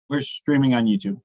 We're streaming on YouTube.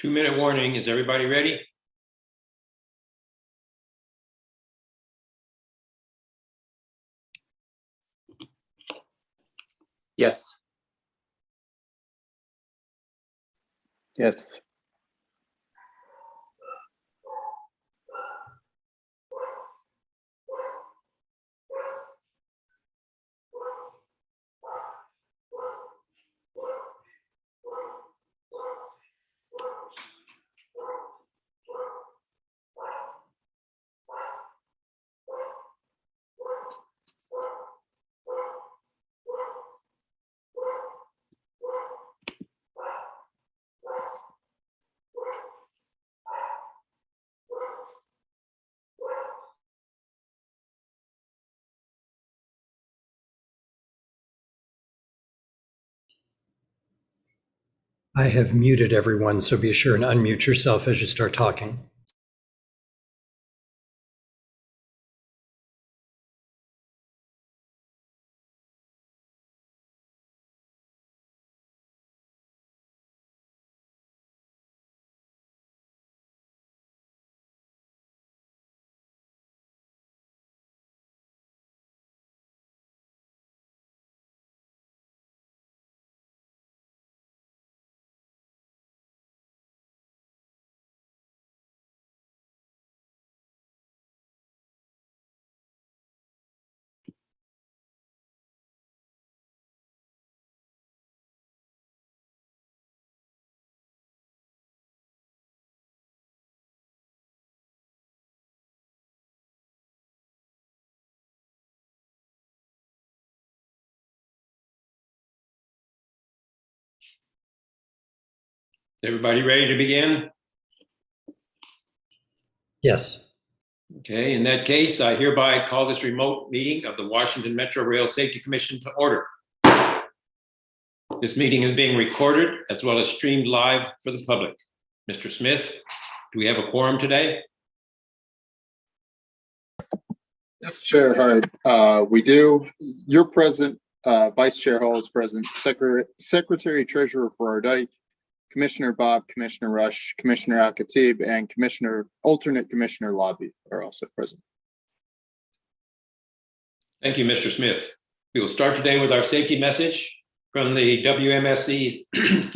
Two-minute warning. Is everybody ready? Yes. Yes. I have muted everyone, so be sure and unmute yourself as you start talking. Everybody ready to begin? Yes. Okay, in that case, I hereby call this remote meeting of the Washington Metro Rail Safety Commission to order. This meeting is being recorded as well as streamed live for the public. Mr. Smith, do we have a quorum today? Yes, Chair. Hi, we do. You're present. Vice Chair Hall is present. Secretary Treasurer for Audit, Commissioner Bob, Commissioner Rush, Commissioner Akatib, and Alternate Commissioner Lobby are also present. Thank you, Mr. Smith. We will start today with our safety message from the WMSC,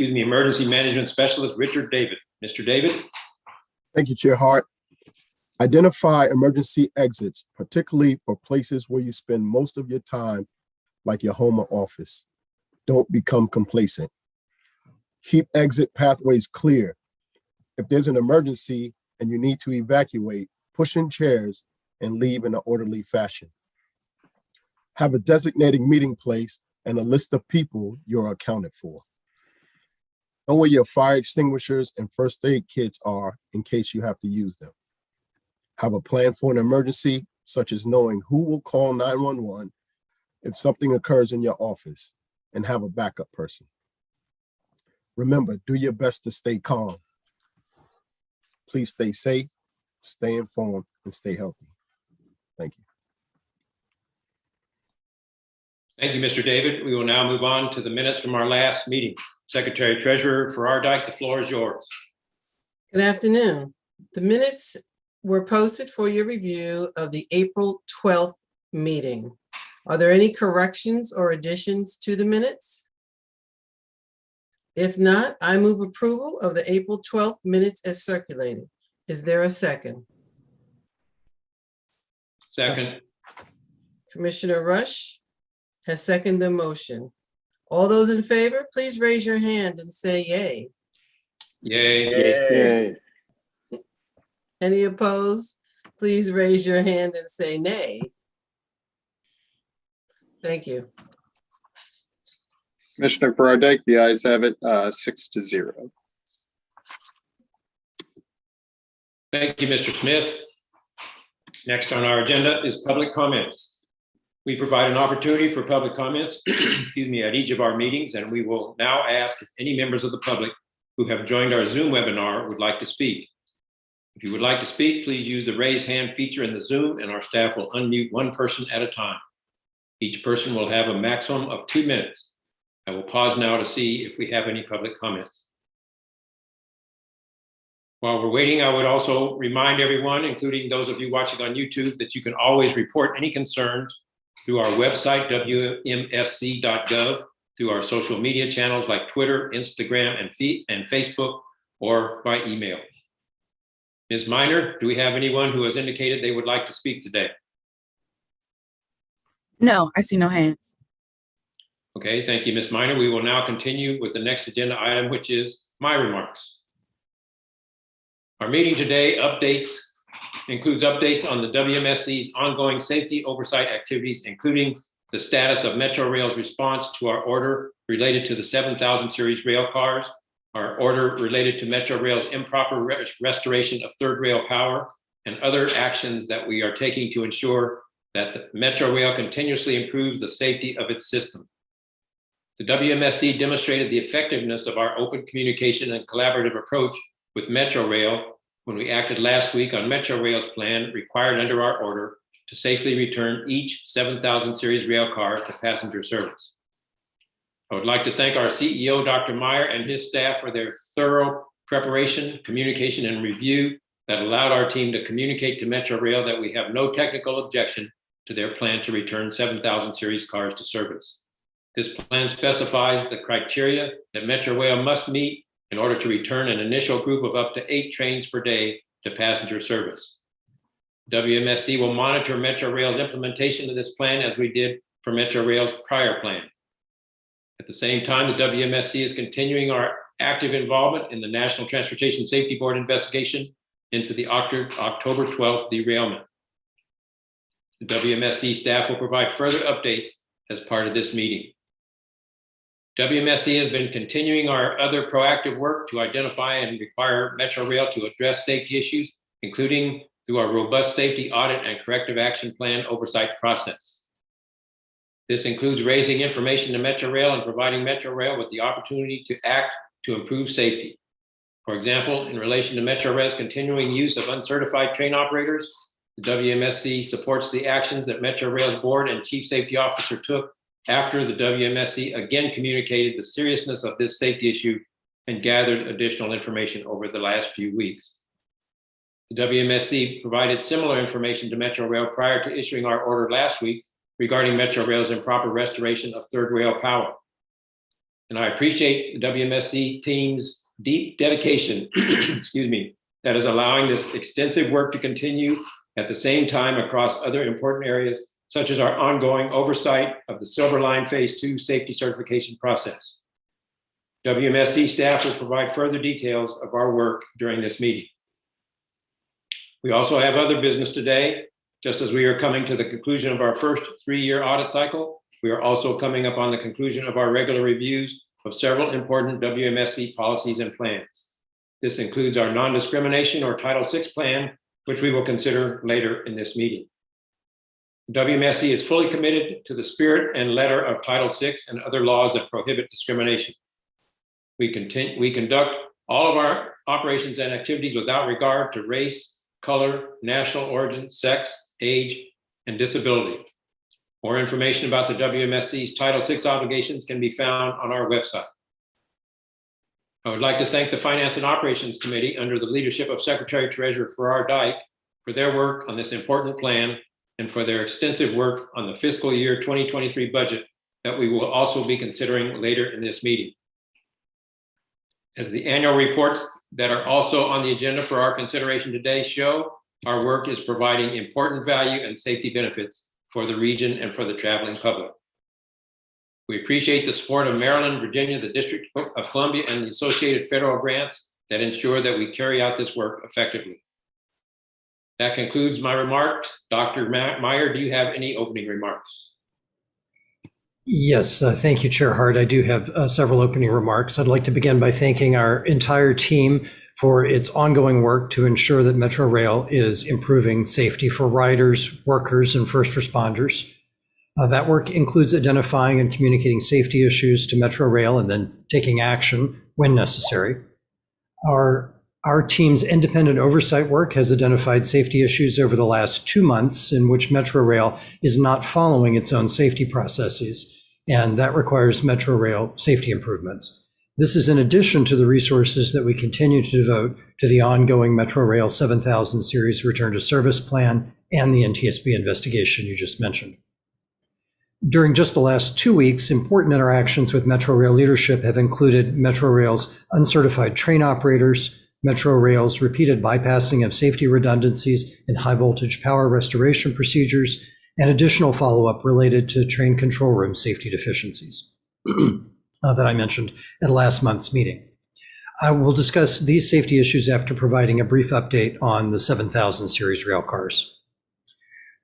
Emergency Management Specialist, Richard David. Mr. David. Thank you, Chair Hart. Identify emergency exits, particularly for places where you spend most of your time, like your home or office. Don't become complacent. Keep exit pathways clear. If there's an emergency and you need to evacuate, push in chairs and leave in an orderly fashion. Have a designated meeting place and a list of people you're accounted for. Know where your fire extinguishers and first aid kits are in case you have to use them. Have a plan for an emergency, such as knowing who will call 911 if something occurs in your office, and have a backup person. Remember, do your best to stay calm. Please stay safe, stay informed, and stay healthy. Thank you. Thank you, Mr. David. We will now move on to the minutes from our last meeting. Secretary Treasurer Farardike, the floor is yours. Good afternoon. The minutes were posted for your review of the April 12th meeting. Are there any corrections or additions to the minutes? If not, I move approval of the April 12th minutes as circulated. Is there a second? Second. Commissioner Rush has seconded the motion. All those in favor, please raise your hand and say yay. Yay. Yay. Any opposed? Please raise your hand and say nay. Thank you. Commissioner Farardike, the ayes have it, 6-0. Thank you, Mr. Smith. Next on our agenda is public comments. We provide an opportunity for public comments, excuse me, at each of our meetings, and we will now ask if any members of the public who have joined our Zoom webinar would like to speak. If you would like to speak, please use the raise hand feature in the Zoom, and our staff will unmute one person at a time. Each person will have a maximum of 2 minutes. I will pause now to see if we have any public comments. While we're waiting, I would also remind everyone, including those of you watching on YouTube, that you can always report any concerns through our website, WMSC.gov, through our social media channels like Twitter, Instagram, and Facebook, or by email. Ms. Minor, do we have anyone who has indicated they would like to speak today? No, I see no hands. Okay, thank you, Ms. Minor. We will now continue with the next agenda item, which is my remarks. Our meeting today includes updates on the WMSC's ongoing safety oversight activities, including the status of Metro Rail's response to our order related to the 7000 series rail cars, our order related to Metro Rail's improper restoration of third rail power, and other actions that we are taking to ensure that the Metro Rail continuously improves the safety of its system. The WMSC demonstrated the effectiveness of our open communication and collaborative approach with Metro Rail when we acted last week on Metro Rail's plan required under our order to safely return each 7000 series rail car to passenger service. I would like to thank our CEO, Dr. Meyer, and his staff for their thorough preparation, communication, and review that allowed our team to communicate to Metro Rail that we have no technical objection to their plan to return 7000 series cars to service. This plan specifies the criteria that Metro Rail must meet in order to return an initial group of up to 8 trains per day to passenger service. WMSC will monitor Metro Rail's implementation of this plan as we did for Metro Rail's prior plan. At the same time, the WMSC is continuing our active involvement in the National Transportation Safety Board investigation into the October 12th derailment. The WMSC staff will provide further updates as part of this meeting. WMSC has been continuing our other proactive work to identify and require Metro Rail to address safety issues, including through our robust safety audit and corrective action plan oversight process. This includes raising information to Metro Rail and providing Metro Rail with the opportunity to act to improve safety. For example, in relation to Metro Rail's continuing use of uncertified train operators, the WMSC supports the actions that Metro Rail's board and chief safety officer took after the WMSC again communicated the seriousness of this safety issue and gathered additional information over the last few weeks. The WMSC provided similar information to Metro Rail prior to issuing our order last week regarding Metro Rail's improper restoration of third rail power. And I appreciate the WMSC team's deep dedication, excuse me, that is allowing this extensive work to continue at the same time across other important areas, such as our ongoing oversight of the Silver Line Phase 2 safety certification process. WMSC staff will provide further details of our work during this meeting. We also have other business today. Just as we are coming to the conclusion of our first 3-year audit cycle, we are also coming up on the conclusion of our regular reviews of several important WMSC policies and plans. This includes our non-discrimination or Title VI plan, which we will consider later in this meeting. WMSC is fully committed to the spirit and letter of Title VI and other laws that prohibit discrimination. We conduct all of our operations and activities without regard to race, color, national origin, sex, age, and disability. More information about the WMSC's Title VI obligations can be found on our website. I would like to thank the Finance and Operations Committee under the leadership of Secretary Treasurer Farrar Dyke for their work on this important plan and for their extensive work on the fiscal year 2023 budget that we will also be considering later in this meeting. As the annual reports that are also on the agenda for our consideration today show, our work is providing important value and safety benefits for the region and for the traveling public. We appreciate the support of Maryland, Virginia, the District of Columbia, and the associated federal grants that ensure that we carry out this work effectively. That concludes my remarks. Dr. Meyer, do you have any opening remarks? Yes, thank you, Chair Hart. I do have several opening remarks. I'd like to begin by thanking our entire team for its ongoing work to ensure that Metro Rail is improving safety for riders, workers, and first responders. That work includes identifying and communicating safety issues to Metro Rail and then taking action when necessary. Our team's independent oversight work has identified safety issues over the last 2 months in which Metro Rail is not following its own safety processes, and that requires Metro Rail safety improvements. This is in addition to the resources that we continue to devote to the ongoing Metro Rail 7000 series return to service plan and the NTSB investigation you just mentioned. During just the last 2 weeks, important interactions with Metro Rail leadership have included Metro Rail's uncertified train operators, Metro Rail's repeated bypassing of safety redundancies in high voltage power restoration procedures, and additional follow-up related to train control room safety deficiencies that I mentioned at last month's meeting. I will discuss these safety issues after providing a brief update on the 7000 series rail cars.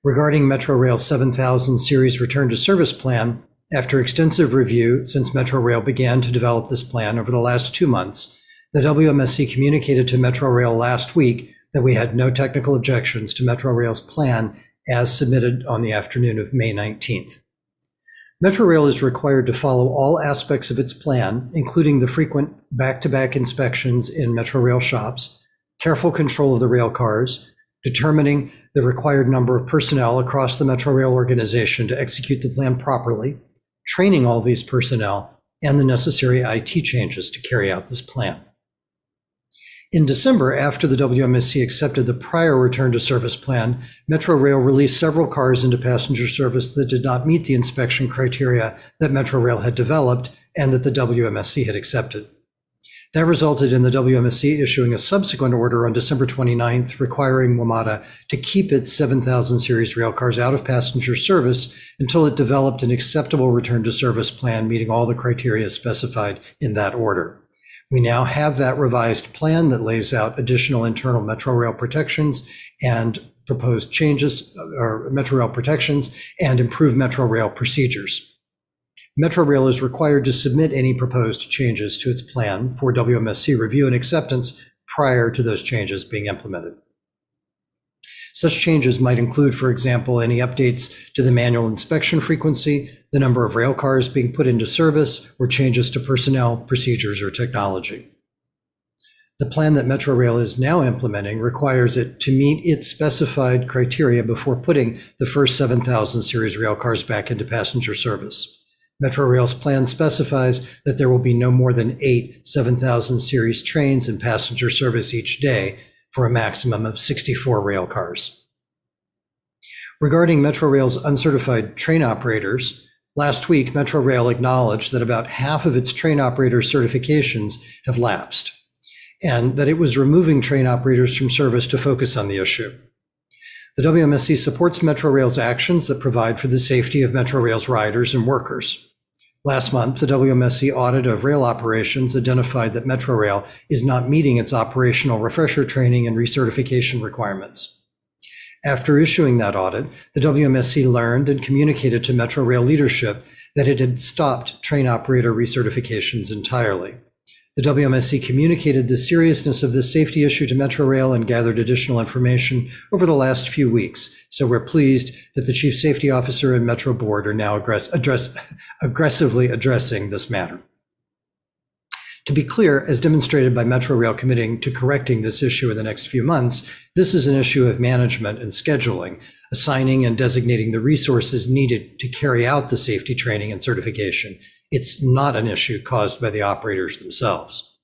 Regarding Metro Rail 7000 series return to service plan, after extensive review since Metro Rail began to develop this plan over the last 2 months, the WMSC communicated to Metro Rail last week that we had no technical objections to Metro Rail's plan as submitted on the afternoon of May 19th. Metro Rail is required to follow all aspects of its plan, including the frequent back-to-back inspections in Metro Rail shops, careful control of the rail cars, determining the required number of personnel across the Metro Rail organization to execute the plan properly, training all these personnel, and the necessary IT changes to carry out this plan. In December, after the WMSC accepted the prior return to service plan, Metro Rail released several cars into passenger service that did not meet the inspection criteria that Metro Rail had developed and that the WMSC had accepted. That resulted in the WMSC issuing a subsequent order on December 29th requiring WMATA to keep its 7000 series rail cars out of passenger service until it developed an acceptable return to service plan meeting all the criteria specified in that order. We now have that revised plan that lays out additional internal Metro Rail protections and proposed changes or Metro Rail protections and improved Metro Rail procedures. Metro Rail is required to submit any proposed changes to its plan for WMSC review and acceptance prior to those changes being implemented. Such changes might include, for example, any updates to the manual inspection frequency, the number of rail cars being put into service, or changes to personnel, procedures, or technology. The plan that Metro Rail is now implementing requires it to meet its specified criteria before putting the first 7000 series rail cars back into passenger service. Metro Rail's plan specifies that there will be no more than 8 7000 series trains in passenger service each day for a maximum of 64 rail cars. Regarding Metro Rail's uncertified train operators, last week Metro Rail acknowledged that about half of its train operator certifications have lapsed. and that it was removing train operators from service to focus on the issue. The WMSC supports Metrorail's actions that provide for the safety of Metrorail's riders and workers. Last month, the WMSC audit of rail operations identified that Metrorail is not meeting its operational refresher training and recertification requirements. After issuing that audit, the WMSC learned and communicated to Metrorail leadership that it had stopped train operator recertifications entirely. The WMSC communicated the seriousness of this safety issue to Metrorail and gathered additional information over the last few weeks. So we're pleased that the Chief Safety Officer and Metro Board are now aggressively addressing this matter. To be clear, as demonstrated by Metrorail committing to correcting this issue in the next few months, this is an issue of management and scheduling, assigning and designating the resources needed to carry out the safety training and certification. It's not an issue caused by the operators themselves.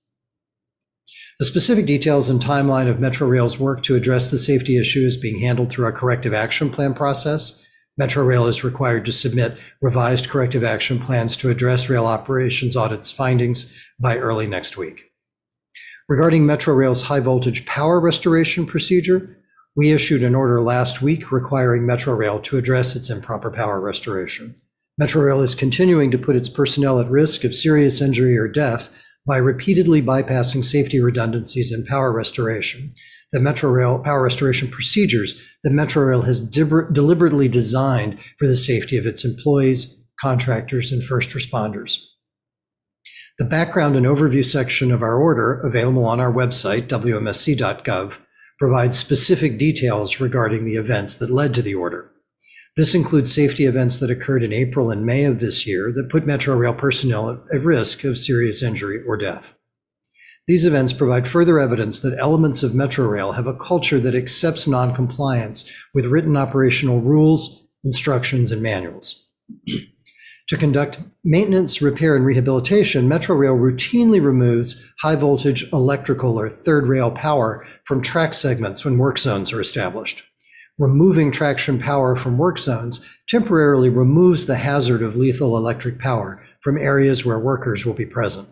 The specific details and timeline of Metrorail's work to address the safety issue is being handled through our corrective action plan process. Metrorail is required to submit revised corrective action plans to address rail operations audit's findings by early next week. Regarding Metrorail's high voltage power restoration procedure, we issued an order last week requiring Metrorail to address its improper power restoration. Metrorail is continuing to put its personnel at risk of serious injury or death by repeatedly bypassing safety redundancies in power restoration. The Metrorail power restoration procedures that Metrorail has deliberately designed for the safety of its employees, contractors, and first responders. The background and overview section of our order, available on our website, wmsc.gov, provides specific details regarding the events that led to the order. This includes safety events that occurred in April and May of this year that put Metrorail personnel at risk of serious injury or death. These events provide further evidence that elements of Metrorail have a culture that accepts noncompliance with written operational rules, instructions, and manuals. To conduct maintenance, repair, and rehabilitation, Metrorail routinely removes high voltage electrical or third rail power from track segments when work zones are established. Removing traction power from work zones temporarily removes the hazard of lethal electric power from areas where workers will be present.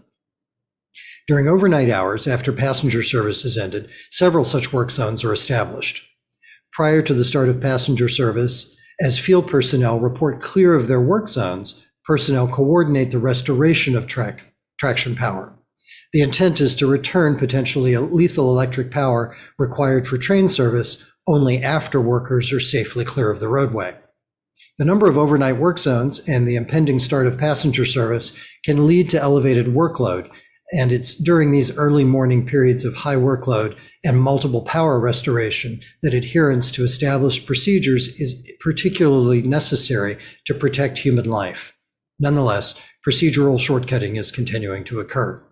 During overnight hours after passenger service is ended, several such work zones are established. Prior to the start of passenger service, as field personnel report clear of their work zones, personnel coordinate the restoration of traction power. The intent is to return potentially lethal electric power required for train service only after workers are safely clear of the roadway. The number of overnight work zones and the impending start of passenger service can lead to elevated workload, and it's during these early morning periods of high workload and multiple power restoration that adherence to established procedures is particularly necessary to protect human life. Nonetheless, procedural shortcutting is continuing to occur.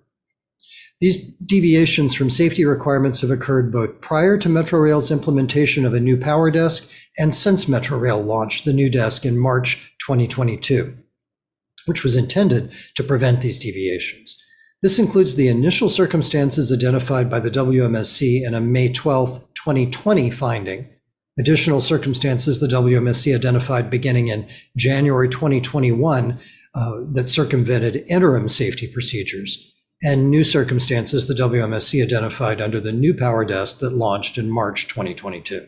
These deviations from safety requirements have occurred both prior to Metrorail's implementation of a new power desk and since Metrorail launched the new desk in March 2022, which was intended to prevent these deviations. This includes the initial circumstances identified by the WMSC in a May 12, 2020 finding, additional circumstances the WMSC identified beginning in January 2021 that circumvented interim safety procedures, and new circumstances the WMSC identified under the new power desk that launched in March 2022.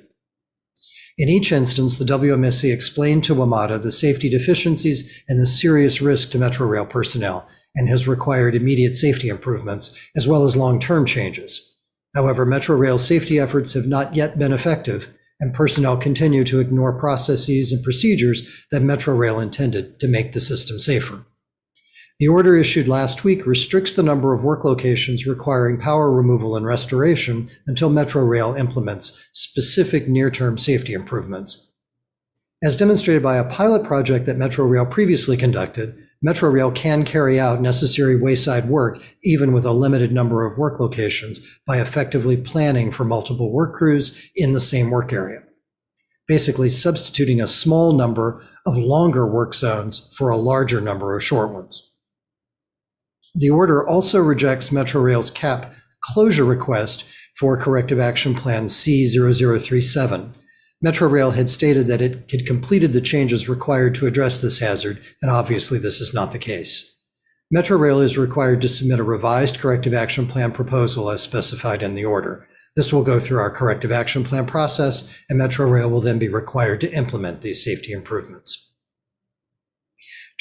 In each instance, the WMSC explained to WMATA the safety deficiencies and the serious risk to Metrorail personnel and has required immediate safety improvements as well as long-term changes. However, Metrorail's safety efforts have not yet been effective, and personnel continue to ignore processes and procedures that Metrorail intended to make the system safer. The order issued last week restricts the number of work locations requiring power removal and restoration until Metrorail implements specific near-term safety improvements. As demonstrated by a pilot project that Metrorail previously conducted, Metrorail can carry out necessary wayside work even with a limited number of work locations by effectively planning for multiple work crews in the same work area, basically substituting a small number of longer work zones for a larger number of short ones. The order also rejects Metrorail's CAP closure request for Corrective Action Plan C0037. Metrorail had stated that it had completed the changes required to address this hazard, and obviously this is not the case. Metrorail is required to submit a revised corrective action plan proposal as specified in the order. This will go through our corrective action plan process, and Metrorail will then be required to implement these safety improvements.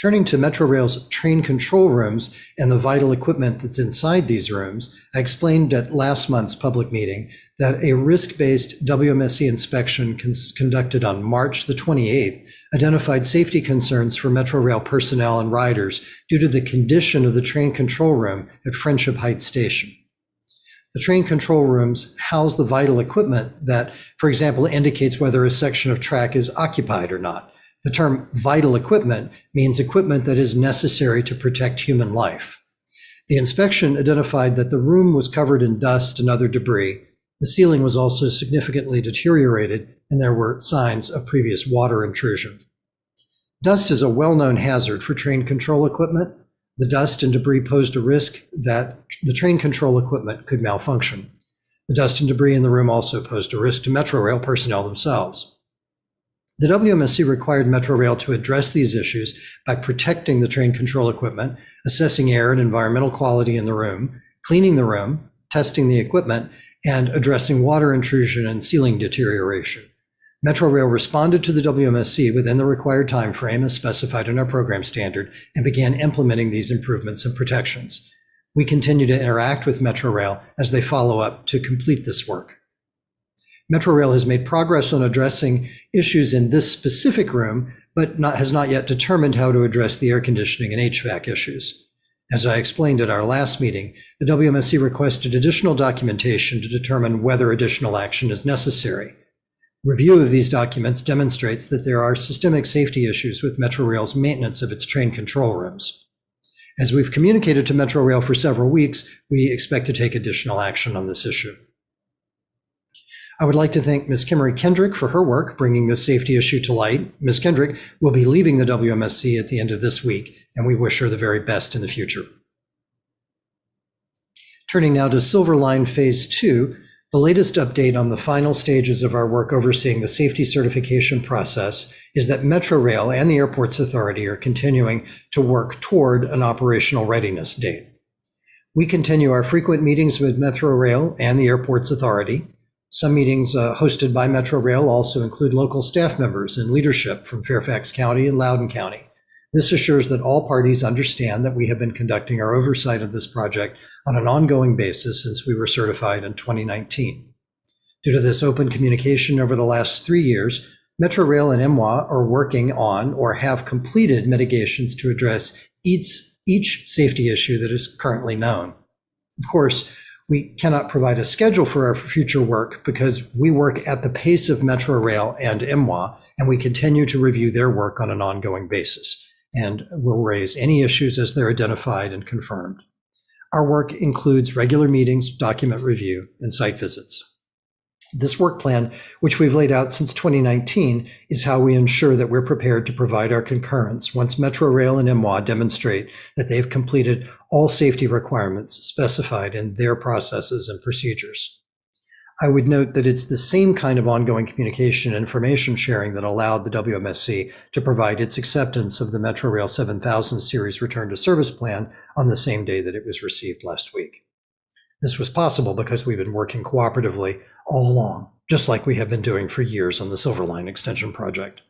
Turning to Metrorail's train control rooms and the vital equipment that's inside these rooms, I explained at last month's public meeting that a risk-based WMSC inspection conducted on March the 28th identified safety concerns for Metrorail personnel and riders due to the condition of the train control room at Friendship Heights Station. The train control rooms house the vital equipment that, for example, indicates whether a section of track is occupied or not. The term vital equipment means equipment that is necessary to protect human life. The inspection identified that the room was covered in dust and other debris. The ceiling was also significantly deteriorated, and there were signs of previous water intrusion. Dust is a well-known hazard for train control equipment. The dust and debris posed a risk that the train control equipment could malfunction. The dust and debris in the room also posed a risk to Metrorail personnel themselves. The WMSC required Metrorail to address these issues by protecting the train control equipment, assessing air and environmental quality in the room, cleaning the room, testing the equipment, and addressing water intrusion and ceiling deterioration. Metrorail responded to the WMSC within the required time frame as specified in our program standard and began implementing these improvements and protections. We continue to interact with Metrorail as they follow up to complete this work. Metrorail has made progress on addressing issues in this specific room, but has not yet determined how to address the air conditioning and HVAC issues. As I explained at our last meeting, the WMSC requested additional documentation to determine whether additional action is necessary. Review of these documents demonstrates that there are systemic safety issues with Metrorail's maintenance of its train control rooms. As we've communicated to Metrorail for several weeks, we expect to take additional action on this issue. I would like to thank Ms. Kimmery Kendrick for her work bringing this safety issue to light. Ms. Kendrick will be leaving the WMSC at the end of this week, and we wish her the very best in the future. Turning now to Silver Line Phase 2, the latest update on the final stages of our work overseeing the safety certification process is that Metrorail and the Airports Authority are continuing to work toward an operational readiness date. We continue our frequent meetings with Metrorail and the Airports Authority. Some meetings hosted by Metrorail also include local staff members and leadership from Fairfax County and Loudoun County. This assures that all parties understand that we have been conducting our oversight of this project on an ongoing basis since we were certified in 2019. Due to this open communication over the last 3 years, Metrorail and MWA are working on or have completed mitigations to address each safety issue that is currently known. Of course, we cannot provide a schedule for our future work because we work at the pace of Metrorail and MWA, and we continue to review their work on an ongoing basis, and will raise any issues as they're identified and confirmed. Our work includes regular meetings, document review, and site visits. This work plan, which we've laid out since 2019, is how we ensure that we're prepared to provide our concurrence once Metrorail and MWA demonstrate that they've completed all safety requirements specified in their processes and procedures. I would note that it's the same kind of ongoing communication and information sharing that allowed the WMSC to provide its acceptance of the Metrorail 7000 series return to service plan on the same day that it was received last week. This was possible because we've been working cooperatively all along, just like we have been doing for years on the Silver Line Extension project.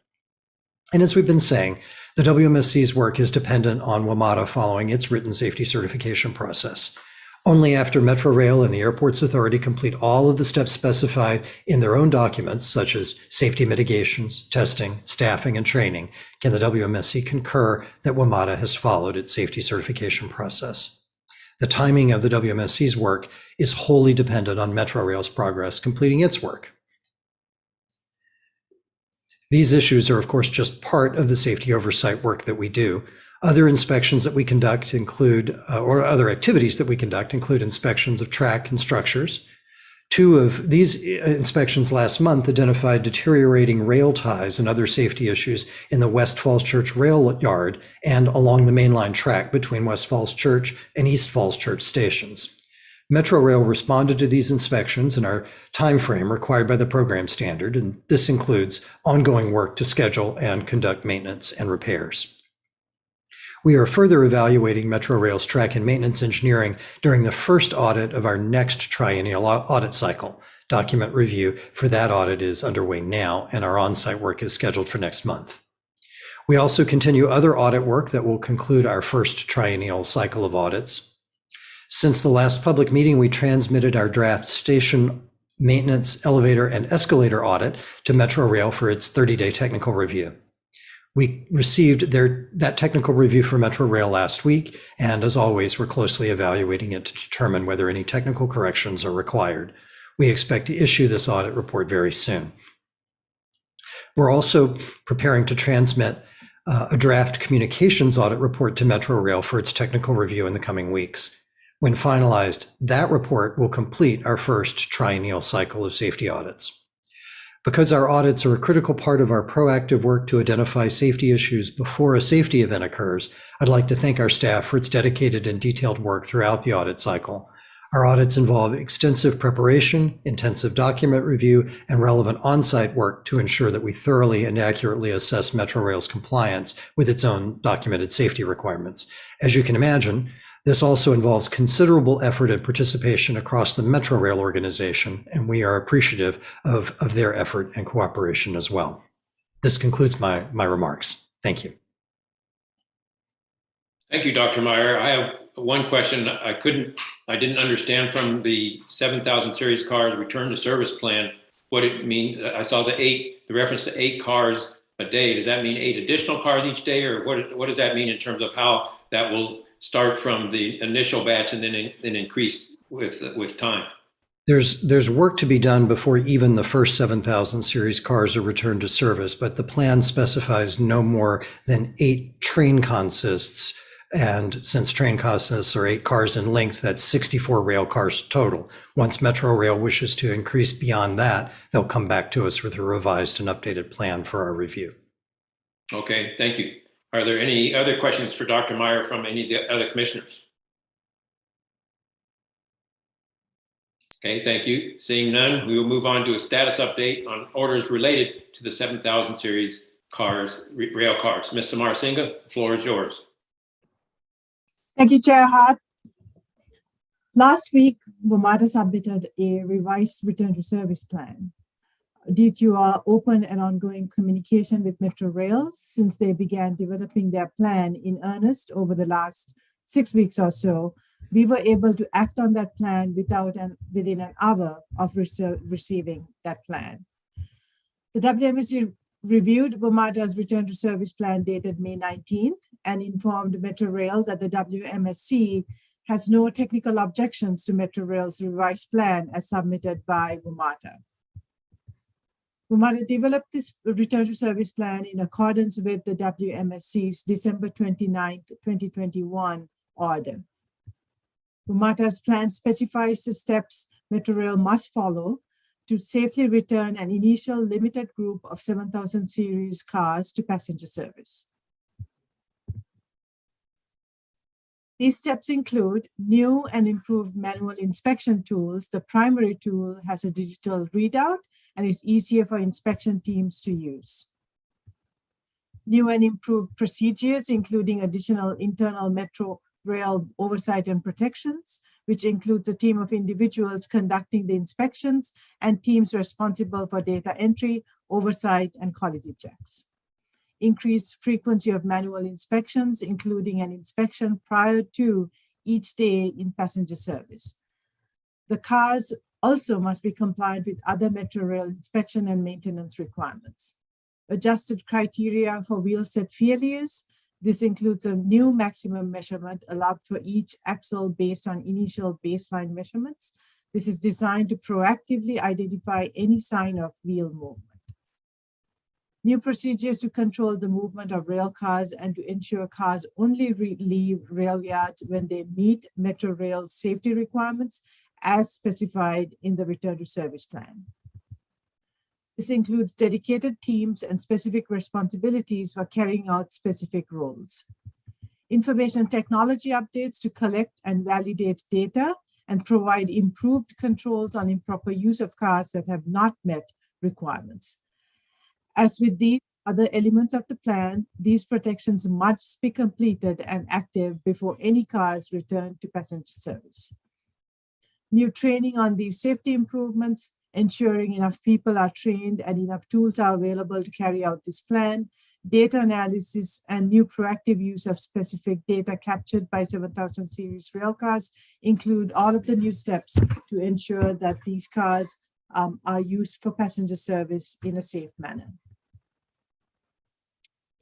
And as we've been saying, the WMSC's work is dependent on WMATA following its written safety certification process. Only after Metrorail and the Airports Authority complete all of the steps specified in their own documents, such as safety mitigations, testing, staffing, and training, can the WMSC concur that WMATA has followed its safety certification process. The timing of the WMSC's work is wholly dependent on Metrorail's progress completing its work. These issues are, of course, just part of the safety oversight work that we do. Other inspections that we conduct include, or other activities that we conduct include inspections of track and structures. 2 of these inspections last month identified deteriorating rail ties and other safety issues in the West Falls Church rail yard and along the mainline track between West Falls Church and East Falls Church stations. Metrorail responded to these inspections in our time frame required by the program standard, and this includes ongoing work to schedule and conduct maintenance and repairs. We are further evaluating Metrorail's track and maintenance engineering during the first audit of our next triennial audit cycle. Document review for that audit is underway now, and our on-site work is scheduled for next month. We also continue other audit work that will conclude our first triennial cycle of audits. Since the last public meeting, we transmitted our draft station maintenance, elevator, and escalator audit to Metrorail for its 30-day technical review. We received that technical review for Metrorail last week, and as always, we're closely evaluating it to determine whether any technical corrections are required. We expect to issue this audit report very soon. We're also preparing to transmit a draft communications audit report to Metrorail for its technical review in the coming weeks. When finalized, that report will complete our first triennial cycle of safety audits. Because our audits are a critical part of our proactive work to identify safety issues before a safety event occurs, I'd like to thank our staff for its dedicated and detailed work throughout the audit cycle. Our audits involve extensive preparation, intensive document review, and relevant on-site work to ensure that we thoroughly and accurately assess Metrorail's compliance with its own documented safety requirements. As you can imagine, this also involves considerable effort and participation across the Metrorail organization, and we are appreciative of their effort and cooperation as well. This concludes my remarks. Thank you. Thank you, Dr. Meyer. I have one question. I didn't understand from the 7,000 series cars return to service plan what it means. I saw the reference to 8 cars a day. Does that mean 8 additional cars each day, or what does that mean in terms of how that will start from the initial batch and then increase with time? There's work to be done before even the first 7,000 series cars are returned to service, but the plan specifies no more than 8 train consists. And since train consists are 8 cars in length, that's 64 rail cars total. Once Metrorail wishes to increase beyond that, they'll come back to us with a revised and updated plan for our review. Okay, thank you. Are there any other questions for Dr. Meyer from any of the other commissioners? Okay, thank you. Seeing none, we will move on to a status update on orders related to the 7,000 series cars, rail cars. Ms. Samar Singh, the floor is yours. Thank you, Chair Hart. Last week, WMATA submitted a revised return to service plan. Due to our open and ongoing communication with Metrorail since they began developing their plan in earnest over the last 6 weeks or so, we were able to act on that plan within an hour of receiving that plan. The WMSC reviewed WMATA's return to service plan dated May 19th and informed Metrorail that the WMSC has no technical objections to Metrorail's revised plan as submitted by WMATA. WMATA developed this return to service plan in accordance with the WMSC's December 29th, 2021 order. WMATA's plan specifies the steps Metrorail must follow to safely return an initial limited group of 7,000 series cars to passenger service. These steps include new and improved manual inspection tools. The primary tool has a digital readout and is easier for inspection teams to use. New and improved procedures, including additional internal Metrorail oversight and protections, which includes a team of individuals conducting the inspections and teams responsible for data entry, oversight, and quality checks. Increased frequency of manual inspections, including an inspection prior to each day in passenger service. The cars also must be compliant with other Metrorail inspection and maintenance requirements. Adjusted criteria for wheel set failures. This includes a new maximum measurement allowed for each axle based on initial baseline measurements. This is designed to proactively identify any sign of wheel movement. New procedures to control the movement of rail cars and to ensure cars only leave rail yards when they meet Metrorail's safety requirements as specified in the return to service plan. This includes dedicated teams and specific responsibilities for carrying out specific roles. Information technology updates to collect and validate data and provide improved controls on improper use of cars that have not met requirements. As with these Other elements of the plan, these protections must be completed and active before any cars return to passenger service. New training on these safety improvements, ensuring enough people are trained and enough tools are available to carry out this plan, data analysis, and new proactive use of specific data captured by 7000 series rail cars include all of the new steps to ensure that these cars are used for passenger service in a safe manner.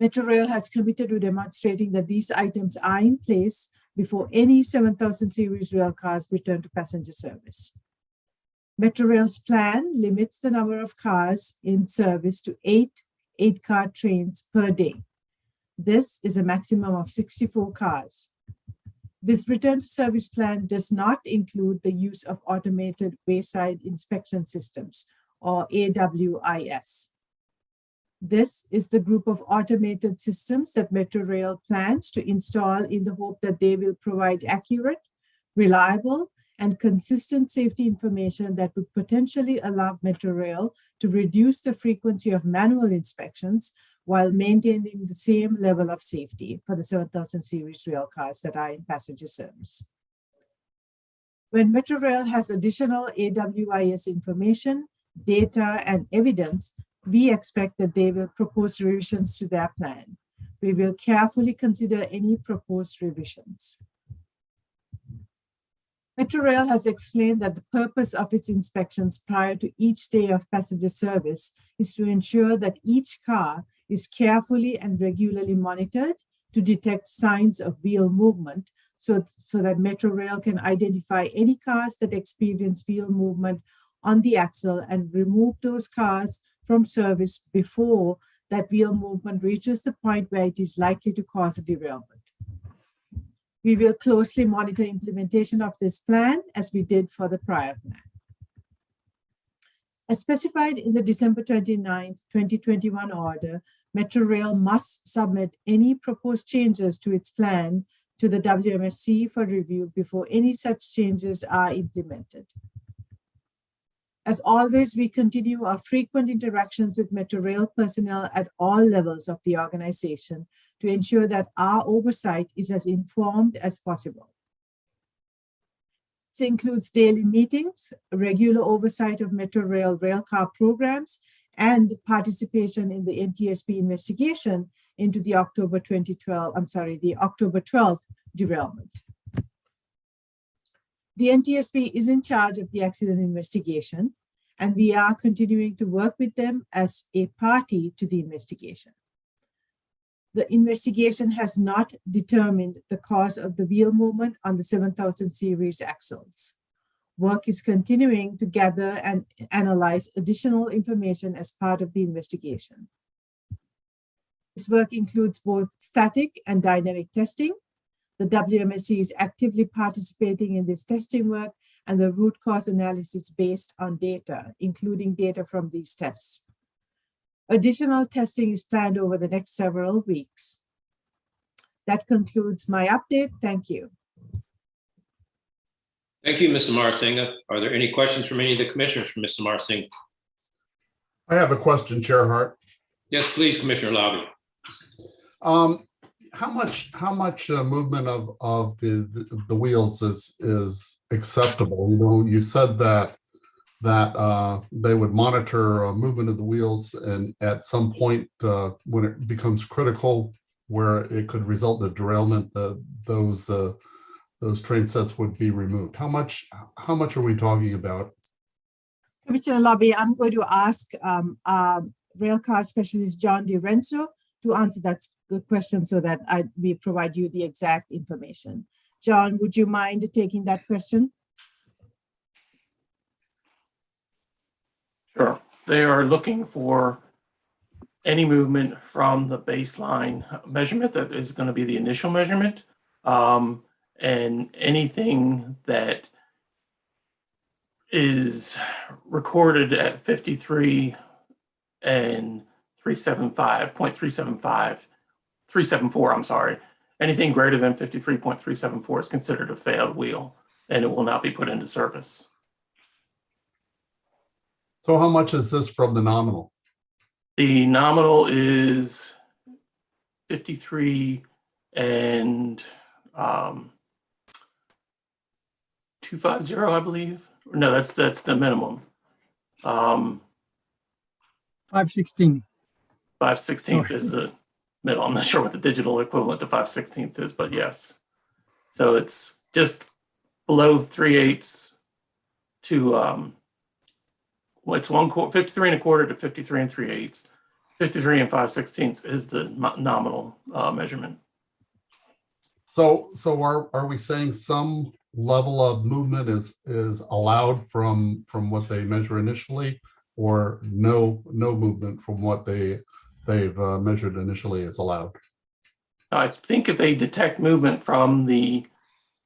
Metrorail has committed to demonstrating that these items are in place before any 7000 series rail cars return to passenger service. Metrorail's plan limits the number of cars in service to 8-car trains per day. This is a maximum of 64 cars. This return to service plan does not include the use of automated wayside inspection systems, or AWIS. This is the group of automated systems that Metrorail plans to install in the hope that they will provide accurate, reliable, and consistent safety information that would potentially allow Metrorail to reduce the frequency of manual inspections while maintaining the same level of safety for the 7000 series rail cars that are in passenger service. When Metrorail has additional AWIS information, data, and evidence, we expect that they will propose revisions to their plan. We will carefully consider any proposed revisions. Metrorail has explained that the purpose of its inspections prior to each day of passenger service is to ensure that each car is carefully and regularly monitored to detect signs of wheel movement so that Metrorail can identify any cars that experience wheel movement on the axle and remove those cars from service before that wheel movement reaches the point where it is likely to cause a derailment. We will closely monitor implementation of this plan as we did for the prior plan. As specified in the December 29, 2021 order, Metrorail must submit any proposed changes to its plan to the WMSC for review before any such changes are implemented. As always, we continue our frequent interactions with Metrorail personnel at all levels of the organization to ensure that our oversight is as informed as possible. This includes daily meetings, regular oversight of Metrorail railcar programs, and participation in the NTSB investigation into the October 12th derailment. The NTSB is in charge of the accident investigation, and we are continuing to work with them as a party to the investigation. The investigation has not determined the cause of the wheel movement on the 7000 series axles. Work is continuing to gather and analyze additional information as part of the investigation. This work includes both static and dynamic testing. The WMSC is actively participating in this testing work and the root cause analysis based on data, including data from these tests. Additional testing is planned over the next several weeks. That concludes my update. Thank you. Thank you, Ms. Amar Singh. Are there any questions from any of the commissioners for Ms. Amar Singh? I have a question, Chair Hart. Yes, please, Commissioner Lobby. How much movement of the wheels is acceptable? You know, you said that they would monitor movement of the wheels, and at some point when it becomes critical, where it could result in a derailment, those train sets would be removed. How much are we talking about? Commissioner Lobby, I'm going to ask railcar specialist John DiRenzo to answer that question so that we provide you the exact information. John, would you mind taking that question? Sure. They are looking for any movement from the baseline measurement that is going to be the initial measurement, and anything that is recorded at 53 and 374, I'm sorry. Anything greater than 53.374 is considered a failed wheel, and it will not be put into service. So how much is this from the nominal? The nominal is 53 and 250, I believe. No, that's the minimum. 516. 5/16 is the middle. I'm not sure what the digital equivalent to 5/16 is, but yes. So it's just below 3/8 to it's 53 and a quarter to 53 and 3/8. 53 and 5/16 is the nominal measurement. So are we saying some level of movement is allowed from what they measure initially, or no movement from what they've measured initially is allowed? I think if they detect movement from the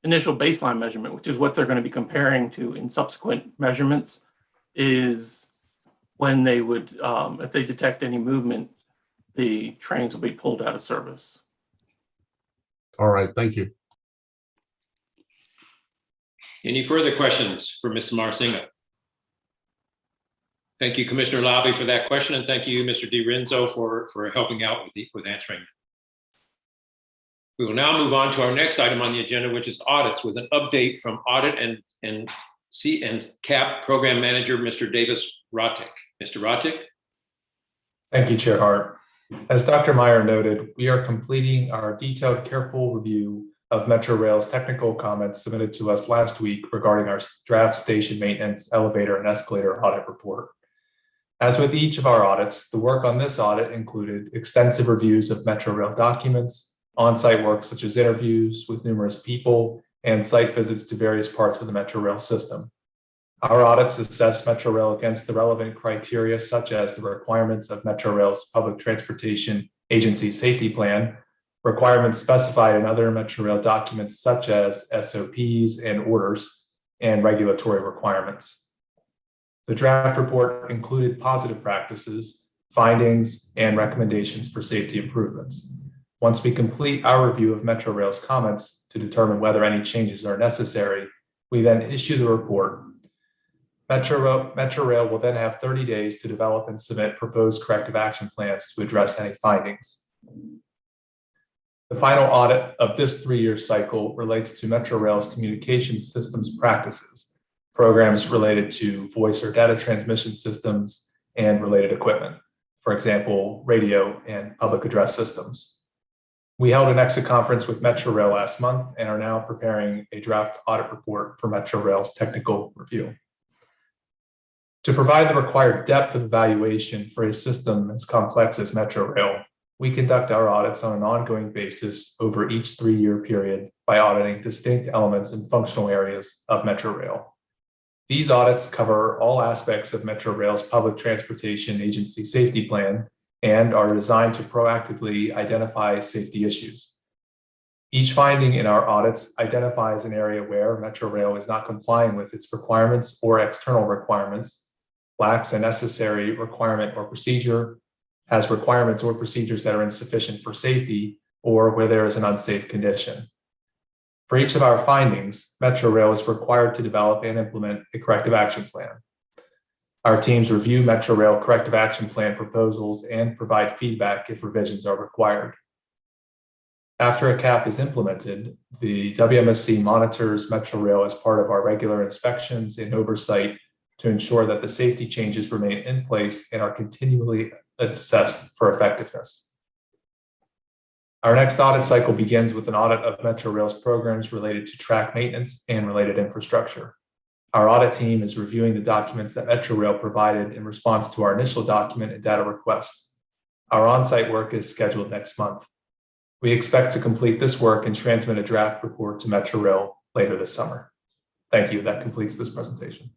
initial baseline measurement, which is what they're going to be comparing to in subsequent measurements, is when they would, if they detect any movement, the trains will be pulled out of service. All right, thank you. Any further questions for Ms. Marcinga? Thank you, Commissioner Lobby, for that question, and thank you, Mr. DiRenzo, for helping out with answering. We will now move on to our next item on the agenda, which is audits, with an update from Audit and CAP Program Manager, Mr. Davis Rotic. Mr. Rotic? Thank you, Chair Hart. As Dr. Meyer noted, we are completing our detailed, careful review of Metro Rail's technical comments submitted to us last week regarding our draft station maintenance, elevator, and escalator audit report. As with each of our audits, the work on this audit included extensive reviews of Metro Rail documents, on-site work such as interviews with numerous people, and site visits to various parts of the Metro Rail system. Our audits assess Metro Rail against the relevant criteria, such as the requirements of Metro Rail's Public Transportation Agency Safety Plan, requirements specified in other Metro Rail documents such as SOPs and orders, and regulatory requirements. The draft report included positive practices, findings, and recommendations for safety improvements. Once we complete our review of Metro Rail's comments to determine whether any changes are necessary, we then issue the report. Metro Rail will then have 30 days to develop and submit proposed corrective action plans to address any findings. The final audit of this 3-year cycle relates to Metro Rail's communication systems practices, programs related to voice or data transmission systems and related equipment, for example, radio and public address systems. We held an exit conference with Metro Rail last month and are now preparing a draft audit report for Metro Rail's technical review. To provide the required depth of evaluation for a system as complex as Metro Rail, we conduct our audits on an ongoing basis over each 3-year period by auditing distinct elements and functional areas of Metro Rail. These audits cover all aspects of Metro Rail's Public Transportation Agency Safety Plan and are designed to proactively identify safety issues. Each finding in our audits identifies an area where Metro Rail is not complying with its requirements or external requirements, lacks a necessary requirement or procedure, has requirements or procedures that are insufficient for safety, or where there is an unsafe condition. For each of our findings, Metro Rail is required to develop and implement a corrective action plan. Our teams review Metro Rail corrective action plan proposals and provide feedback if revisions are required. After a CAP is implemented, the WMSC monitors Metro Rail as part of our regular inspections and oversight to ensure that the safety changes remain in place and are continually assessed for effectiveness. Our next audit cycle begins with an audit of Metro Rail's programs related to track maintenance and related infrastructure. Our audit team is reviewing the documents that Metro Rail provided in response to our initial document and data request. Our on-site work is scheduled next month. We expect to complete this work and transmit a draft report to Metro Rail later this summer. Thank you. That completes this presentation.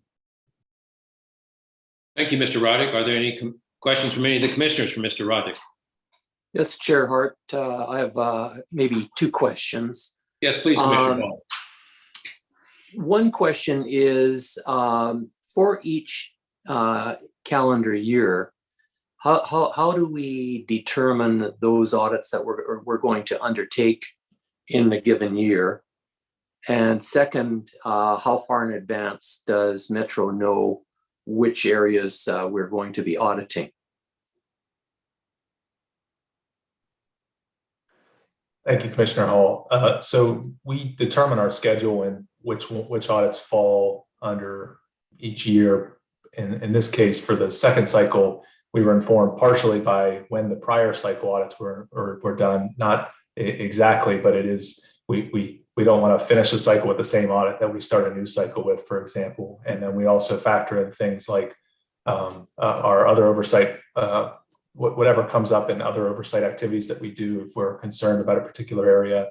Thank you, Mr. Roddick. Are there any questions from any of the commissioners for Mr. Roddick? Yes, Chair Hart, I have maybe 2 questions. Yes, please, Commissioner Ball. One question is, for each calendar year, how do we determine those audits that we're going to undertake in the given year? And second, how far in advance does Metro know which areas we're going to be auditing? Thank you, Commissioner Hall. So we determine our schedule and which audits fall under each year. In this case, for the second cycle, we were informed partially by when the prior cycle audits were done. Not exactly, but it is we don't want to finish the cycle with the same audit that we start a new cycle with, for example. And then we also factor in things like our other oversight. Whatever comes up in other oversight activities that we do if we're concerned about a particular area.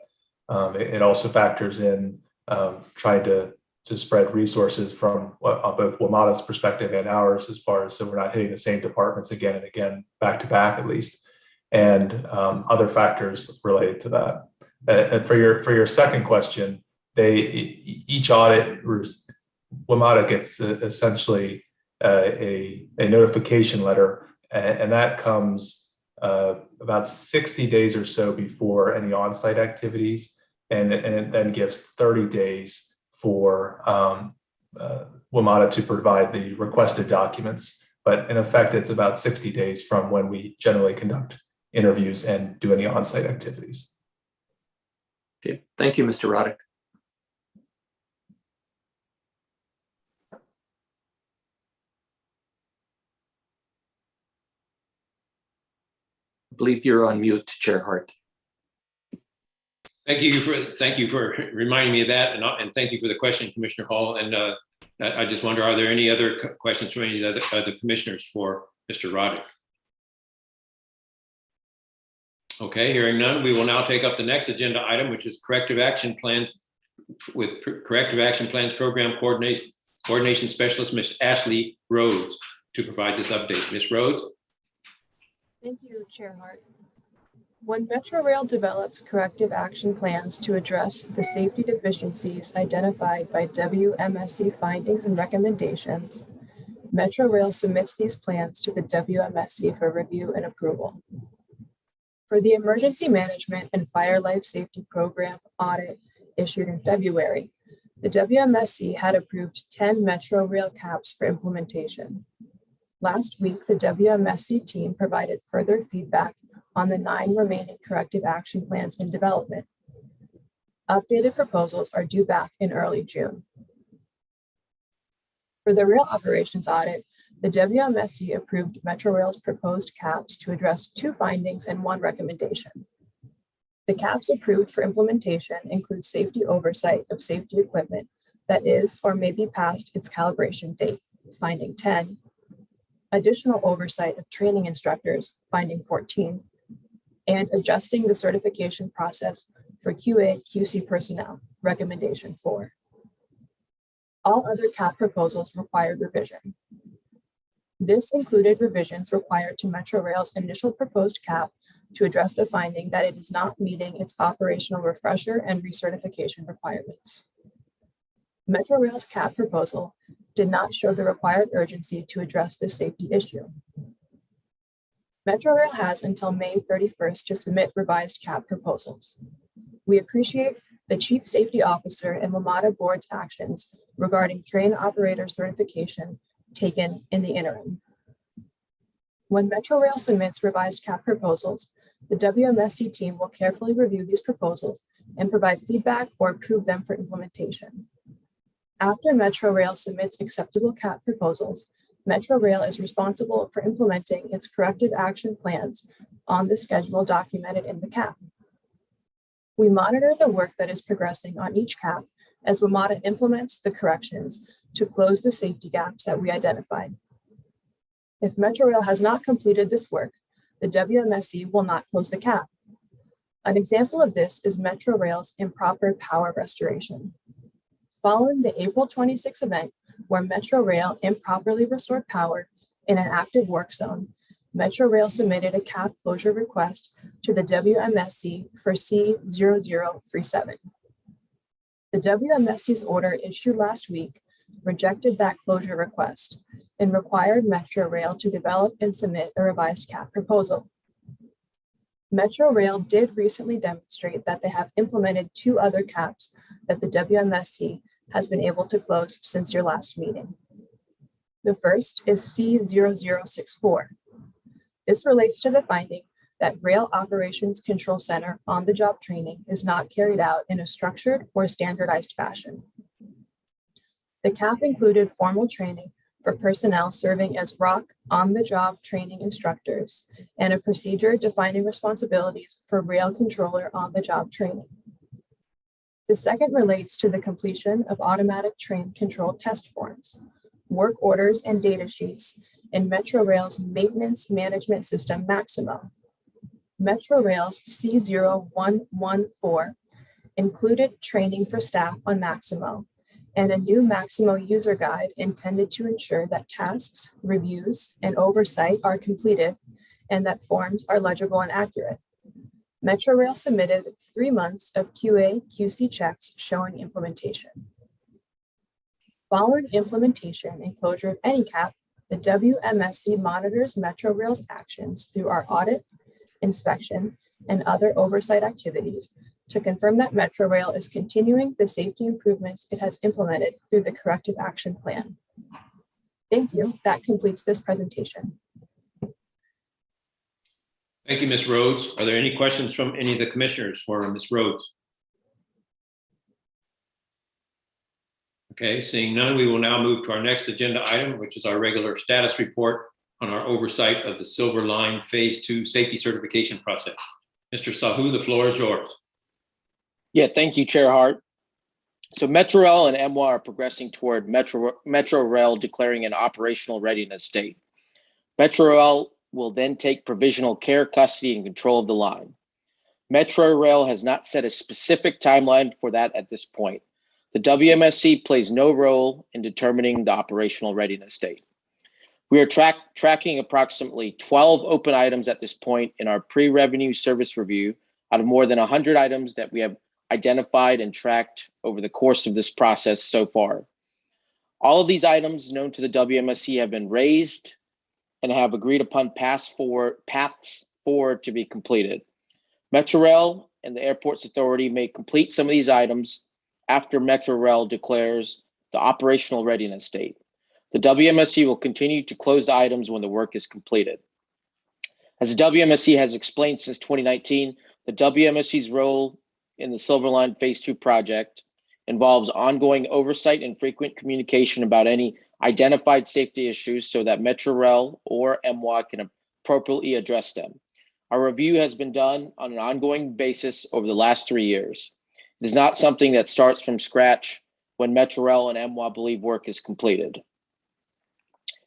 It also factors in trying to spread resources from both WMATA's perspective and ours, as far as so we're not hitting the same departments again and again, back to back at least, and other factors related to that. And for your second question, each audit, WMATA gets essentially a notification letter. And that comes about 60 days or so before any on-site activities, and it then gives 30 days for WMATA to provide the requested documents. But in effect, it's about 60 days from when we generally conduct interviews and do any on-site activities. Okay, thank you, Mr. Roddick. I believe you're on mute, Chair Hart. Thank you for reminding me of that, and thank you for the question, Commissioner Hall. And I just wonder, are there any other questions from any of the other commissioners for Mr. Roddick? Okay, hearing none, we will now take up the next agenda item, which is corrective action plans with Corrective Action Plans Program Coordination Specialist, Ms. Ashley Rhodes, to provide this update. Ms. Rhodes. Thank you, Chair Hart. When Metrorail develops corrective action plans to address the safety deficiencies identified by WMSC findings and recommendations, Metrorail submits these plans to the WMSC for review and approval. For the Emergency Management and Fire Life Safety Program audit issued in February, the WMSC had approved 10 Metrorail caps for implementation. Last week, the WMSC team provided further feedback on the 9 remaining corrective action plans in development. Updated proposals are due back in early June. For the rail operations audit, the WMSC approved Metrorail's proposed caps to address 2 findings and 1 recommendation. The caps approved for implementation include safety oversight of safety equipment that is or may be past its calibration date, finding 10, additional oversight of training instructors, finding 14, and adjusting the certification process for QA/QC personnel, recommendation 4. All other cap proposals required revision. This included revisions required to Metrorail's initial proposed cap to address the finding that it is not meeting its operational refresher and recertification requirements. Metrorail's cap proposal did not show the required urgency to address this safety issue. Metrorail has until May 31st to submit revised cap proposals. We appreciate the Chief Safety Officer and WMATA Board's actions regarding train operator certification taken in the interim. When Metrorail submits revised cap proposals, the WMSC team will carefully review these proposals and provide feedback or approve them for implementation. After Metrorail submits acceptable cap proposals, Metrorail is responsible for implementing its corrective action plans on the schedule documented in the cap. We monitor the work that is progressing on each cap as WMATA implements the corrections to close the safety gaps that we identified. If Metrorail has not completed this work, the WMSC will not close the cap. An example of this is Metrorail's improper power restoration. Following the April 26 event, where Metrorail improperly restored power in an active work zone, Metrorail submitted a cap closure request to the WMSC for C0037. The WMSC's order issued last week rejected that closure request and required Metrorail to develop and submit a revised cap proposal. Metrorail did recently demonstrate that they have implemented 2 other caps that the WMSC has been able to close since your last meeting. The first is C0064. This relates to the finding that Rail Operations Control Center on-the-job training is not carried out in a structured or standardized fashion. The CAP included formal training for personnel serving as ROC on-the-job training instructors and a procedure defining responsibilities for rail controller on-the-job training. The second relates to the completion of automatic train control test forms, work orders, and data sheets in Metrorail's maintenance management system, Maximo. Metrorail's C0114 included training for staff on Maximo and a new Maximo user guide intended to ensure that tasks, reviews, and oversight are completed and that forms are legible and accurate. Metrorail submitted 3 months of QA/QC checks showing implementation. Following implementation and closure of any CAP, the WMSC monitors Metrorail's actions through our audit, inspection, and other oversight activities to confirm that Metrorail is continuing the safety improvements it has implemented through the Corrective Action Plan. Thank you. That completes this presentation. Thank you, Ms. Rhodes. Are there any questions from any of the commissioners for Ms. Rhodes? Okay, seeing none, we will now move to our next agenda item, which is our regular status report on our oversight of the Silver Line Phase 2 safety certification process. Mr. Sahu, the floor is yours. Yeah, thank you, Chair Hart. So Metrorail and MWA are progressing toward Metrorail declaring an operational readiness state. Metrorail will then take provisional care, custody, and control of the line. Metrorail has not set a specific timeline for that at this point. The WMSC plays no role in determining the operational readiness state. We are tracking approximately 12 open items at this point in our pre-revenue service review out of more than 100 items that we have identified and tracked over the course of this process so far. All of these items known to the WMSC have been raised and have agreed upon paths forward to be completed. Metrorail and the Airports Authority may complete some of these items after Metrorail declares the operational readiness state. The WMSC will continue to close the items when the work is completed. As the WMSC has explained since 2019, the WMSC's role in the Silver Line Phase 2 project involves ongoing oversight and frequent communication about any identified safety issues so that Metrorail or MWA can appropriately address them. Our review has been done on an ongoing basis over the last 3 years. It is not something that starts from scratch when Metrorail and MWA believe work is completed.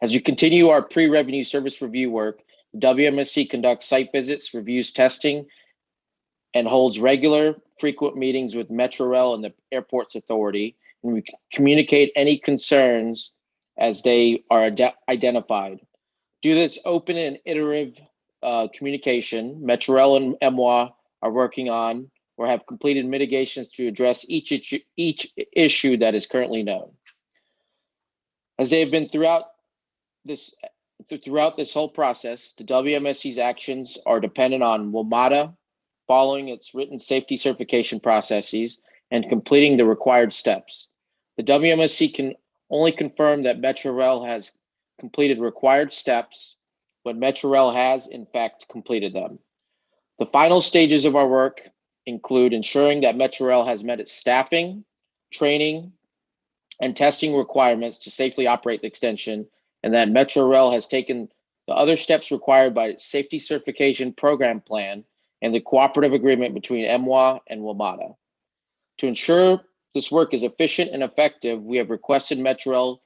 As we continue our pre-revenue service review work, the WMSC conducts site visits, reviews testing, and holds regular, frequent meetings with Metrorail and the Airports Authority, and we communicate any concerns as they are identified. Due to this open and iterative communication, Metrorail and MWA are working on or have completed mitigations to address each issue that is currently known. As they have been throughout this whole process, the WMSC's actions are dependent on WMATA following its written safety certification processes and completing the required steps. The WMSC can only confirm that Metrorail has completed required steps when Metrorail has, in fact, completed them. The final stages of our work include ensuring that Metrorail has met its staffing, training, and testing requirements to safely operate the extension, and that Metrorail has taken the other steps required by its safety certification program plan and the cooperative agreement between MWA and WMATA. To ensure this work is efficient and effective, we have requested Metrorail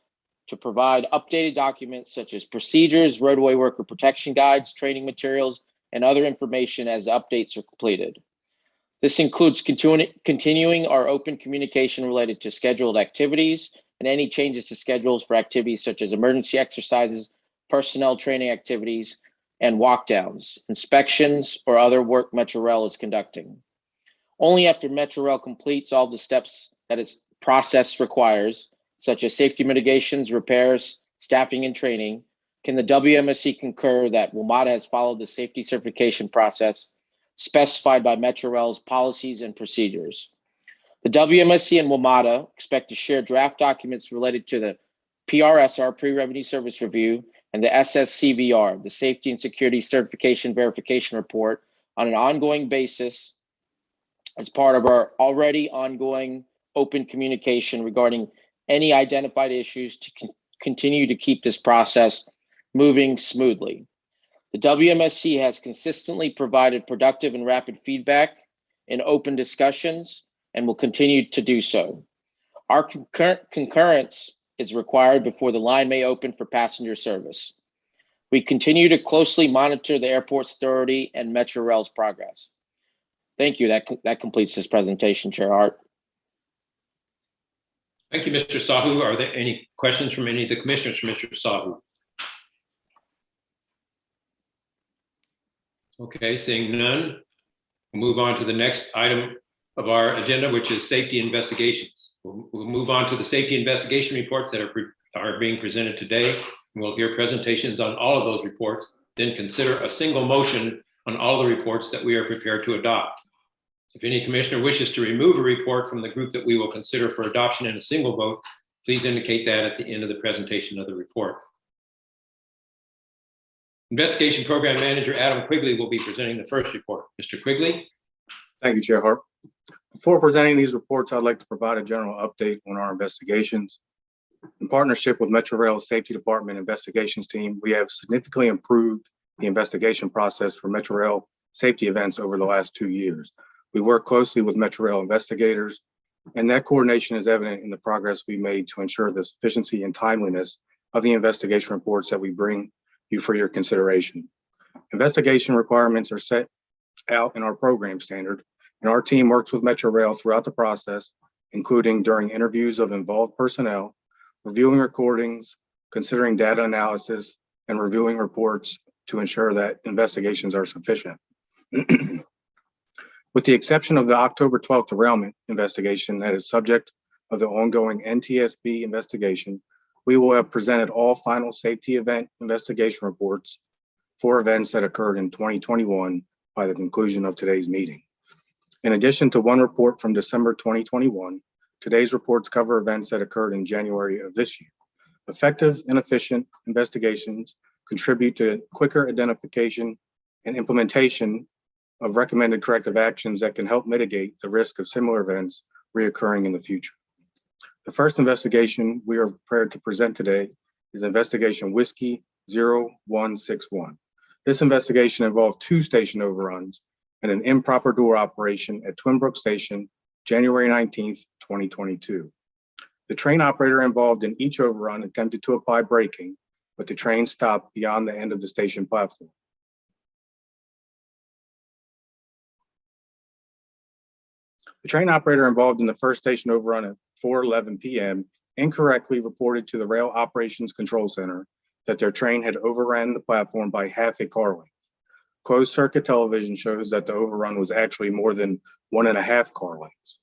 to provide updated documents such as procedures, roadway worker protection guides, training materials, and other information as updates are completed. This includes continuing our open communication related to scheduled activities and any changes to schedules for activities such as emergency exercises, personnel training activities, and walkdowns, inspections, or other work Metrorail is conducting. Only after Metrorail completes all the steps that its process requires, such as safety mitigations, repairs, staffing, and training, can the WMSC concur that WMATA has followed the safety certification process specified by Metrorail's policies and procedures. The WMSC and WMATA expect to share draft documents related to the PRSR, pre-revenue service review, and the SSCVR, the Safety and Security Certification Verification Report, on an ongoing basis as part of our already ongoing open communication regarding any identified issues to continue to keep this process moving smoothly. The WMSC has consistently provided productive and rapid feedback in open discussions and will continue to do so. Our concurrence is required before the line may open for passenger service. We continue to closely monitor the airport's authority and Metro Rail's progress. Thank you. That completes this presentation, Chair Hart. Thank you, Mr. Sahu. Are there any questions from any of the commissioners for Mr. Sahu? Okay, seeing none, we'll move on to the next item of our agenda, which is safety investigations. We'll move on to the safety investigation reports that are being presented today. We'll hear presentations on all of those reports, then consider a single motion on all the reports that we are prepared to adopt. If any commissioner wishes to remove a report from the group that we will consider for adoption in a single vote, please indicate that at the end of the presentation of the report. Investigation Program Manager Adam Quigley will be presenting the first report. Mr. Quigley. Thank you, Chair Hart. Before presenting these reports, I'd like to provide a general update on our investigations. In partnership with Metro Rail Safety Department investigations team, we have significantly improved the investigation process for Metro Rail safety events over the last 2 years. We work closely with Metro Rail investigators, and that coordination is evident in the progress we made to ensure the sufficiency and timeliness of the investigation reports that we bring you for your consideration. Investigation requirements are set out in our program standard, and our team works with Metro Rail throughout the process, including during interviews of involved personnel, reviewing recordings, considering data analysis, and reviewing reports to ensure that investigations are sufficient. With the exception of the October 12th derailment investigation that is subject of the ongoing NTSB investigation, we will have presented all final safety event investigation reports for events that occurred in 2021 by the conclusion of today's meeting. In addition to one report from December 2021, today's reports cover events that occurred in January of this year. Effective and efficient investigations contribute to quicker identification and implementation of recommended corrective actions that can help mitigate the risk of similar events reoccurring in the future. The first investigation we are prepared to present today is Investigation Whiskey 0161. This investigation involved 2 station overruns and an improper door operation at Twinbrook Station, January 19th, 2022. The train operator involved in each overrun attempted to apply braking, but the train stopped beyond the end of the station platform. The train operator involved in the first station overrun at 4:11 p.m. incorrectly reported to the Rail Operations Control Center that their train had overran the platform by half a car length. Closed circuit television shows that the overrun was actually more than 1.5 car lengths.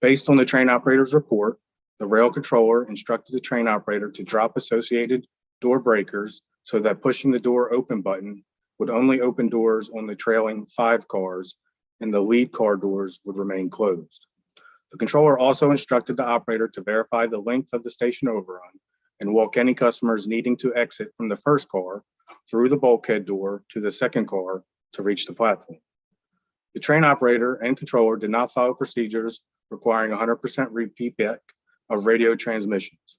Based on the train operator's report, the rail controller instructed the train operator to drop associated door breakers so that pushing the door open button would only open doors on the trailing 5 cars, and the lead car doors would remain closed. The controller also instructed the operator to verify the length of the station overrun and walk any customers needing to exit from the first car through the bulkhead door to the second car to reach the platform. The train operator and controller did not follow procedures requiring 100% repeat back of radio transmissions.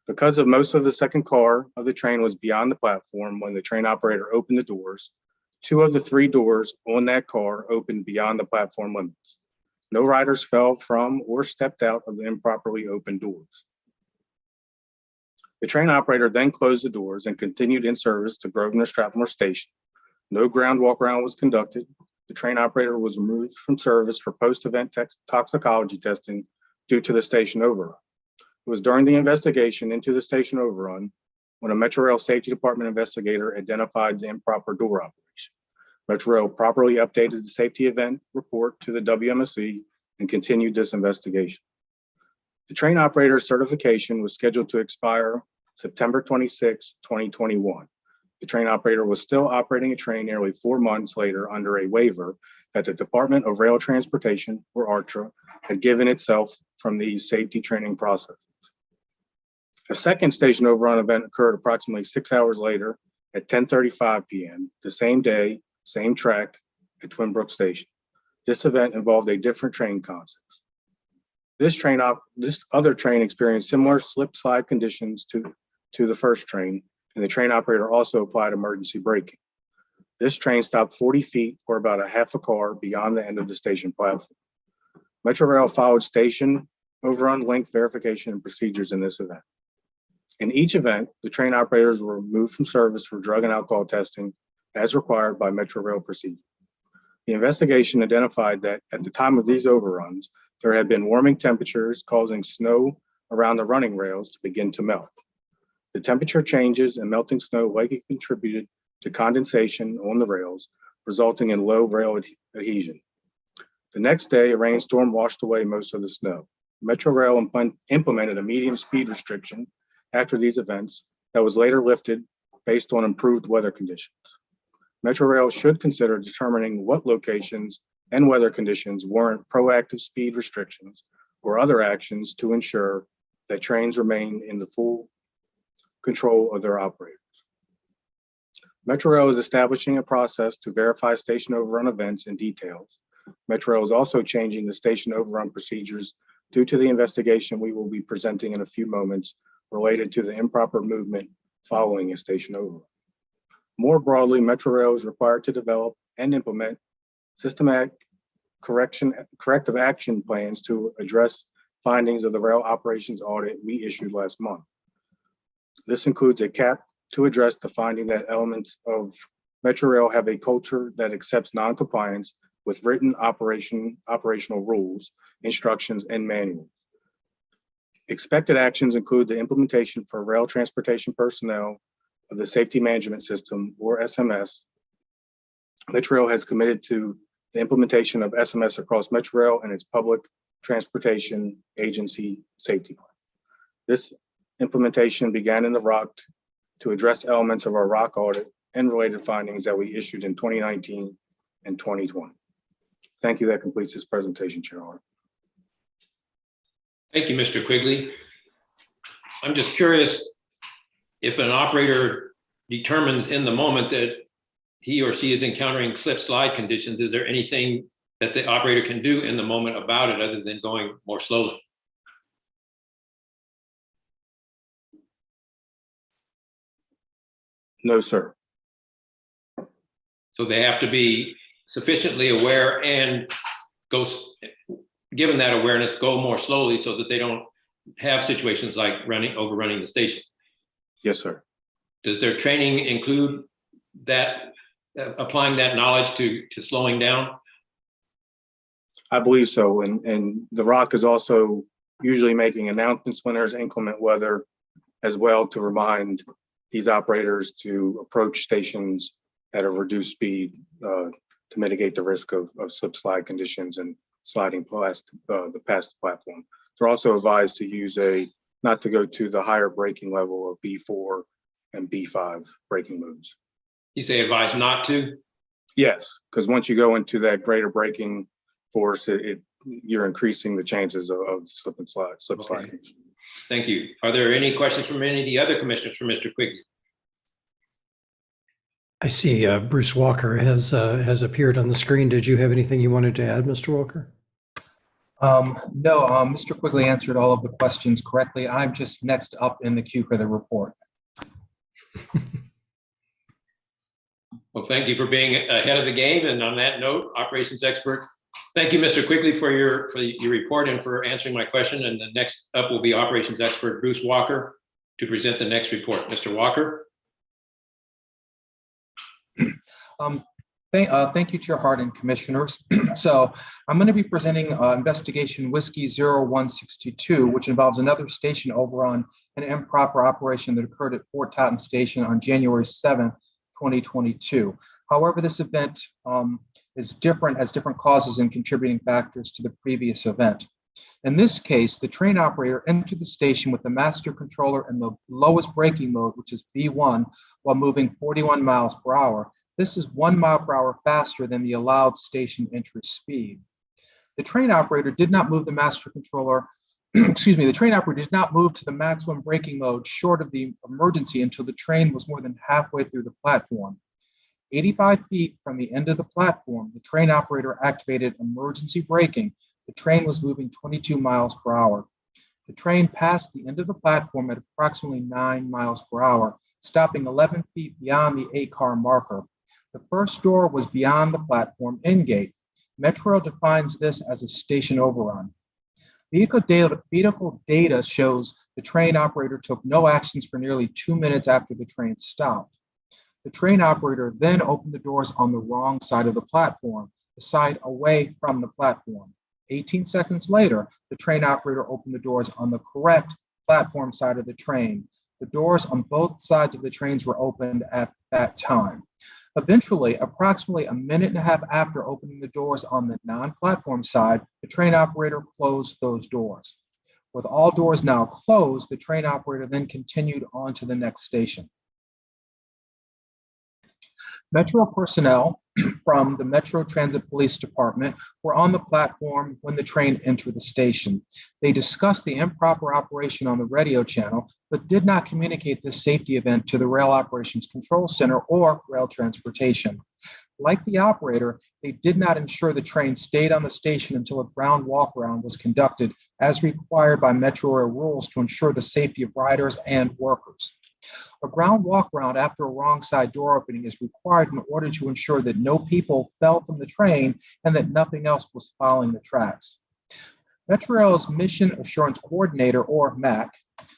Because of most of the second car of the train was beyond the platform when the train operator opened the doors, 2 of the 3 doors on that car opened beyond the platform limits. No riders fell from or stepped out of the improperly opened doors. The train operator then closed the doors and continued in service to Grosvenor Strathmore Station. No ground walk around was conducted. The train operator was removed from service for post-event toxicology testing due to the station overrun. It was during the investigation into the station overrun when a Metro Rail Safety Department investigator identified the improper door operation. Metro Rail properly updated the safety event report to the WMSC and continued this investigation. The train operator's certification was scheduled to expire September 26, 2021. The train operator was still operating a train nearly 4 months later under a waiver that the Department of Rail Transportation, or ARTRA, had given itself from these safety training processes. A second station overrun event occurred approximately 6 hours later at 10:35 p.m. the same day, same track at Twin Brook Station. This event involved a different train concept. This other train experienced similar slip slide conditions to the first train, and the train operator also applied emergency braking. This train stopped 40 feet or about a half a car beyond the end of the station platform. Metrorail followed station overrun length verification and procedures in this event. In each event, the train operators were removed from service for drug and alcohol testing as required by Metrorail procedure. The investigation identified that at the time of these overruns, there had been warming temperatures causing snow around the running rails to begin to melt. The temperature changes and melting snow likely contributed to condensation on the rails, resulting in low rail adhesion. The next day, a rainstorm washed away most of the snow. Metrorail implemented a medium speed restriction after these events that was later lifted based on improved weather conditions. Metrorail should consider determining what locations and weather conditions warrant proactive speed restrictions or other actions to ensure that trains remain in the full control of their operators. Metrorail is establishing a process to verify station overrun events and details. Metrorail is also changing the station overrun procedures due to the investigation we will be presenting in a few moments related to the improper movement following a station overrun. More broadly, Metrorail is required to develop and implement systematic corrective action plans to address findings of the rail operations audit we issued last month. This includes a CAP to address the finding that elements of Metrorail have a culture that accepts non-compliance with written operational rules, instructions, and manuals. Expected actions include the implementation for rail transportation personnel of the Safety Management System, or SMS. Metrorail has committed to the implementation of SMS across Metrorail and its public transportation agency safety plan. This implementation began in the ROC to address elements of our ROC audit and related findings that we issued in 2019 and 2020. Thank you. That completes this presentation, Chair Hart. Thank you, Mr. Quigley. I'm just curious, if an operator determines in the moment that he or she is encountering slip slide conditions, is there anything that the operator can do in the moment about it other than going more slowly? No, sir. So they have to be sufficiently aware and given that awareness, go more slowly so that they don't have situations like overrunning the station. Yes, sir. Does their training include that, applying that knowledge to slowing down? I believe so. And the ROC is also usually making announcements when there's inclement weather as well to remind these operators to approach stations at a reduced speed to mitigate the risk of slip slide conditions and sliding past the platform. They're also advised to use not to go to the higher braking level of B4 and B5 braking modes. You say advised not to? Yes, because once you go into that greater braking force, you're increasing the chances of slip slide conditions. Thank you. Are there any questions from any of the other commissioners for Mr. Quigley? I see Bruce Walker has appeared on the screen. Did you have anything you wanted to add, Mr. Walker? No, Mr. Quigley answered all of the questions correctly. I'm just next up in the queue for the report. Well, thank you for being ahead of the game. And on that note, operations expert, thank you, Mr. Quigley, for your report and for answering my question. And the next up will be operations expert Bruce Walker to present the next report. Mr. Walker. Thank you, Chair Hart and Commissioners. So I'm going to be presenting investigation Whiskey 0162, which involves another station overrun and improper operation that occurred at Fort Totten Station on January 7th, 2022. However, this event has different causes and contributing factors to the previous event. In this case, the train operator entered the station with the master controller in the lowest braking mode, which is B1, while moving 41 miles per hour. This is 1 mile per hour faster than the allowed station entry speed. The train operator did not move the master controller the train operator did not move to the maximum braking mode short of the emergency until the train was more than halfway through the platform. 85 feet from the end of the platform, the train operator activated emergency braking. The train was moving 22 miles per hour. The train passed the end of the platform at approximately 9 miles per hour, stopping 11 feet beyond the 8-car marker. The first door was beyond the platform end gate. Metro defines this as a station overrun. Vehicle data shows the train operator took no actions for nearly 2 minutes after the train stopped. The train operator then opened the doors on the wrong side of the platform, the side away from the platform. 18 seconds later, the train operator opened the doors on the correct platform side of the train. The doors on both sides of the trains were opened at that time. Eventually, approximately a minute and a half after opening the doors on the non-platform side, the train operator closed those doors. With all doors now closed, the train operator then continued on to the next station. Metro personnel from the Metro Transit Police Department were on the platform when the train entered the station. They discussed the improper operation on the radio channel, but did not communicate this safety event to the Rail Operations Control Center or Rail Transportation. Like the operator, they did not ensure the train stayed on the station until a ground walk-around was conducted as required by Metro Rail rules to ensure the safety of riders and workers. A ground walk-around after a wrong side door opening is required in order to ensure that no people fell from the train and that nothing else was following the tracks. Metrorail's Mission Assurance Coordinator, or MAC,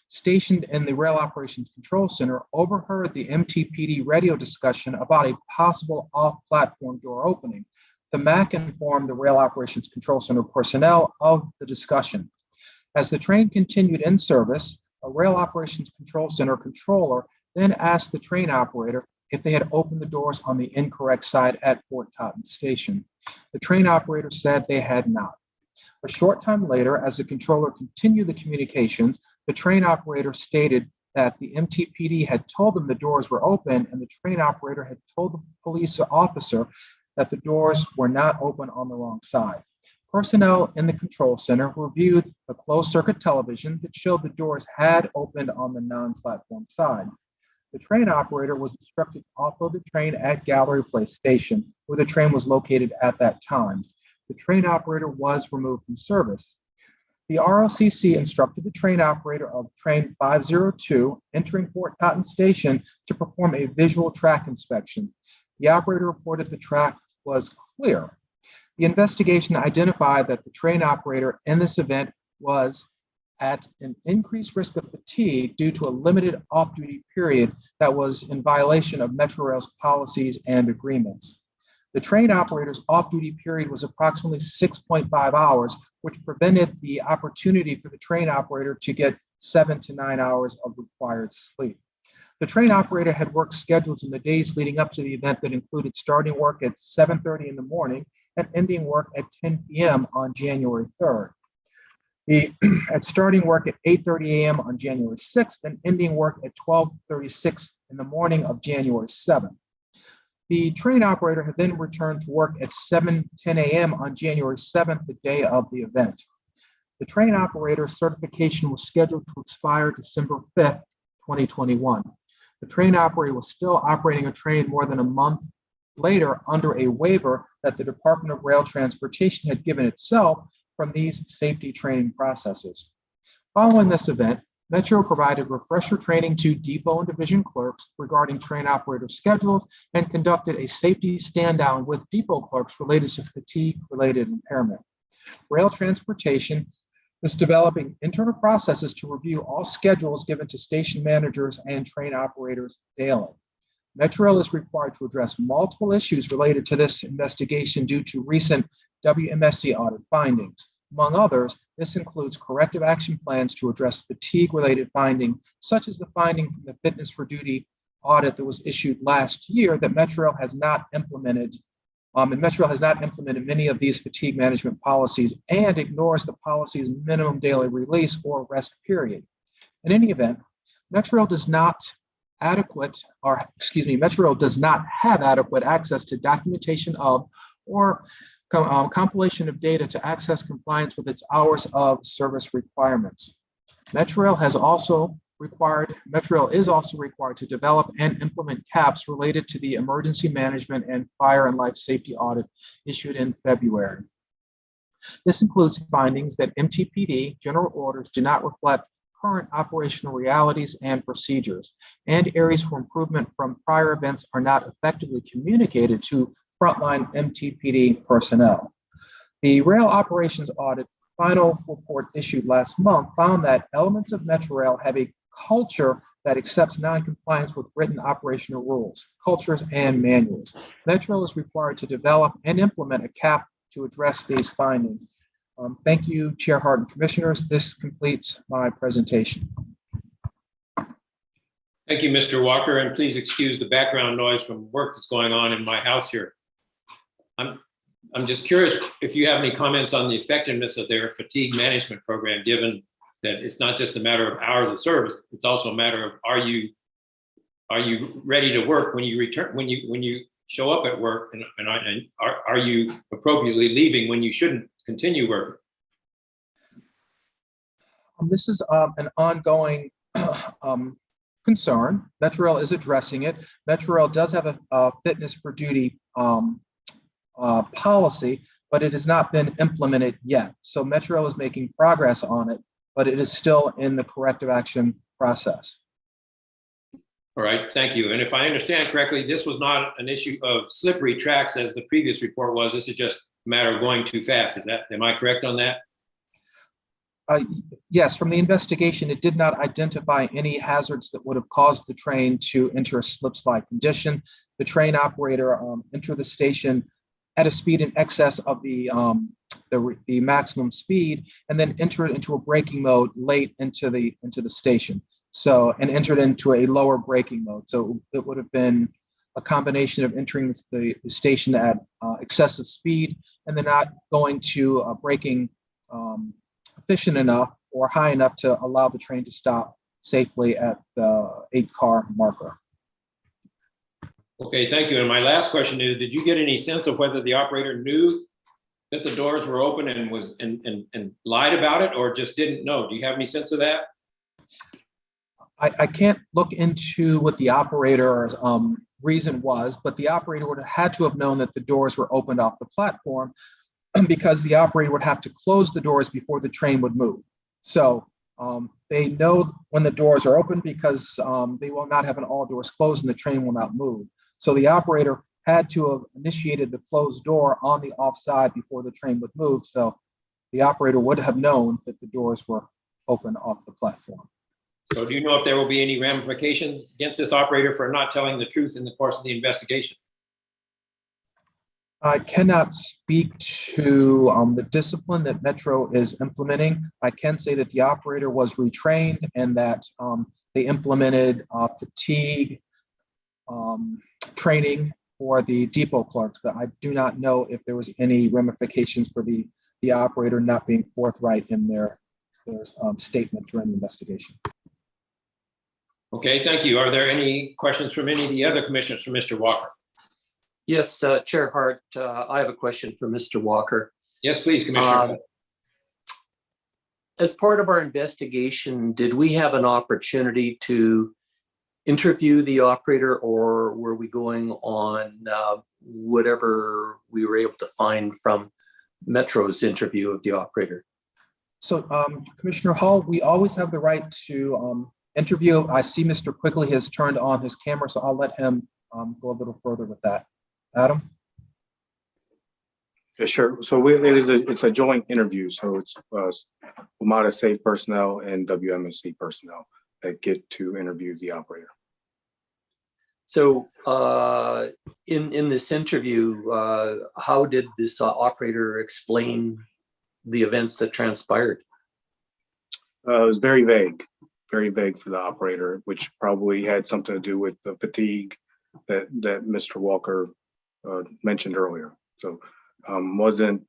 stationed in the Rail Operations Control Center, overheard the MTPD radio discussion about a possible off-platform door opening. The MAC informed the Rail Operations Control Center personnel of the discussion. As the train continued in service, a Rail Operations Control Center controller then asked the train operator if they had opened the doors on the incorrect side at Fort Totten Station. The train operator said they had not. A short time later, as the controller continued the communications, the train operator stated that the MTPD had told them the doors were open, and the train operator had told the police officer that the doors were not open on the wrong side. Personnel in the control center reviewed the closed-circuit television that showed the doors had opened on the non-platform side. The train operator was instructed to offload the train at Gallery Place Station, where the train was located at that time. The train operator was removed from service. The ROCC instructed the train operator of train 502 entering Fort Totten Station to perform a visual track inspection. The operator reported the track was clear. The investigation identified that the train operator in this event was at an increased risk of fatigue due to a limited off-duty period that was in violation of Metrorail's policies and agreements. The train operator's off-duty period was approximately 6.5 hours, which prevented the opportunity for the train operator to get 7 to 9 hours of required sleep. The train operator had work schedules in the days leading up to the event that included starting work at 7:30 in the morning and ending work at 10 p.m. on January 3rd. At starting work at 8:30 a.m. on January 6th and ending work at 12:36 in the morning of January 7th. The train operator had then returned to work at 7:10 a.m. on January 7th, the day of the event. The train operator's certification was scheduled to expire December 5th, 2021. The train operator was still operating a train more than a month later under a waiver that the Department of Rail Transportation had given itself from these safety training processes. Following this event, Metro provided refresher training to depot and division clerks regarding train operator schedules and conducted a safety stand-down with depot clerks related to fatigue-related impairment. Rail Transportation is developing internal processes to review all schedules given to station managers and train operators daily. Metrorail is required to address multiple issues related to this investigation due to recent WMSC audit findings. Among others, this includes corrective action plans to address fatigue-related findings, such as the finding from the Fitness for Duty audit that was issued last year that Metrorail has not implemented. Metrorail has not implemented many of these fatigue management policies and ignores the policy's minimum daily release or rest period. In any event, Metrorail does not have adequate access to documentation of or compilation of data to access compliance with its hours of service requirements. Metrorail is also required to develop and implement CAPs related to the emergency management and fire and life safety audit issued in February. This includes findings that MTPD general orders do not reflect current operational realities and procedures, and areas for improvement from prior events are not effectively communicated to frontline MTPD personnel. The rail operations audit final report issued last month found that elements of Metrorail have a culture that accepts non-compliance with written operational rules, cultures, and manuals. Metrorail is required to develop and implement a CAP to address these findings. Thank you, Chair Hart and Commissioners. This completes my presentation. Thank you, Mr. Walker, and please excuse the background noise from work that's going on in my house here. I'm just curious if you have any comments on the effectiveness of their fatigue management program, given that it's not just a matter of hours of service, it's also a matter of are you ready to work when you return, when you show up at work, and are you appropriately leaving when you shouldn't continue working? This is an ongoing concern. Metrorail is addressing it. Metrorail does have a fitness for duty policy, but it has not been implemented yet. So Metrorail is making progress on it, but it is still in the corrective action process. All right, thank you. And if I understand correctly, this was not an issue of slippery tracks as the previous report was. This is just a matter of going too fast. Am I correct on that? Yes, from the investigation, it did not identify any hazards that would have caused the train to enter a slip slide condition. The train operator entered the station at a speed in excess of the maximum speed, and then entered into a braking mode late into the station. So, and entered into a lower braking mode. So it would have been a combination of entering the station at excessive speed and then not going to braking efficient enough or high enough to allow the train to stop safely at the 8-car marker. Okay, thank you. And my last question is, did you get any sense of whether the operator knew that the doors were open and lied about it, or just didn't know? Do you have any sense of that? I can't look into what the operator's reason was, but the operator would have had to have known that the doors were opened off the platform, because the operator would have to close the doors before the train would move. So they know when the doors are open because they will not have all doors closed and the train will not move. So the operator had to have initiated the closed door on the offside before the train would move. So the operator would have known that the doors were open off the platform. So do you know if there will be any ramifications against this operator for not telling the truth in the course of the investigation? I cannot speak to the discipline that Metro is implementing. I can say that the operator was retrained and that they implemented fatigue training for the depot clerks, but I do not know if there was any ramifications for the operator not being forthright in their statement during the investigation. Okay, thank you. Are there any questions from any of the other commissioners for Mr. Walker? Yes, Chair Hart, I have a question for Mr. Walker. Yes, please, Commissioner. As part of our investigation, did we have an opportunity to interview the operator, or were we going on whatever we were able to find from Metro's interview of the operator? So, Commissioner Hall, we always have the right to interview. I see Mr. Quigley has turned on his camera, so I'll let him go a little further with that. Adam? Yeah, sure. So it's a joint interview. So it's WMSC Safe personnel and WMSC personnel that get to interview the operator. So in this interview, how did this operator explain the events that transpired? It was very vague for the operator, which probably had something to do with the fatigue that Mr. Walker mentioned earlier. So wasn't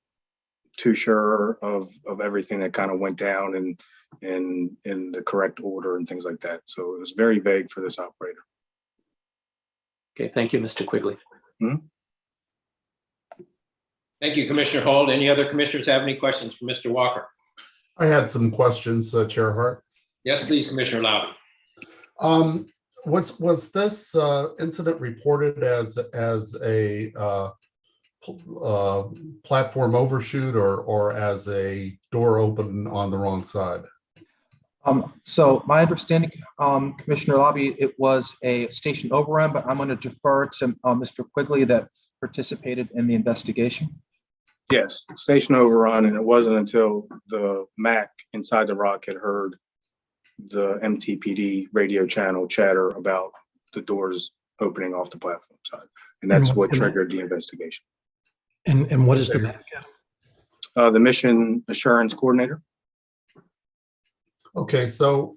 too sure of everything that kind of went down in the correct order and things like that. So it was very vague for this operator. Okay, thank you, Mr. Quigley. Mm-hmm. Thank you, Commissioner Hold. Any other commissioners have any questions for Mr. Walker? I had some questions, Chair Hart. Yes, please, Commissioner Lowry. Was this incident reported as a platform overshoot or as a door open on the wrong side? So my understanding, Commissioner Lobby, it was a station overrun, but I'm going to defer to Mr. Quigley that participated in the investigation. Yes, station overrun, and it wasn't until the MAC inside the rock had heard the MTPD radio channel chatter about the doors opening off the platform side, and that's what triggered the investigation. And what is the MAC? The Mission Assurance Coordinator. Okay, so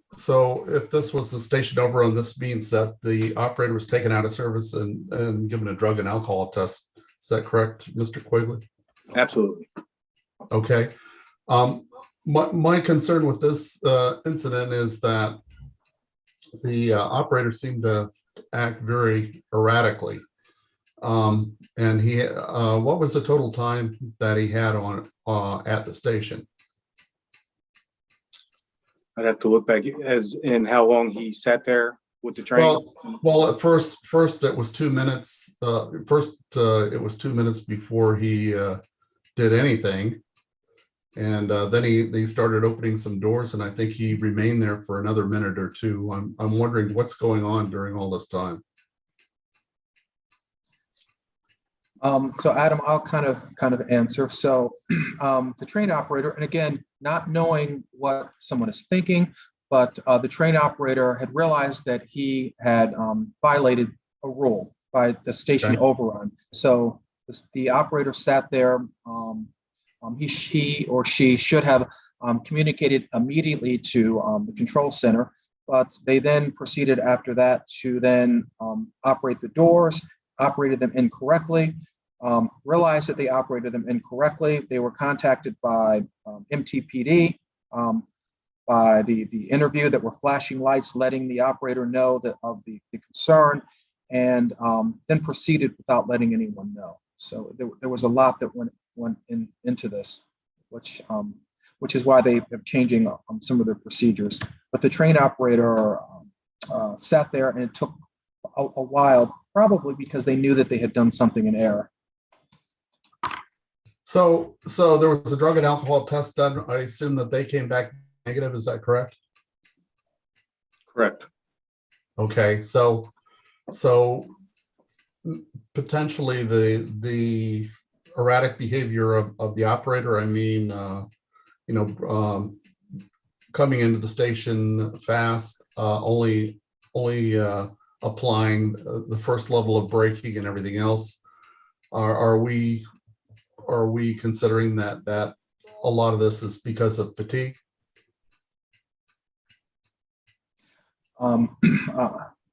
if this was the station overrun, this means that the operator was taken out of service and given a drug and alcohol test. Is that correct, Mr. Quigley? Absolutely. Okay. My concern with this incident is that the operator seemed to act very erratically. And he, what was the total time that he had on at the station? I'd have to look back as in how long he sat there with the train. Well, at first it was 2 minutes. It was 2 minutes before he did anything, and then he started opening some doors, and I think he remained there for another minute or two. I'm wondering what's going on during all this time. So Adam, I'll kind of answer. So the train operator, and again, not knowing what someone is thinking, but the train operator had realized that he had violated a rule by the station overrun. So the operator sat there. He or she should have communicated immediately to the control center, but they then proceeded after that to then operate the doors, operated them incorrectly. Realized that they operated them incorrectly. They were contacted by MTPD, by the interview that were flashing lights, letting the operator know that of the concern, and then proceeded without letting anyone know. So there was a lot that went into this, which is why they are changing some of their procedures. But the train operator sat there, and it took a while, probably because they knew that they had done something in error. So there was a drug and alcohol test done. I assume that they came back negative. Is that correct? Correct. Okay, so potentially the erratic behavior of the operator. I mean, coming into the station fast, only applying the first level of braking and everything else. Are we considering that a lot of this is because of fatigue?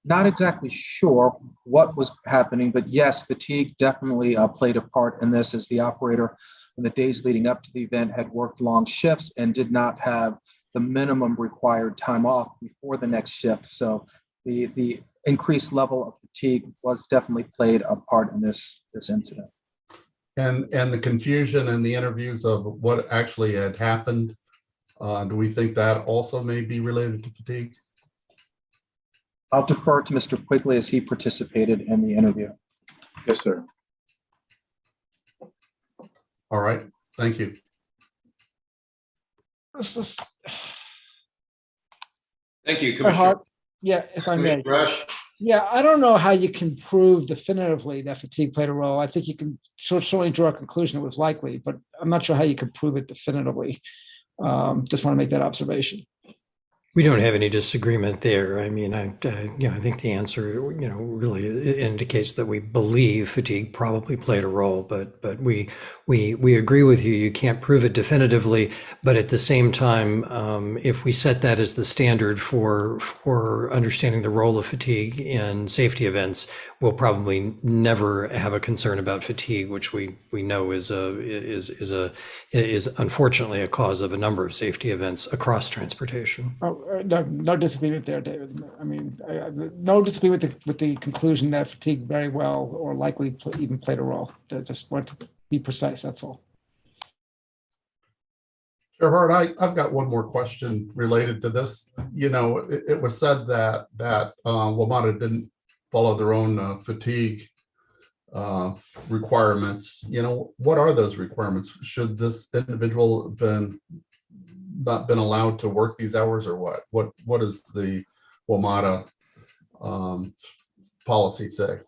Not exactly sure what was happening, but yes, fatigue definitely played a part in this, as the operator in the days leading up to the event had worked long shifts and did not have the minimum required time off before the next shift. So the increased level of fatigue was definitely played a part in this incident. And the confusion in the interviews of what actually had happened, do we think that also may be related to fatigue? I'll defer to Mr. Quigley as he participated in the interview. Yes, sir. All right, thank you. Thank you, Commissioner. Yeah, if I may. Rush. Yeah, I don't know how you can prove definitively that fatigue played a role. I think you can certainly draw a conclusion it was likely, but I'm not sure how you can prove it definitively. Just want to make that observation. We don't have any disagreement there. I mean, I think the answer, really indicates that we believe fatigue probably played a role, but we agree with you. You can't prove it definitively, but at the same time, if we set that as the standard for understanding the role of fatigue in safety events, we'll probably never have a concern about fatigue, which we know is unfortunately a cause of a number of safety events across transportation. No disagreement there, David. I mean, no disagreement with the conclusion that fatigue very well or likely even played a role. Just want to be precise, that's all. Sure, Hart, I've got one more question related to this. You know, it was said that WMATA didn't follow their own fatigue requirements. You know, what are those requirements? Should this individual have not been allowed to work these hours, or what? What does the WMATA policy say?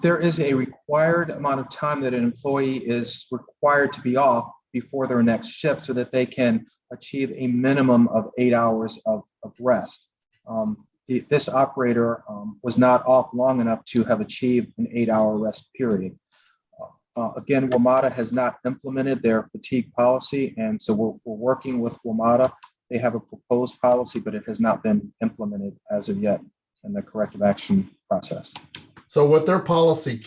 There is a required amount of time that an employee is required to be off before their next shift so that they can achieve a minimum of 8 hours of rest. This operator was not off long enough to have achieved an 8-hour rest period. Again, WMATA has not implemented their fatigue policy, and so we're working with WMATA. They have a proposed policy, but it has not been implemented as of yet in the corrective action process. So with their policy,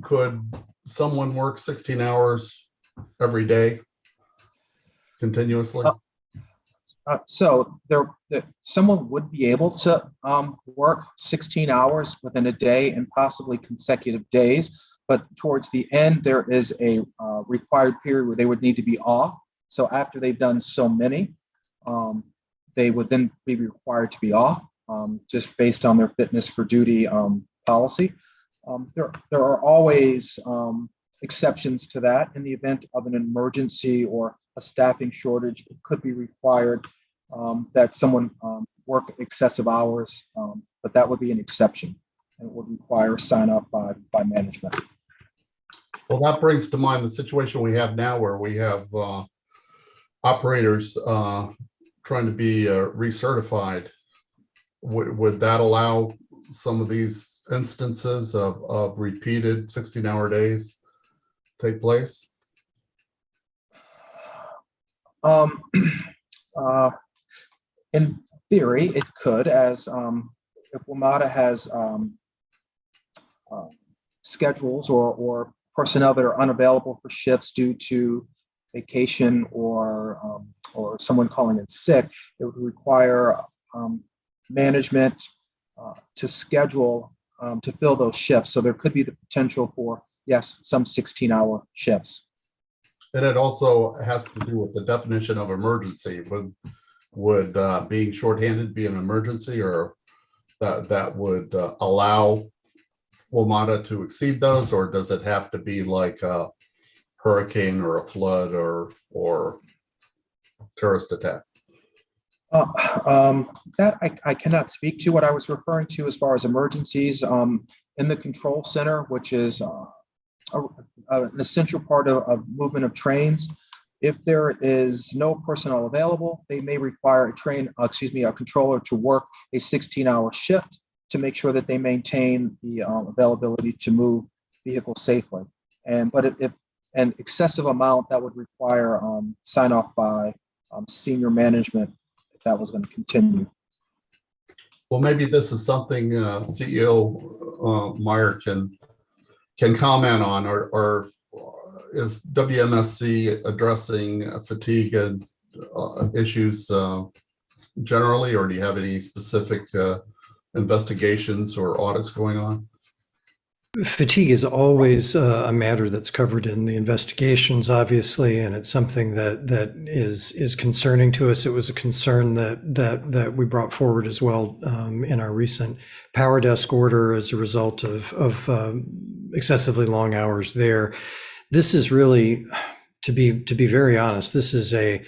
could someone work 16 hours every day continuously? Someone would be able to work 16 hours within a day and possibly consecutive days, but towards the end, there is a required period where they would need to be off. So after they've done so many, they would then be required to be off just based on their fitness for duty policy. There are always exceptions to that. In the event of an emergency or a staffing shortage, it could be required that someone work excessive hours, but that would be an exception and it would require sign off by management. Well, that brings to mind the situation we have now where we have operators trying to be recertified. Would that allow some of these instances of repeated 16-hour days take place? In theory, it could, as if WMATA has schedules or personnel that are unavailable for shifts due to vacation or someone calling in sick, it would require management to schedule to fill those shifts. So there could be the potential for, yes, some 16-hour shifts. And it also has to do with the definition of emergency. Would being shorthanded be an emergency, or that would allow WMATA to exceed those, or does it have to be like a hurricane or a flood or terrorist attack? That I cannot speak to. What I was referring to as far as emergencies in the control center, which is an essential part of movement of trains. If there is no personnel available, they may require a controller to work a 16-hour shift to make sure that they maintain the availability to move vehicles safely. But if an excessive amount, that would require sign off by senior management if that was going to continue. Well, maybe this is something CEO Meyer can comment on, or is WMSC addressing fatigue and issues generally, or do you have any specific investigations or audits going on? Fatigue is always a matter that's covered in the investigations, obviously, and it's something that is concerning to us. It was a concern that we brought forward as well in our recent power desk order as a result of excessively long hours there. This is really, to be very honest, this is a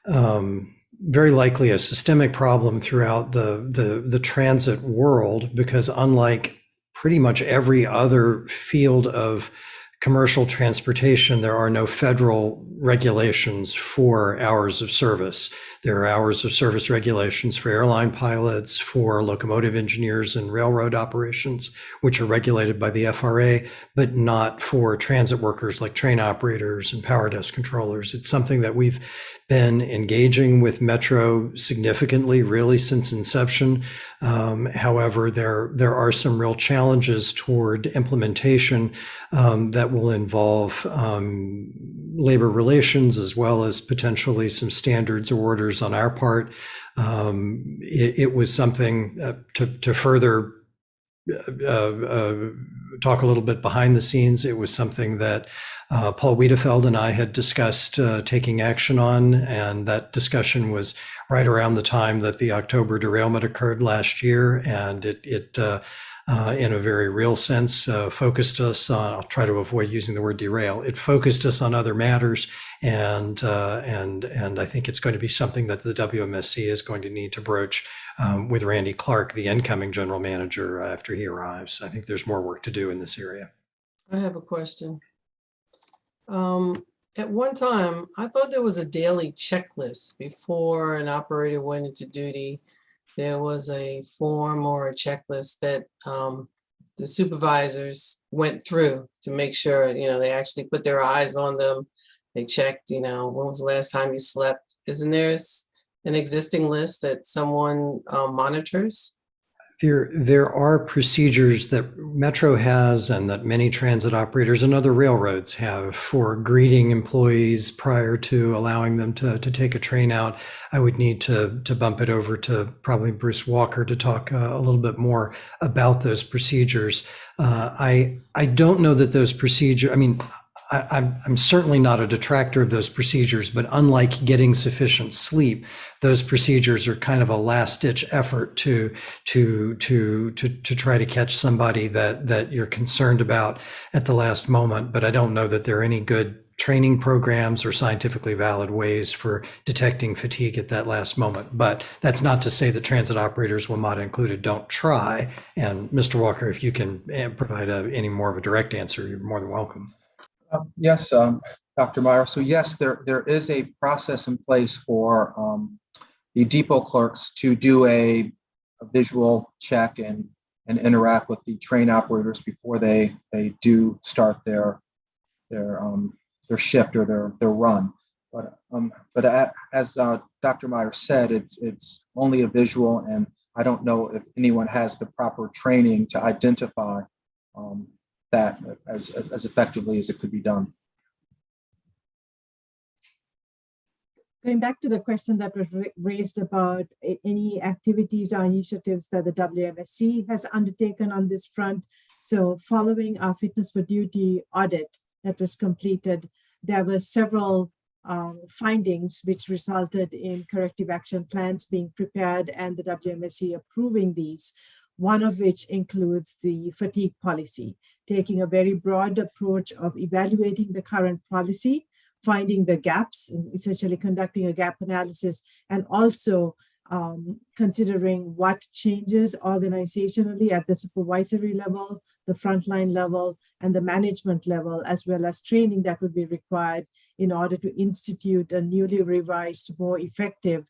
very likely a systemic problem throughout the transit world, because unlike pretty much every other field of commercial transportation, there are no federal regulations for hours of service. There are hours of service regulations for airline pilots, for locomotive engineers and railroad operations, which are regulated by the FRA, but not for transit workers like train operators and power desk controllers. It's something that we've been engaging with Metro significantly, really, since inception. However, there are some real challenges toward implementation that will involve labor relations, as well as potentially some standards or orders on our part. It was something to further talk a little bit behind the scenes. It was something that Paul Wiedefeld and I had discussed taking action on, and that discussion was right around the time that the October derailment occurred last year, and it in a very real sense, focused us on, I'll try to avoid using the word derail, it focused us on other matters, and I think it's going to be something that the WMSC is going to need to broach with Randy Clark, the incoming general manager, after he arrives. I think there's more work to do in this area. I have a question. At one time, I thought there was a daily checklist before an operator went into duty. There was a form or a checklist that the supervisors went through to make sure, they actually put their eyes on them. They checked, when was the last time you slept? Isn't there an existing list that someone monitors? There are procedures that Metro has and that many transit operators and other railroads have for greeting employees prior to allowing them to take a train out. I would need to bump it over to probably Bruce Walker to talk a little bit more about those procedures. I don't know that those procedures, I'm certainly not a detractor of those procedures, but unlike getting sufficient sleep, those procedures are kind of a last-ditch effort to try to catch somebody that you're concerned about at the last moment. But I don't know that there are any good training programs or scientifically valid ways for detecting fatigue at that last moment. But that's not to say that transit operators, WMATA included, don't try. And Mr. Walker, if you can provide any more of a direct answer, you're more than welcome. Yes, Dr. Meyer. So yes, there is a process in place for the depot clerks to do a visual check and interact with the train operators before they do start their shift or their run. But as Dr. Meyer said, it's only a visual, and I don't know if anyone has the proper training to identify that as effectively as it could be done. Going back to the question that was raised about any activities or initiatives that the WMSC has undertaken on this front. So following our fitness for duty audit that was completed, there were several findings which resulted in corrective action plans being prepared and the WMSC approving these. One of which includes the fatigue policy, taking a very broad approach of evaluating the current policy, finding the gaps, essentially conducting a gap analysis, and also considering what changes organizationally at the supervisory level, the frontline level, and the management level, as well as training that would be required in order to institute a newly revised, more effective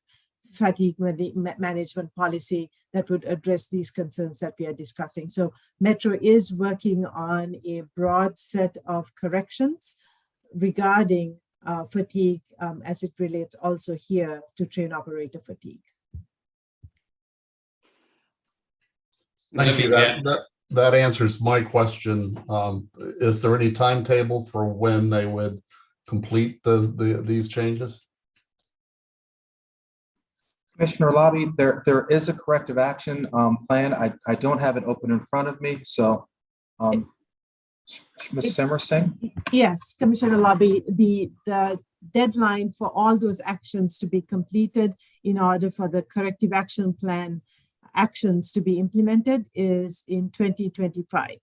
fatigue management policy that would address these concerns that we are discussing. So Metro is working on a broad set of corrections regarding fatigue as it relates also here to train operator fatigue. Thank you. That answers my question. Is there any timetable for when they would complete these changes? Commissioner Lobby, there is a corrective action plan. I don't have it open in front of me, so Ms. Simmersing? Yes, Commissioner Lobby, the deadline for all those actions to be completed in order for the corrective action plan actions to be implemented is in 2025.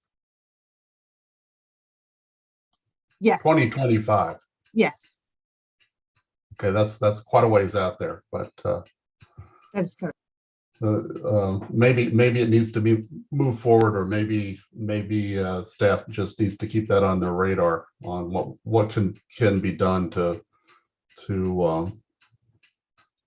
Yes. 2025. Yes. Okay, that's quite a ways out there, but that is correct. Maybe it needs to be moved forward, or maybe staff just needs to keep that on their radar on what can be done to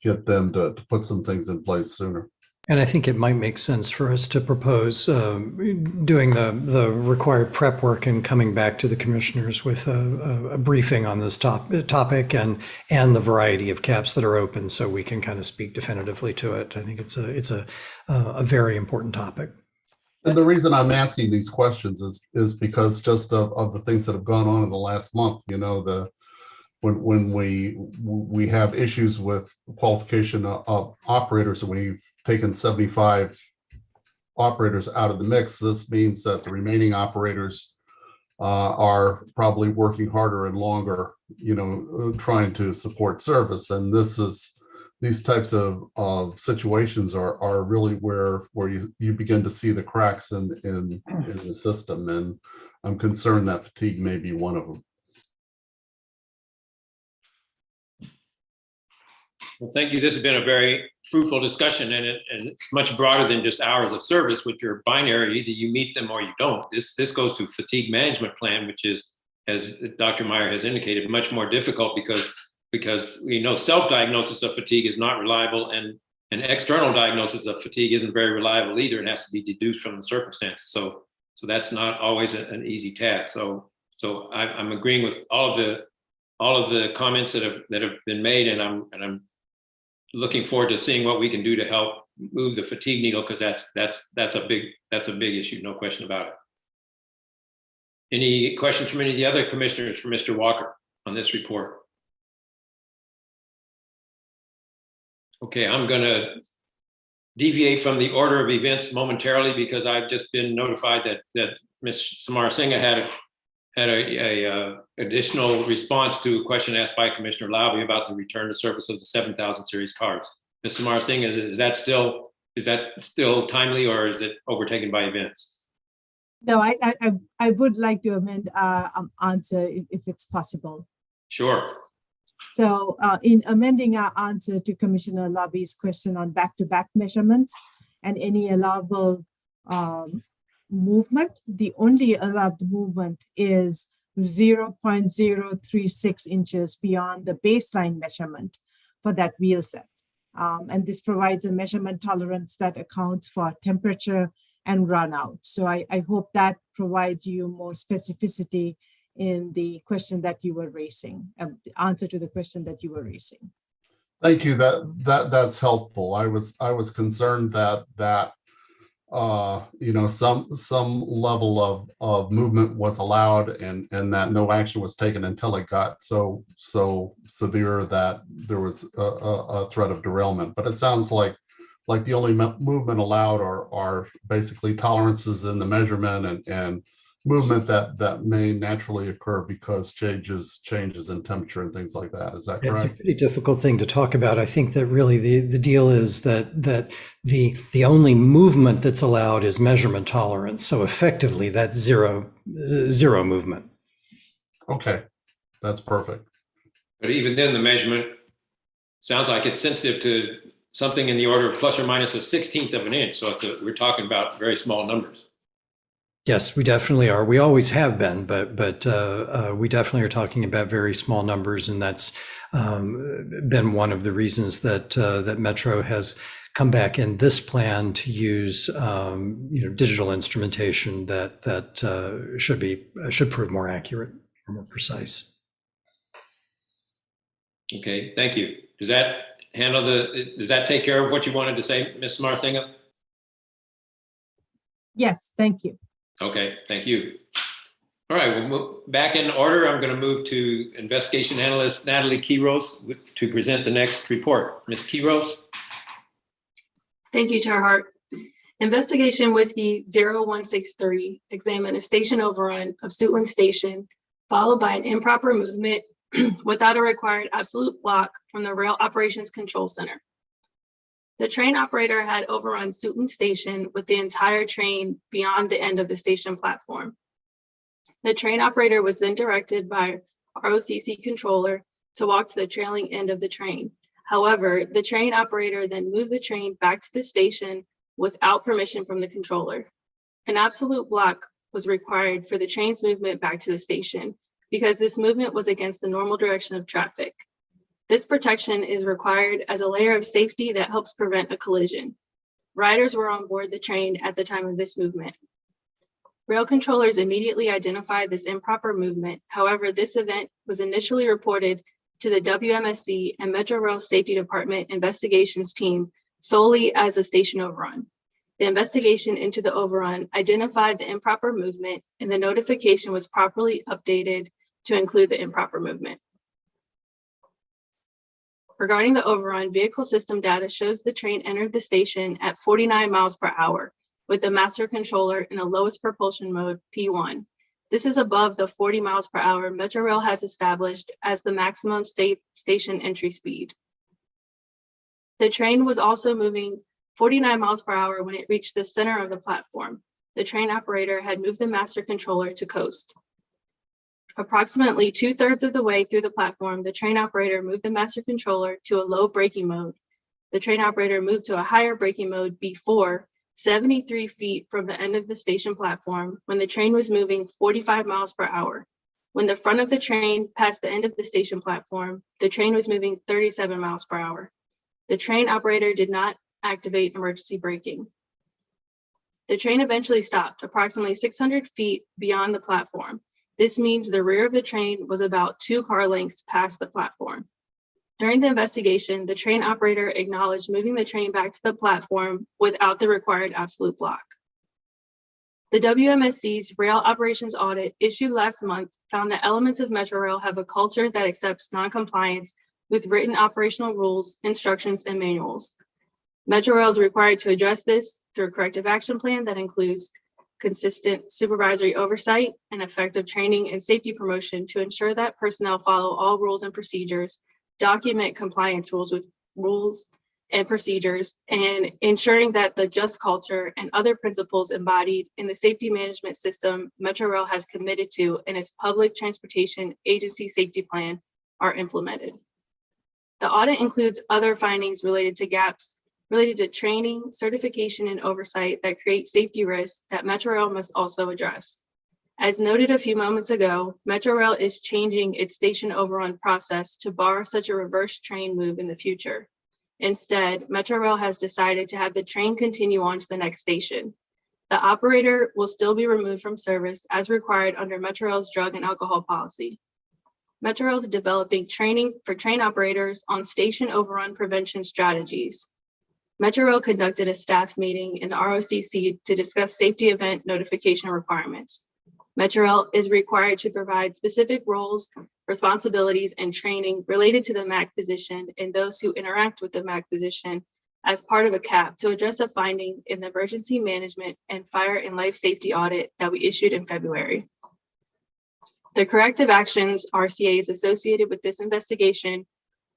get them to put some things in place sooner. And I think it might make sense for us to propose doing the required prep work and coming back to the commissioners with a briefing on this topic and the variety of caps that are open, so we can kind of speak definitively to it. I think it's a very important topic. And the reason I'm asking these questions is because just of the things that have gone on in the last month. When we have issues with qualification of operators, and we've taken 75 operators out of the mix, this means that the remaining operators are probably working harder and longer, trying to support service. And these types of situations are really where you begin to see the cracks in the system. And I'm concerned that fatigue may be one of them. Well, thank you. This has been a very fruitful discussion, and it's much broader than just hours of service, which are binary. Either you meet them or you don't. This goes to fatigue management plan, which is, as Dr. Meyer has indicated, much more difficult because we know self-diagnosis of fatigue is not reliable, and an external diagnosis of fatigue isn't very reliable either. It has to be deduced from the circumstances. So that's not always an easy task. So I'm agreeing with all of the comments that have been made, and I'm looking forward to seeing what we can do to help move the fatigue needle, because that's a big issue, no question about it. Any questions from any of the other commissioners for Mr. Walker on this report? Okay, I'm going to deviate from the order of events momentarily because I've just been notified that Ms. Samara Singh had a additional response to a question asked by Commissioner Laube about the return to service of the 7000 series cars. Ms. Samara Singh, is that still timely, or is it overtaken by events? No, I would like to amend answer if it's possible. Sure. So in amending our answer to Commissioner Laube's question on back-to-back measurements and any allowable movement, the only allowed movement is 0.036 inches beyond the baseline measurement for that wheel set. And this provides a measurement tolerance that accounts for temperature and run out. So I hope that provides you more specificity in the question that you were raising, the answer to the question that you were raising. Thank you. That's helpful. I was concerned that some level of movement was allowed and that no action was taken until it got so severe that there was a threat of derailment. But it sounds like the only movement allowed are basically tolerances in the measurement and movement that may naturally occur because changes in temperature and things like that. Is that correct? It's a pretty difficult thing to talk about. I think that really the deal is that the only movement that's allowed is measurement tolerance. So effectively, that's zero movement. Okay, that's perfect. But even then, the measurement sounds like it's sensitive to something in the order of plus or minus 1/16 of an inch. So we're talking about very small numbers. Yes, we definitely are. We always have been, but we definitely are talking about very small numbers, and that's been one of the reasons that Metro has come back in this plan to use digital instrumentation that should prove more accurate or more precise. Okay, thank you. Does that take care of what you wanted to say, Ms. Marsinga? Yes, thank you. Okay, thank you. All right, we'll move back in order. I'm going to move to investigation analyst Natalie Quiros to present the next report. Ms. Quiros. Thank you, Chair Hart. Investigation Whiskey 0163 examined a station overrun of Suitland Station, followed by an improper movement without a required absolute block from the Rail Operations Control Center. The train operator had overrun Suitland Station with the entire train beyond the end of the station platform. The train operator was then directed by ROCC controller to walk to the trailing end of the train. However, the train operator then moved the train back to the station without permission from the controller. An absolute block was required for the train's movement back to the station because this movement was against the normal direction of traffic. This protection is required as a layer of safety that helps prevent a collision. Riders were on board the train at the time of this movement. Rail controllers immediately identified this improper movement. However, this event was initially reported to the WMSC and Metro Rail Safety Department investigations team solely as a station overrun. The investigation into the overrun identified the improper movement, and the notification was properly updated to include the improper movement. Regarding the overrun, vehicle system data shows the train entered the station at 49 miles per hour with the master controller in the lowest propulsion mode, P1. This is above the 40 miles per hour Metrorail has established as the maximum station entry speed. The train was also moving 49 miles per hour when it reached the center of the platform. The train operator had moved the master controller to coast. Approximately 2/3 of the way through the platform, the train operator moved the master controller to a low braking mode. The train operator moved to a higher braking mode before 73 feet from the end of the station platform when the train was moving 45 miles per hour. When the front of the train passed the end of the station platform, the train was moving 37 miles per hour. The train operator did not activate emergency braking. The train eventually stopped approximately 600 feet beyond the platform. This means the rear of the train was about 2 car lengths past the platform. During the investigation, the train operator acknowledged moving the train back to the platform without the required absolute block. The WMSC's rail operations audit issued last month found that elements of Metrorail have a culture that accepts noncompliance with written operational rules, instructions, and manuals. Metrorail is required to address this through a corrective action plan that includes consistent supervisory oversight and effective training and safety promotion to ensure that personnel follow all rules and procedures, document compliance rules and procedures, and ensuring that the just culture and other principles embodied in the safety management system Metrorail has committed to in its public transportation agency safety plan are implemented. The audit includes other findings related to gaps related to training, certification, and oversight that create safety risks that Metrorail must also address. As noted a few moments ago, Metrorail is changing its station overrun process to bar such a reverse train move in the future. Instead, Metrorail has decided to have the train continue on to the next station. The operator will still be removed from service as required under Metrorail's drug and alcohol policy. Metrorail is developing training for train operators on station overrun prevention strategies. Metrorail conducted a staff meeting in the ROCC to discuss safety event notification requirements. Metrorail is required to provide specific roles, responsibilities, and training related to the MAC position and those who interact with the MAC position as part of a CAP to address a finding in the emergency management and fire and life safety audit that we issued in February. The corrective actions RCAs associated with this investigation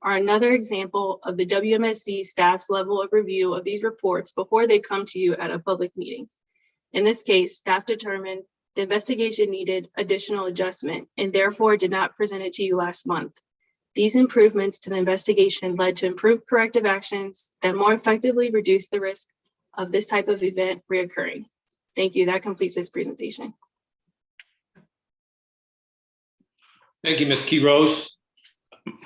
are another example of the WMSC staff's level of review of these reports before they come to you at a public meeting. In this case, staff determined the investigation needed additional adjustment and therefore did not present it to you last month. These improvements to the investigation led to improved corrective actions that more effectively reduce the risk of this type of event reoccurring. Thank you. That completes this presentation. Thank you, Ms. Quiroz.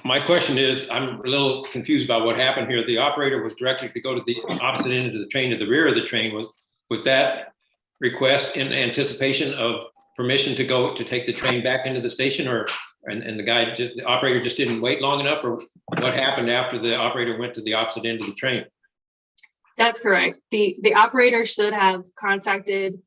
My question is, I'm a little confused about what happened here. The operator was directed to go to the opposite end of the train, to the rear of the train. Was that request in anticipation of permission to go to take the train back into the station, or and the operator just didn't wait long enough, or what happened after the operator went to the opposite end of the train? That's correct. The operator should have contacted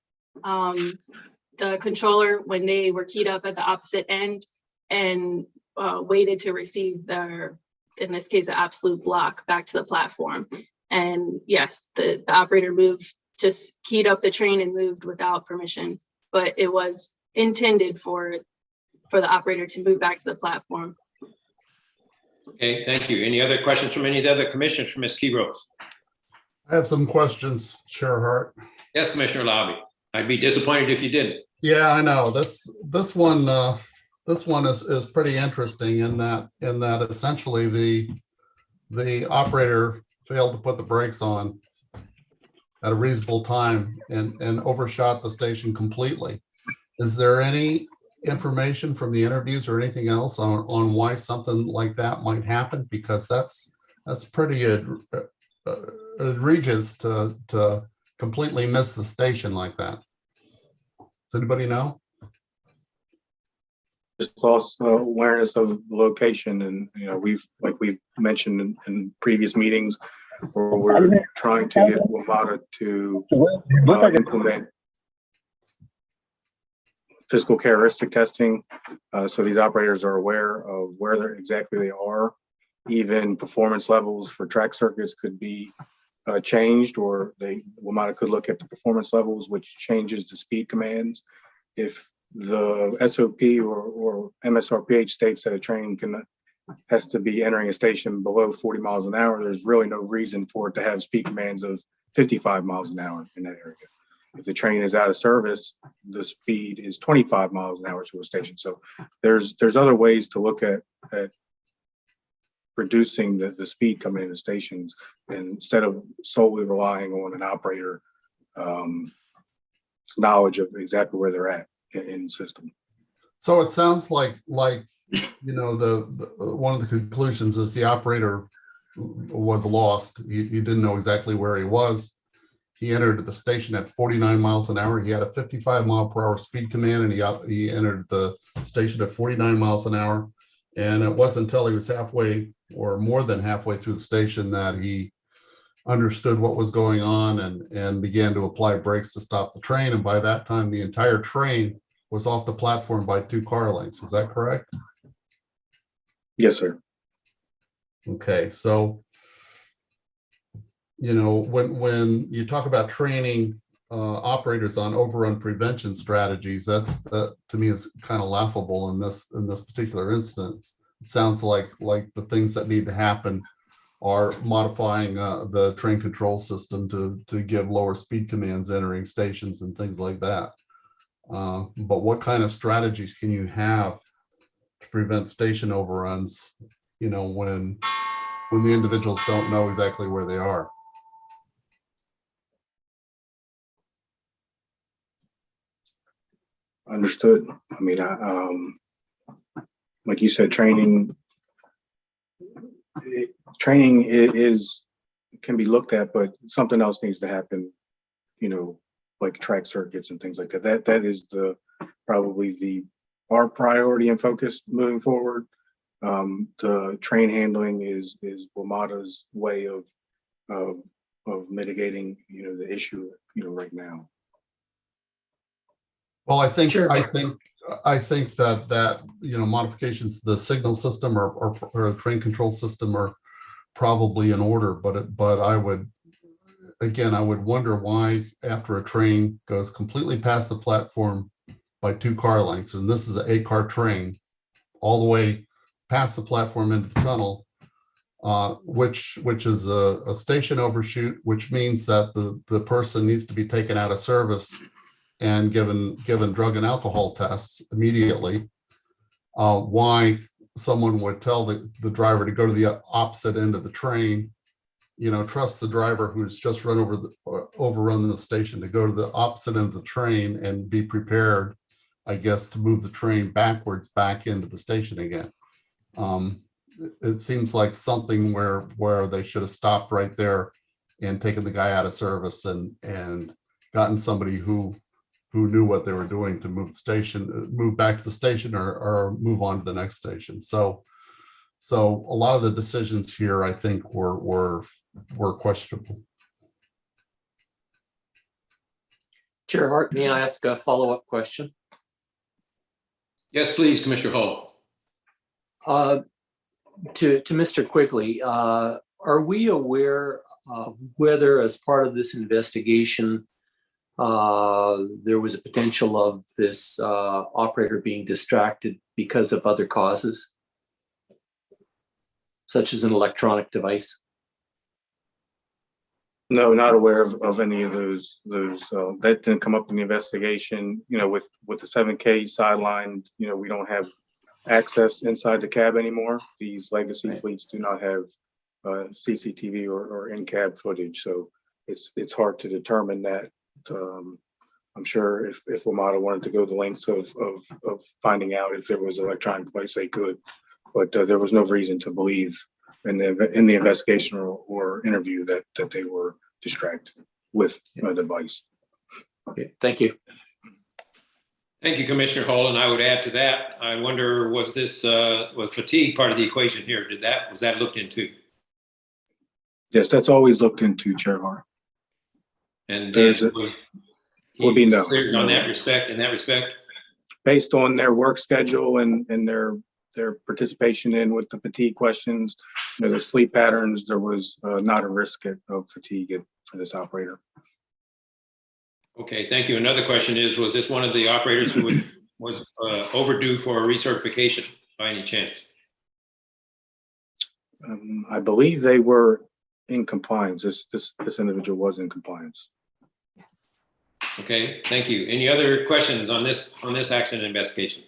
the controller when they were keyed up at the opposite end and waited to receive their, in this case, an absolute block back to the platform. And yes, the operator moved, just keyed up the train and moved without permission, but it was intended for the operator to move back to the platform. Okay, thank you. Any other questions from any of the other commissioners for Ms. Quiroz? I have some questions, Chair Hart. Yes, Commissioner Lobby. I'd be disappointed if you didn't. Yeah, I know. This one is pretty interesting in that essentially the operator failed to put the brakes on at a reasonable time and overshot the station completely. Is there any information from the interviews or anything else on why something like that might happen? Because that's pretty egregious to completely miss the station like that. Does anybody know? Just lost awareness of the location, and we've mentioned in previous meetings, where we're trying to get WMATA to implement physical characteristic testing, so these operators are aware of where exactly they are. Even performance levels for track circuits could be changed, or WMATA could look at the performance levels, which changes the speed commands if the SOP or MSRPH states that a train has to be entering a station below 40 miles an hour, there's really no reason for it to have speed commands of 55 miles an hour in that area. If the train is out of service, the speed is 25 miles an hour to a station. So there's other ways to look at reducing the speed coming into stations, and instead of solely relying on an operator knowledge of exactly where they're at in the system. So it sounds like you know, the one of the conclusions is the operator was lost. He didn't know exactly where he was. He entered the station at 49 miles an hour. He had a 55 mile per hour speed command, and he entered the station at 49 miles an hour. And it wasn't until he was halfway or more than halfway through the station that he understood what was going on and began to apply brakes to stop the train. And by that time, the entire train was off the platform by 2 car lengths. Is that correct? Yes, sir. Okay, so, you know, when you talk about training operators on overrun prevention strategies, that to me is kind of laughable in this particular instance. It sounds like the things that need to happen are modifying the train control system to give lower speed commands entering stations and things like that. But what kind of strategies can you have to prevent station overruns, you know, when the individuals don't know exactly where they are? Understood. I mean, like you said, training can be looked at, but something else needs to happen, you know, like track circuits and things like that. That is probably our priority and focus moving forward. The train handling is WMATA's way of mitigating, you know, the issue, you know, right now. Well, I think that you know, modifications to the signal system or train control system are probably in order, but I would wonder why, after a train goes completely past the platform by 2 car lengths, and this is an 8-car train, all the way past the platform into the tunnel, which is a station overshoot, which means that the person needs to be taken out of service and given drug and alcohol tests immediately. Why someone would tell the driver to go to the opposite end of the train, you know, trust the driver who's just overrun the station to go to the opposite end of the train and be prepared, I guess, to move the train backwards back into the station again. It seems like something where they should have stopped right there and taken the guy out of service and gotten somebody who knew what they were doing to move back to the station or move on to the next station. So a lot of the decisions here, I think, were questionable. Chair Hart, may I ask a follow-up question? Yes, please, Commissioner Hall. To Mr. Quigley, are we aware of whether, as part of this investigation, there was a potential of this operator being distracted because of other causes, such as an electronic device? No, not aware of any of those. That didn't come up in the investigation. You know, with the 7K sidelined, you know, we don't have access inside the cab anymore. These legacy fleets do not have CCTV or in-cab footage, so it's hard to determine that. I'm sure if WMATA wanted to go the lengths of finding out if there was an electronic device, they could, but there was no reason to believe in the investigation or interview that they were distracted with a device. Okay, thank you. Thank you, Commissioner Hall. And I would add to that, I wonder, was fatigue part of the equation here? Was that looked into? Yes, that's always looked into, Chair Hart. And will be no. In that respect? Based on their work schedule and their participation with the fatigue questions, you know, their sleep patterns, there was not a risk of fatigue for this operator. Okay, thank you. Another question is, was this one of the operators who was overdue for a recertification by any chance? I believe they were in compliance. This individual was in compliance. Okay, thank you. Any other questions on this accident investigation?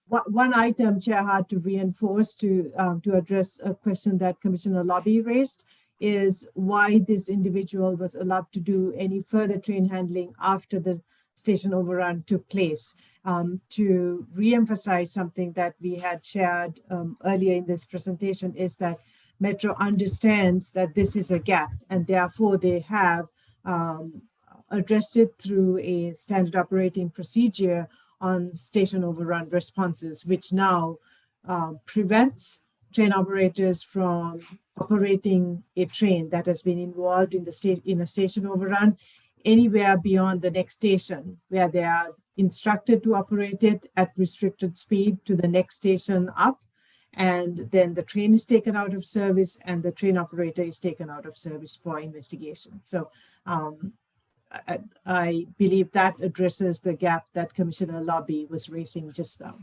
One item, Chair, had to reinforce to address a question that Commissioner Lobby raised is why this individual was allowed to do any further train handling after the station overrun took place. To reemphasize something that we had shared earlier in this presentation is that Metro understands that this is a gap, and therefore they have addressed it through a standard operating procedure on station overrun responses, which now prevents train operators from operating a train that has been involved in a station overrun anywhere beyond the next station, where they are instructed to operate it at restricted speed to the next station up, and then the train is taken out of service and the train operator is taken out of service for investigation. So I believe that addresses the gap that Commissioner Lobby was raising just now.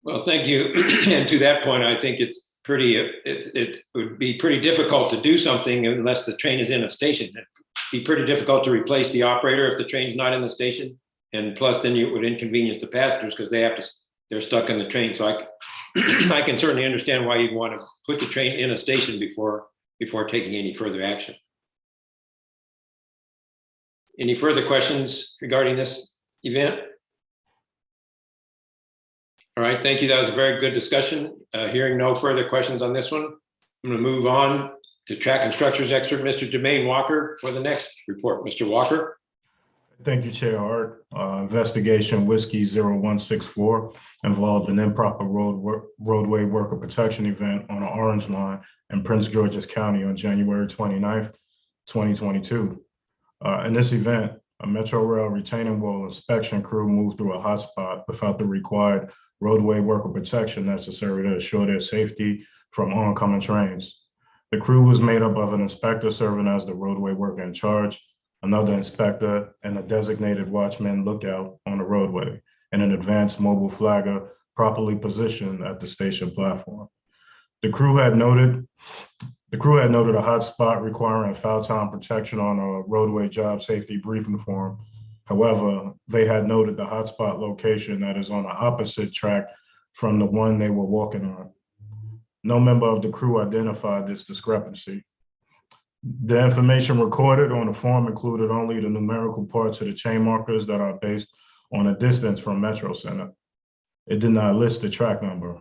Well, thank you. And to that point, I think it's it would be pretty difficult to do something unless the train is in a station. It'd be pretty difficult to replace the operator if the train's not in the station. And plus then it would inconvenience the passengers because they're stuck in the train. So I can certainly understand why you'd want to put the train in a station before taking any further action. Any further questions regarding this event? All right, thank you. That was a very good discussion. Hearing no further questions on this one, I'm going to move on to track and structures expert, Mr. Jermaine Walker, for the next report. Mr. Walker. Thank you, Chair Hart. Investigation Whiskey 0164 involved an improper roadway worker protection event on an orange line in Prince George's County on January 29th, 2022. In this event, a Metro Rail retaining wall inspection crew moved through a hotspot without the required roadway worker protection necessary to assure their safety from oncoming trains. The crew was made up of an inspector serving as the roadway worker in charge, another inspector, and a designated watchman lookout on the roadway, and an advanced mobile flagger properly positioned at the station platform. The crew had noted a hotspot requiring foul time protection on a roadway job safety briefing form. However, they had noted the hotspot location that is on the opposite track from the one they were walking on. No member of the crew identified this discrepancy. The information recorded on the form included only the numerical parts of the chain markers that are based on a distance from Metro Center. It did not list the track number.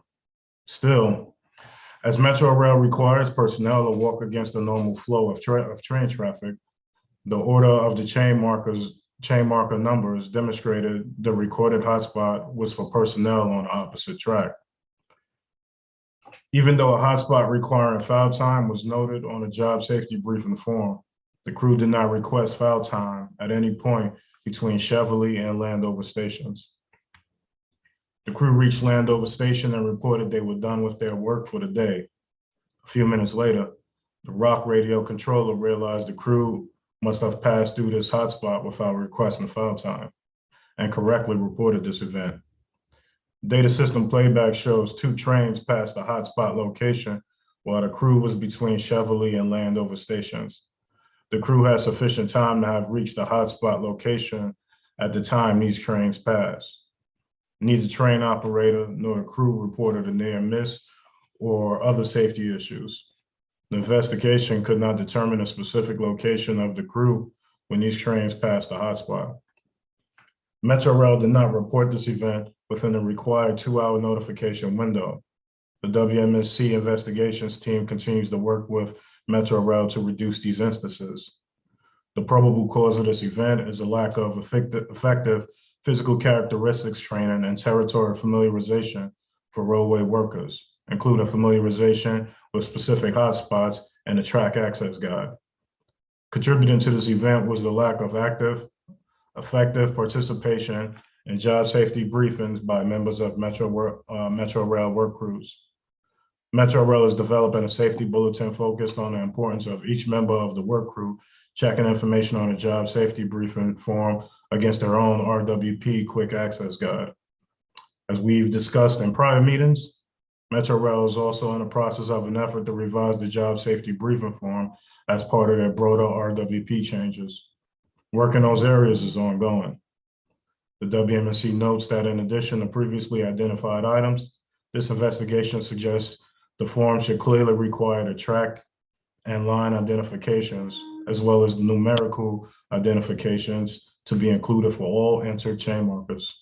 Still, as Metro Rail requires personnel to walk against the normal flow of train traffic, the order of the chain marker numbers demonstrated the recorded hotspot was for personnel on the opposite track. Even though a hotspot requiring foul time was noted on the job safety briefing form, the crew did not request foul time at any point between Cheverly and Landover stations. The crew reached Landover Station and reported they were done with their work for the day. A few minutes later, the ROC radio controller realized the crew must have passed through this hotspot without requesting foul time and correctly reported this event. Data system playback shows 2 trains passed the hotspot location while the crew was between Cheverly and Landover stations. The crew had sufficient time to have reached the hotspot location at the time these trains passed. Neither train operator nor the crew reported a near miss or other safety issues. The investigation could not determine a specific location of the crew when these trains passed the hotspot. Metro Rail did not report this event within the required 2-hour notification window. The WMSC investigations team continues to work with Metro Rail to reduce these instances. The probable cause of this event is a lack of effective physical characteristics training and territory familiarization for roadway workers, including familiarization with specific hotspots and the track access guide. Contributing to this event was the lack of effective participation in job safety briefings by members of Metro Rail work crews. Metro Rail is developing a safety bulletin focused on the importance of each member of the work crew checking information on a job safety briefing form against their own RWP quick access guide. As we've discussed in prior meetings, Metro Rail is also in the process of an effort to revise the job safety briefing form as part of their broader RWP changes. Work in those areas is ongoing. The WMSC notes that in addition to previously identified items, this investigation suggests the form should clearly require the track and line identifications, as well as numerical identifications to be included for all entered chain markers.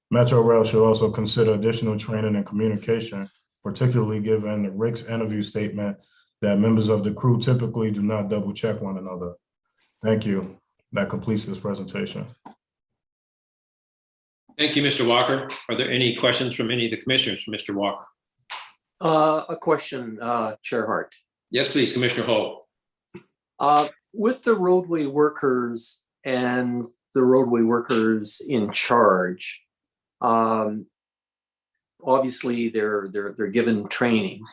Metro Rail should also consider additional training and communication, particularly given the Rick's interview statement that members of the crew typically do not double check one another. Thank you. That completes this presentation. Thank you, Mr. Walker. Are there any questions from any of the commissioners, Mr. Walker? A question, Chair Hart. Yes, please, Commissioner Holt. With the roadway workers and the roadway workers in charge, obviously they're given training.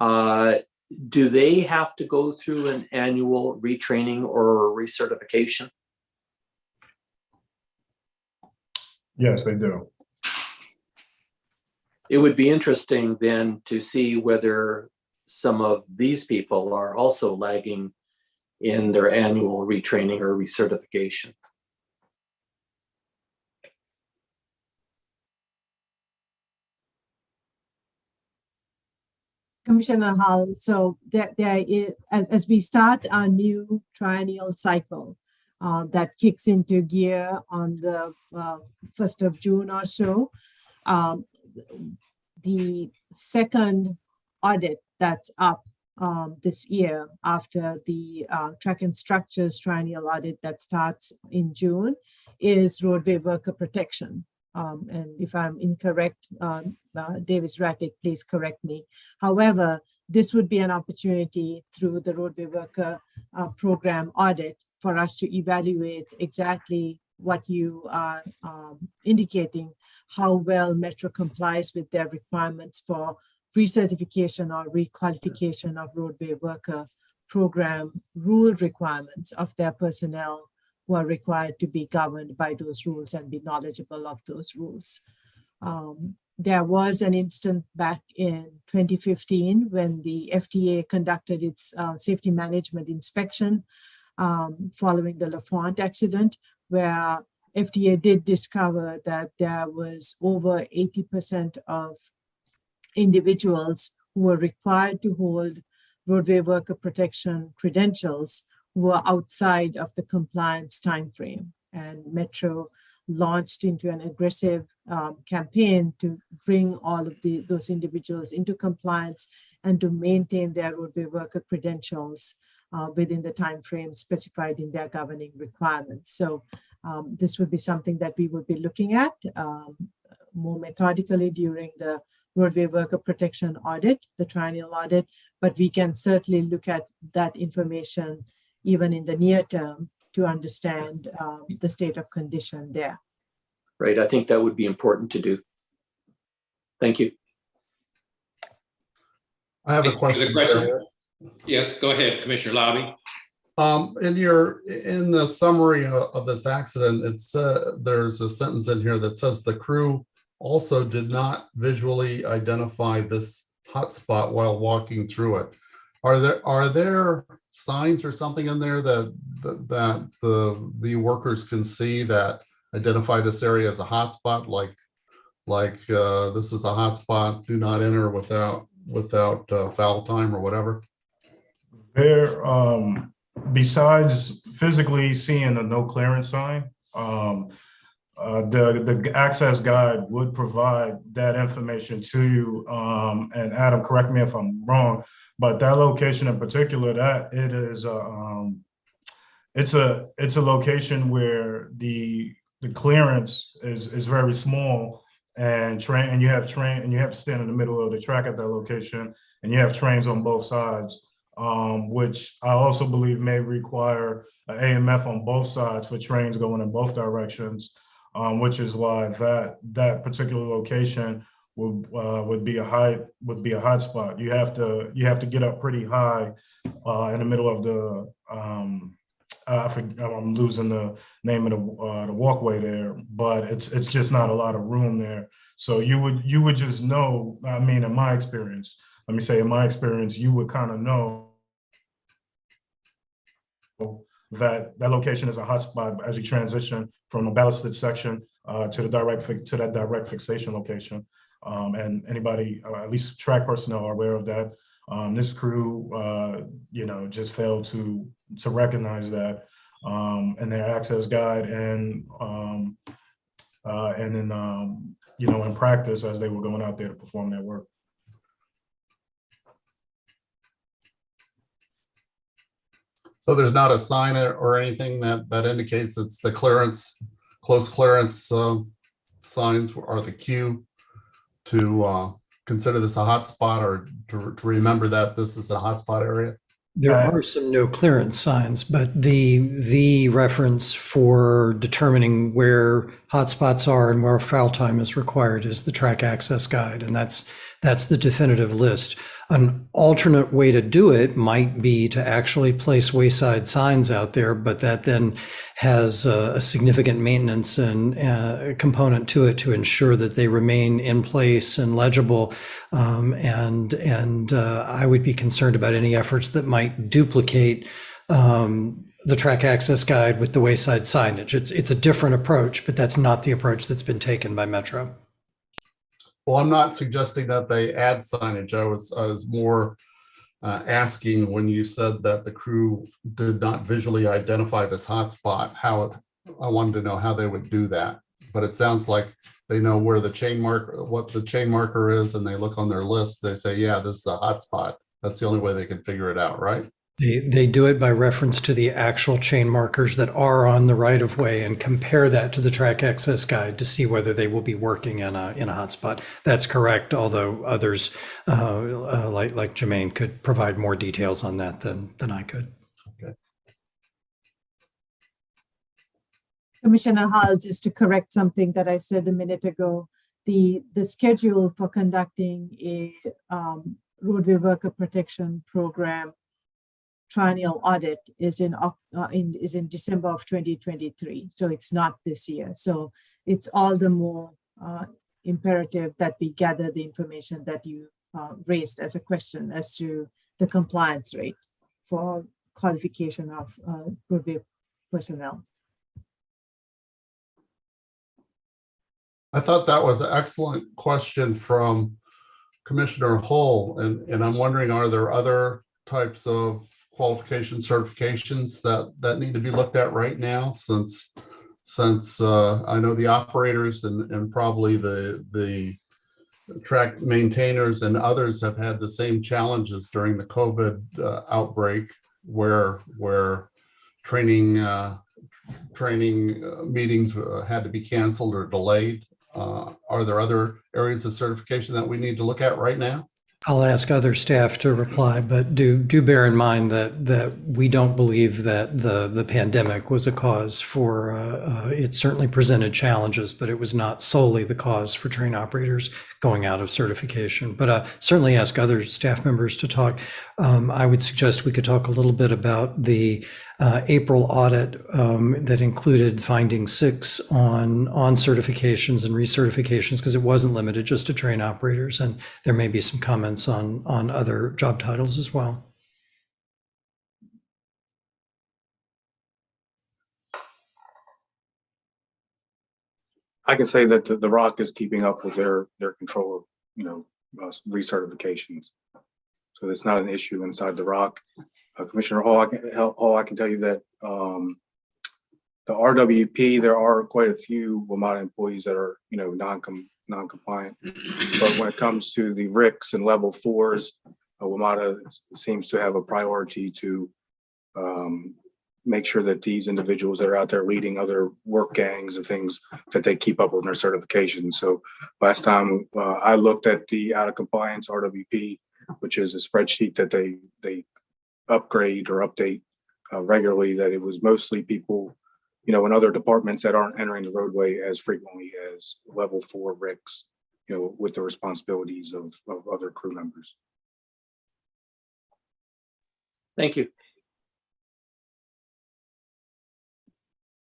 Do they have to go through an annual retraining or recertification? Yes, they do. It would be interesting then to see whether some of these people are also lagging in their annual retraining or recertification. Commissioner Hall, so there is, as we start our new triennial cycle that kicks into gear on the 1st of June or so, the second audit that's up this year after the track and structures triennial audit that starts in June is roadway worker protection. And if I'm incorrect, Davis Rattick, please correct me. However, this would be an opportunity through the roadway worker program audit for us to evaluate exactly what you are indicating, how well Metro complies with their requirements for recertification or requalification of roadway worker program rule requirements of their personnel who are required to be governed by those rules and be knowledgeable of those rules. There was an instance back in 2015 when the FTA conducted its safety management inspection following the LaFont accident, where FTA did discover that there was over 80% of individuals who were required to hold roadway worker protection credentials were outside of the compliance timeframe. And Metro launched into an aggressive campaign to bring all of those individuals into compliance and to maintain their roadway worker credentials within the timeframe specified in their governing requirements. So this would be something that we would be looking at more methodically during the roadway worker protection audit, the triennial audit, but we can certainly look at that information even in the near term to understand the state of condition there. Right, I think that would be important to do. Thank you. I have a question. Yes, go ahead, Commissioner Lobby. In the summary of this accident, it's there's a sentence in here that says the crew also did not visually identify this hotspot while walking through it. Are there signs or something in there that the workers can see that identify this area as a hotspot, like this is a hotspot, do not enter without foul time or whatever? There, besides physically seeing a no clearance sign, the access guide would provide that information to you. And Adam, correct me if I'm wrong, but that location in particular, that it is it's a location where the clearance is very small, and you have to stand in the middle of the track at that location, and you have trains on both sides, which I also believe may require an AMF on both sides for trains going in both directions, which is why that particular location would be a hot spot. You have to get up pretty high in the middle of the I'm losing the name of the walkway there, but it's just not a lot of room there. So you would just know. I mean, in my experience, let me say, in my experience, you would kind of know that location is a hotspot as you transition from the ballasted section to that direct fixation location. And anybody, at least track personnel, are aware of that. This crew, just failed to recognize that in their access guide and in practice as they were going out there to perform their work. So there's not a sign or anything that indicates it's the close clearance signs or the cue to consider this a hotspot or to remember that this is a hotspot area? There are some no clearance signs, but the reference for determining where hotspots are and where foul time is required is the track access guide, and that's the definitive list. An alternate way to do it might be to actually place wayside signs out there, but that then has a significant maintenance and component to it to ensure that they remain in place and legible. And I would be concerned about any efforts that might duplicate the track access guide with the wayside signage. It's a different approach, but that's not the approach that's been taken by Metro. Well, I'm not suggesting that they add signage. I was more asking when you said that the crew did not visually identify this hotspot, I wanted to know how they would do that. But it sounds like they know where the chain marker, what the chain marker is, and they look on their list. They say, yeah, this is a hotspot. That's the only way they can figure it out, right? They do it by reference to the actual chain markers that are on the right of way and compare that to the track access guide to see whether they will be working in a hotspot. That's correct, although others like Jermaine could provide more details on that than I could. Okay. Commissioner Hall, just to correct something that I said a minute ago, the schedule for conducting a roadway worker protection program triennial audit is in December of 2023. So it's not this year. So it's all the more imperative that we gather the information that you raised as a question as to the compliance rate for qualification of roadway personnel. I thought that was an excellent question from Commissioner Hull, and I'm wondering, are there other types of qualification certifications that need to be looked at right now, since I know the operators and probably the track maintainers and others have had the same challenges during the COVID outbreak, where training meetings had to be canceled or delayed. Are there other areas of certification that we need to look at right now? I'll ask other staff to reply, but do bear in mind that we don't believe that the pandemic was a cause for, it certainly presented challenges, but it was not solely the cause for train operators going out of certification. But certainly ask other staff members to talk. I would suggest we could talk a little bit about the April audit that included finding 6 on certifications and recertifications, because it wasn't limited just to train operators, and there may be some comments on other job titles as well. I can say that the ROC is keeping up with their control of, recertifications. So it's not an issue inside the ROC. Commissioner Hall, I can tell you that the RWP, there are quite a few WMATA employees that are, non-compliant. But when it comes to the RICs and level 4s, WMATA seems to have a priority to make sure that these individuals that are out there leading other work gangs and things, that they keep up with their certifications. So last time I looked at the out of compliance RWP, which is a spreadsheet that they upgrade or update regularly, that it was mostly people, in other departments that aren't entering the roadway as frequently as level 4 RICs, with the responsibilities of other crew members. Thank you.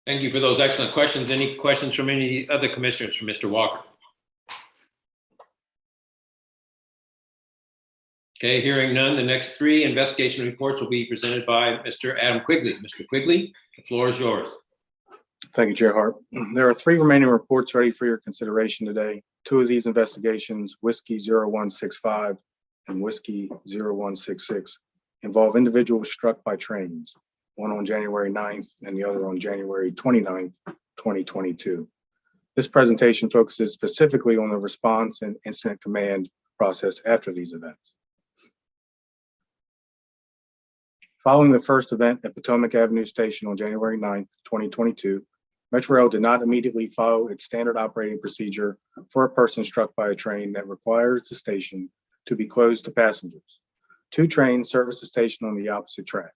Thank you for those excellent questions. Any questions from any other commissioners for Mr. Walker? Okay, hearing none, the next three investigation reports will be presented by Mr. Adam Quigley. Mr. Quigley, the floor is yours. Thank you, Chair Hart. There are three remaining reports ready for your consideration today. Two of these investigations, Whiskey 0165 and Whiskey 0166, involve individuals struck by trains, one on January 9th and the other on January 29th, 2022. This presentation focuses specifically on the response and incident command process after these events. Following the first event at Potomac Avenue Station on January 9th, 2022, Metro Rail did not immediately follow its standard operating procedure for a person struck by a train that requires the station to be closed to passengers. Two trains service the station on the opposite track.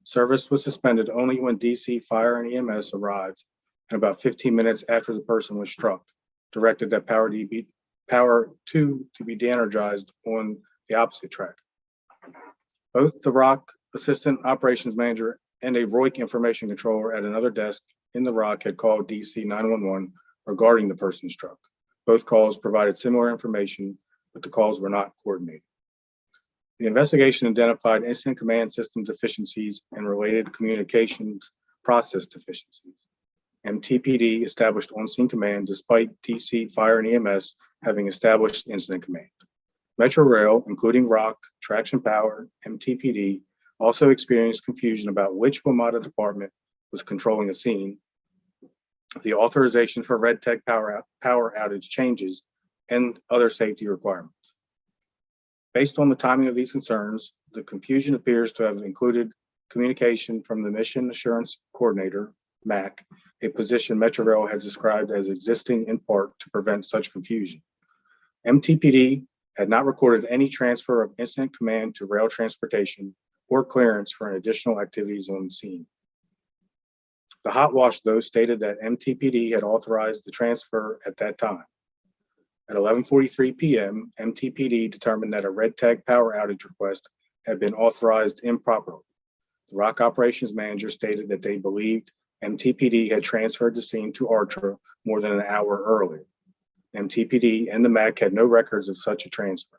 Service was suspended only when DC Fire and EMS arrived, and about 15 minutes after the person was struck, directed that power to be de-energized on the opposite track. Both the ROC Assistant Operations Manager and a ROIC Information Controller at another desk in the ROC had called DC 911 regarding the person struck. Both calls provided similar information, but the calls were not coordinated. The investigation identified incident command system deficiencies and related communications process deficiencies. MTPD established on-scene command despite DC Fire and EMS having established incident command. Metro Rail, including ROC, Traction Power, MTPD, also experienced confusion about which WMATA department was controlling a scene, the authorization for red tag power outage changes, and other safety requirements. Based on the timing of these concerns, the confusion appears to have included communication from the Mission Assurance Coordinator, MAC, a position Metro Rail has described as existing in part to prevent such confusion. MTPD had not recorded any transfer of incident command to rail transportation or clearance for an additional activities on the scene. The hot wash, though, stated that MTPD had authorized the transfer at that time. At 11:43 p.m., MTPD determined that a red tag power outage request had been authorized improperly. The ROC Operations Manager stated that they believed MTPD had transferred the scene to ARTRA more than an hour earlier. MTPD and the MAC had no records of such a transfer.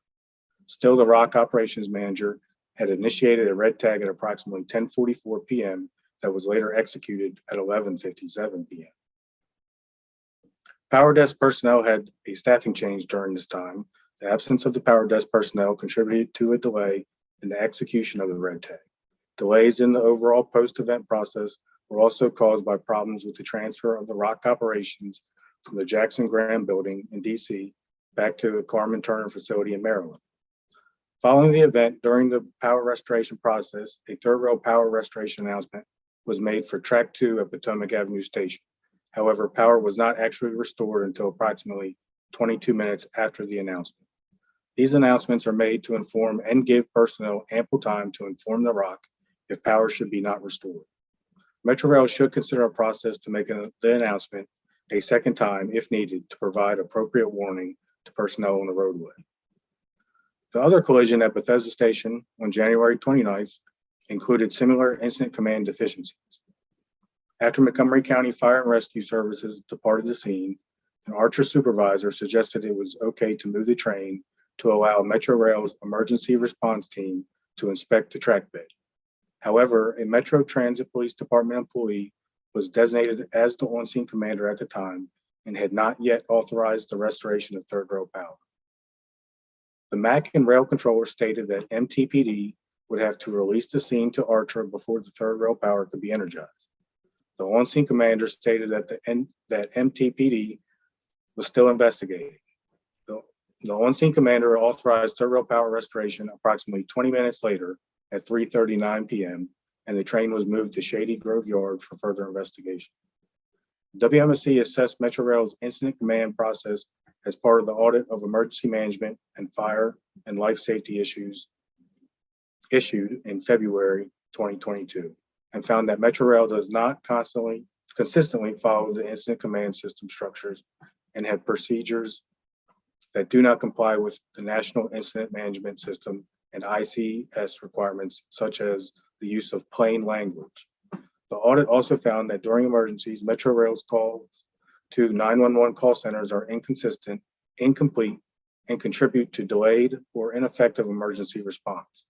Still, the ROC Operations Manager had initiated a red tag at approximately 10:44 p.m. that was later executed at 11:57 p.m. Power desk personnel had a staffing change during this time. The absence of the power desk personnel contributed to a delay in the execution of the red tag. Delays in the overall post-event process were also caused by problems with the transfer of the ROC operations from the Jackson Graham building in DC back to the Carmen Turner facility in Maryland. Following the event, during the power restoration process, a third rail power restoration announcement was made for track 2 at Potomac Avenue Station. However, power was not actually restored until approximately 22 minutes after the announcement. These announcements are made to inform and give personnel ample time to inform the ROC if power should be not restored. Metro Rail should consider a process to make the announcement a second time if needed to provide appropriate warning to personnel on the roadway. The other collision at Bethesda Station on January 29th included similar incident command deficiencies. After Montgomery County Fire and Rescue Services departed the scene, an ARTRA supervisor suggested it was okay to move the train to allow Metro Rail's emergency response team to inspect the track bed. However, a Metro Transit Police Department employee was designated as the on-scene commander at the time and had not yet authorized the restoration of third rail power. The MAC and rail controller stated that MTPD would have to release the scene to ARTRA before the third rail power could be energized. The on-scene commander stated that MTPD was still investigating. The on-scene commander authorized third rail power restoration approximately 20 minutes later at 3:39 p.m., and the train was moved to Shady Grove Yard for further investigation. WMSC assessed Metro Rail's incident command process as part of the audit of emergency management and fire and life safety issues issued in February 2022, and found that Metro Rail does not consistently follow the incident command system structures and have procedures that do not comply with the National Incident Management System and ICS requirements, such as the use of plain language. The audit also found that during emergencies, Metro Rail's calls to 911 call centers are inconsistent, incomplete, and contribute to delayed or ineffective emergency response.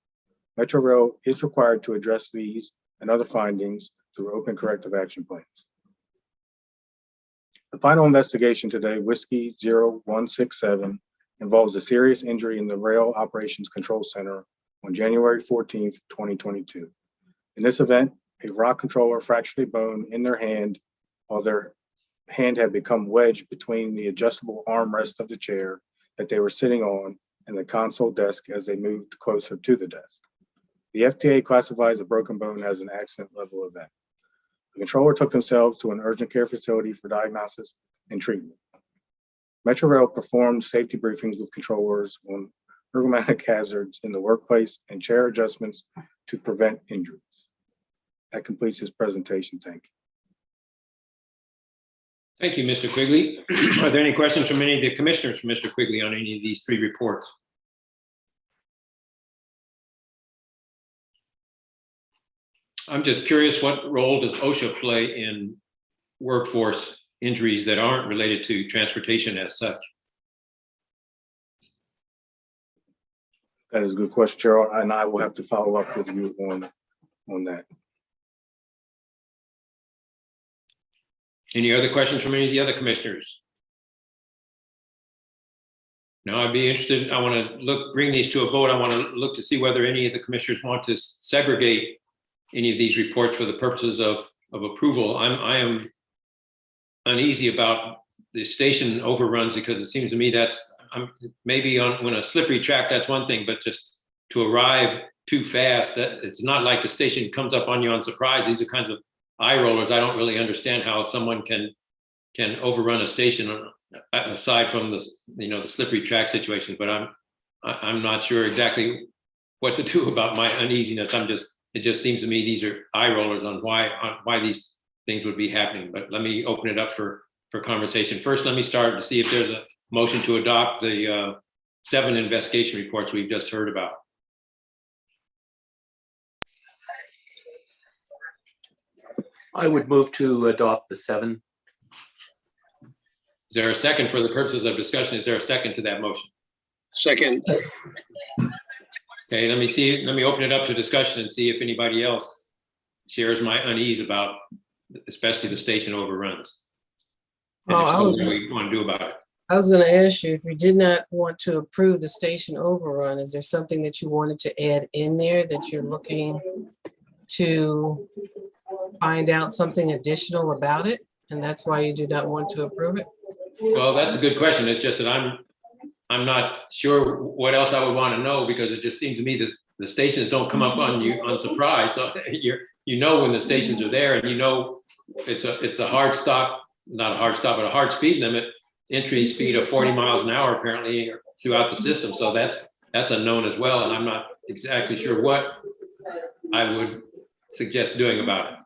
Metro Rail is required to address these and other findings through open corrective action plans. The final investigation today, Whiskey 0167, involves a serious injury in the Rail Operations Control Center on January 14th, 2022. In this event, a rock controller fractured a bone in their hand while their hand had become wedged between the adjustable armrest of the chair that they were sitting on and the console desk as they moved closer to the desk. The FTA classifies a broken bone as an accident level event. The controller took themselves to an urgent care facility for diagnosis and treatment. Metro Rail performed safety briefings with controllers on ergonomic hazards in the workplace and chair adjustments to prevent injuries. That completes his presentation. Thank you. Thank you, Mr. Quigley. Are there any questions from any of the commissioners for Mr. Quigley on any of these three reports? I'm just curious, what role does OSHA play in workforce injuries that aren't related to transportation as such? That is a good question, Chair, and I will have to follow up with you on that. Any other questions from any of the other commissioners? No, I'd be interested. I want to bring these to a vote. I want to look to see whether any of the commissioners want to segregate any of these reports for the purposes of approval. I am uneasy about the station overruns because it seems to me that's maybe when a slippery track, that's one thing, but just to arrive too fast, that it's not like the station comes up on you on surprise. These are kinds of eye rollers. I don't really understand how someone can overrun a station aside from the slippery track situation. But I'm not sure exactly what to do about my uneasiness. It just seems to me these are eye rollers on why these things would be happening. But let me open it up for conversation. First, let me start to see if there's a motion to adopt the 7 investigation reports we've just heard about. I would move to adopt the 7. Is there a second for the purposes of discussion? Is there a second to that motion? Second. Okay, let me open it up to discussion and see if anybody else shares my unease about, especially the station overruns. And what do we want to do about it? I was going to ask you, if you did not want to approve the station overrun, is there something that you wanted to add in there that you're looking to find out something additional about it, and that's why you do not want to approve it? Well, that's a good question. It's just that I'm not sure what else I would want to know, because it just seems to me the stations don't come up on you on surprise. So you know when the stations are there, and you know it's a hard stop, not a hard stop, but a hard speed limit, entry speed of 40 miles an hour apparently throughout the system. So that's unknown as well, and I'm not exactly sure what I would suggest doing about it.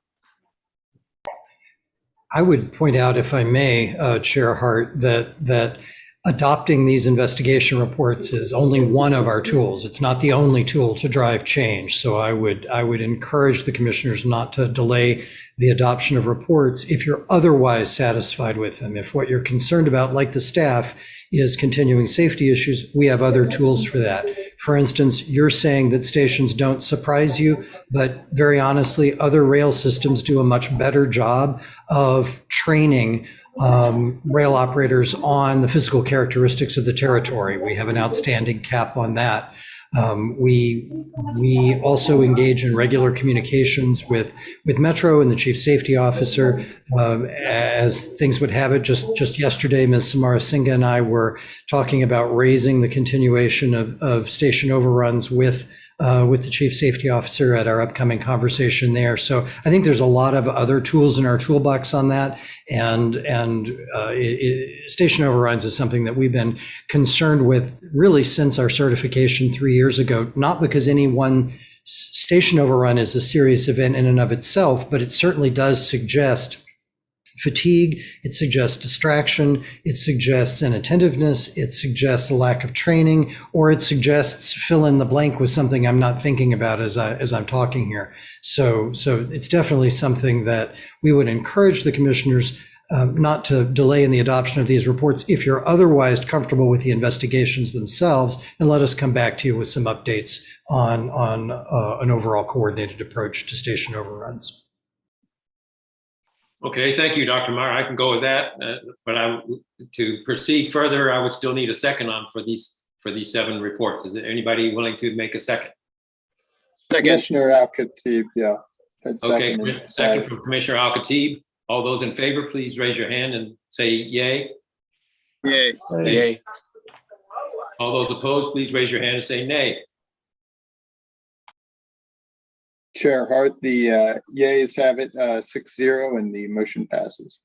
I would point out, if I may, Chair Hart, that adopting these investigation reports is only one of our tools. It's not the only tool to drive change. So I would encourage the commissioners not to delay the adoption of reports if you're otherwise satisfied with them. If what you're concerned about, like the staff, is continuing safety issues, we have other tools for that. For instance, you're saying that stations don't surprise you, but very honestly, other rail systems do a much better job of training rail operators on the physical characteristics of the territory. We have an outstanding cap on that. We also engage in regular communications with Metro and the chief safety officer. As things would have it, just yesterday, Ms. Samara Singha and I were talking about raising the continuation of station overruns with the chief safety officer at our upcoming conversation there. So I think there's a lot of other tools in our toolbox on that. And station overruns is something that we've been concerned with really since our certification 3 years ago, not because any one station overrun is a serious event in and of itself, but it certainly does suggest fatigue, it suggests distraction, it suggests inattentiveness, it suggests a lack of training, or it suggests fill in the blank with something I'm not thinking about as I'm talking here. So it's definitely something that we would encourage the commissioners not to delay in the adoption of these reports if you're otherwise comfortable with the investigations themselves, and let us come back to you with some updates on an overall coordinated approach to station overruns. Okay, thank you, Dr. Meyer. I can go with that, but to proceed further, I would still need a second for these 7 reports. Is there anybody willing to make a second? Commissioner Al-Khatib, yeah. Okay, second from Commissioner Al-Khatib. All those in favor, please raise your hand and say yay. Yay. Yay. All those opposed, please raise your hand and say nay. Chair Hart, the yeas have it 6-0 and the motion passes.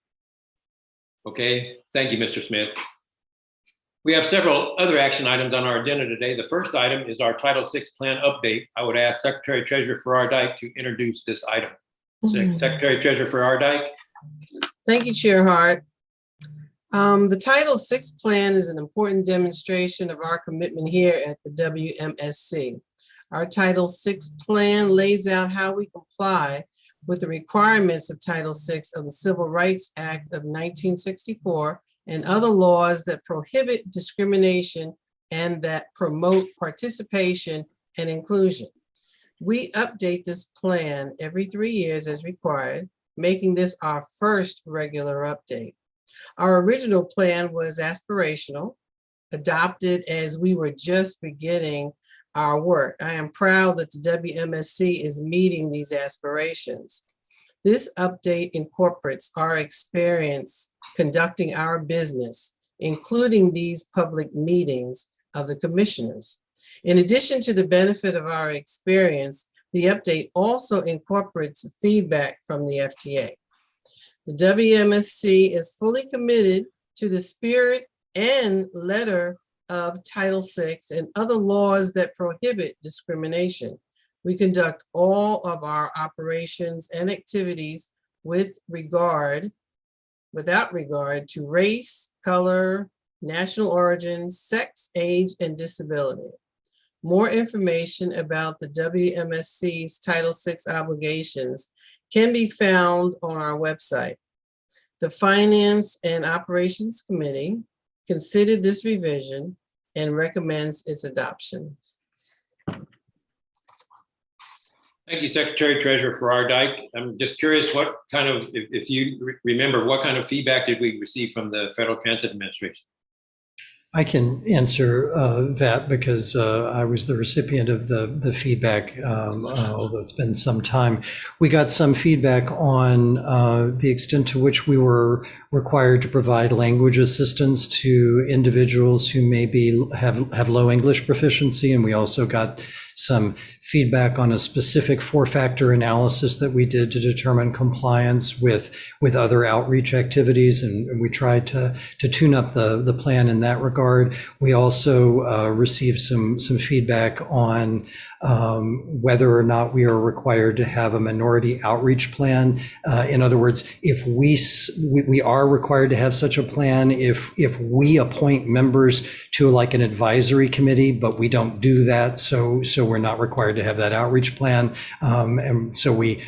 Okay, thank you, Mr. Smith. We have several other action items on our agenda today. The first item is our Title VI plan update. I would ask Secretary Treasurer Farrar Dyke to introduce this item. Secretary Treasurer Farrar Dyke. Thank you, Chair Hart. The Title VI plan is an important demonstration of our commitment here at the WMSC. Our Title VI plan lays out how we comply with the requirements of Title VI of the Civil Rights Act of 1964 and other laws that prohibit discrimination and that promote participation and inclusion. We update this plan every 3 years as required, making this our first regular update. Our original plan was aspirational, adopted as we were just beginning our work. I am proud that the WMSC is meeting these aspirations. This update incorporates our experience conducting our business, including these public meetings of the commissioners. In addition to the benefit of our experience, the update also incorporates feedback from the FTA. The WMSC is fully committed to the spirit and letter of Title VI and other laws that prohibit discrimination. We conduct all of our operations and activities without regard to race, color, national origin, sex, age, and disability. More information about the WMSC's Title VI obligations can be found on our website. The Finance and Operations Committee considered this revision and recommends its adoption. Thank you, Secretary Treasurer Farrar Dyke. I'm just curious what kind of, if you remember, what kind of feedback did we receive from the Federal Transit Administration? I can answer that because I was the recipient of the feedback, although it's been some time. We got some feedback on the extent to which we were required to provide language assistance to individuals who maybe have low English proficiency, and we also got some feedback on a specific 4-factor analysis that we did to determine compliance with other outreach activities, and we tried to tune up the plan in that regard. We also received some feedback on whether or not we are required to have a minority outreach plan. In other words, if we are required to have such a plan, if we appoint members to like an advisory committee, but we don't do that, so we're not required to have that outreach plan. And so we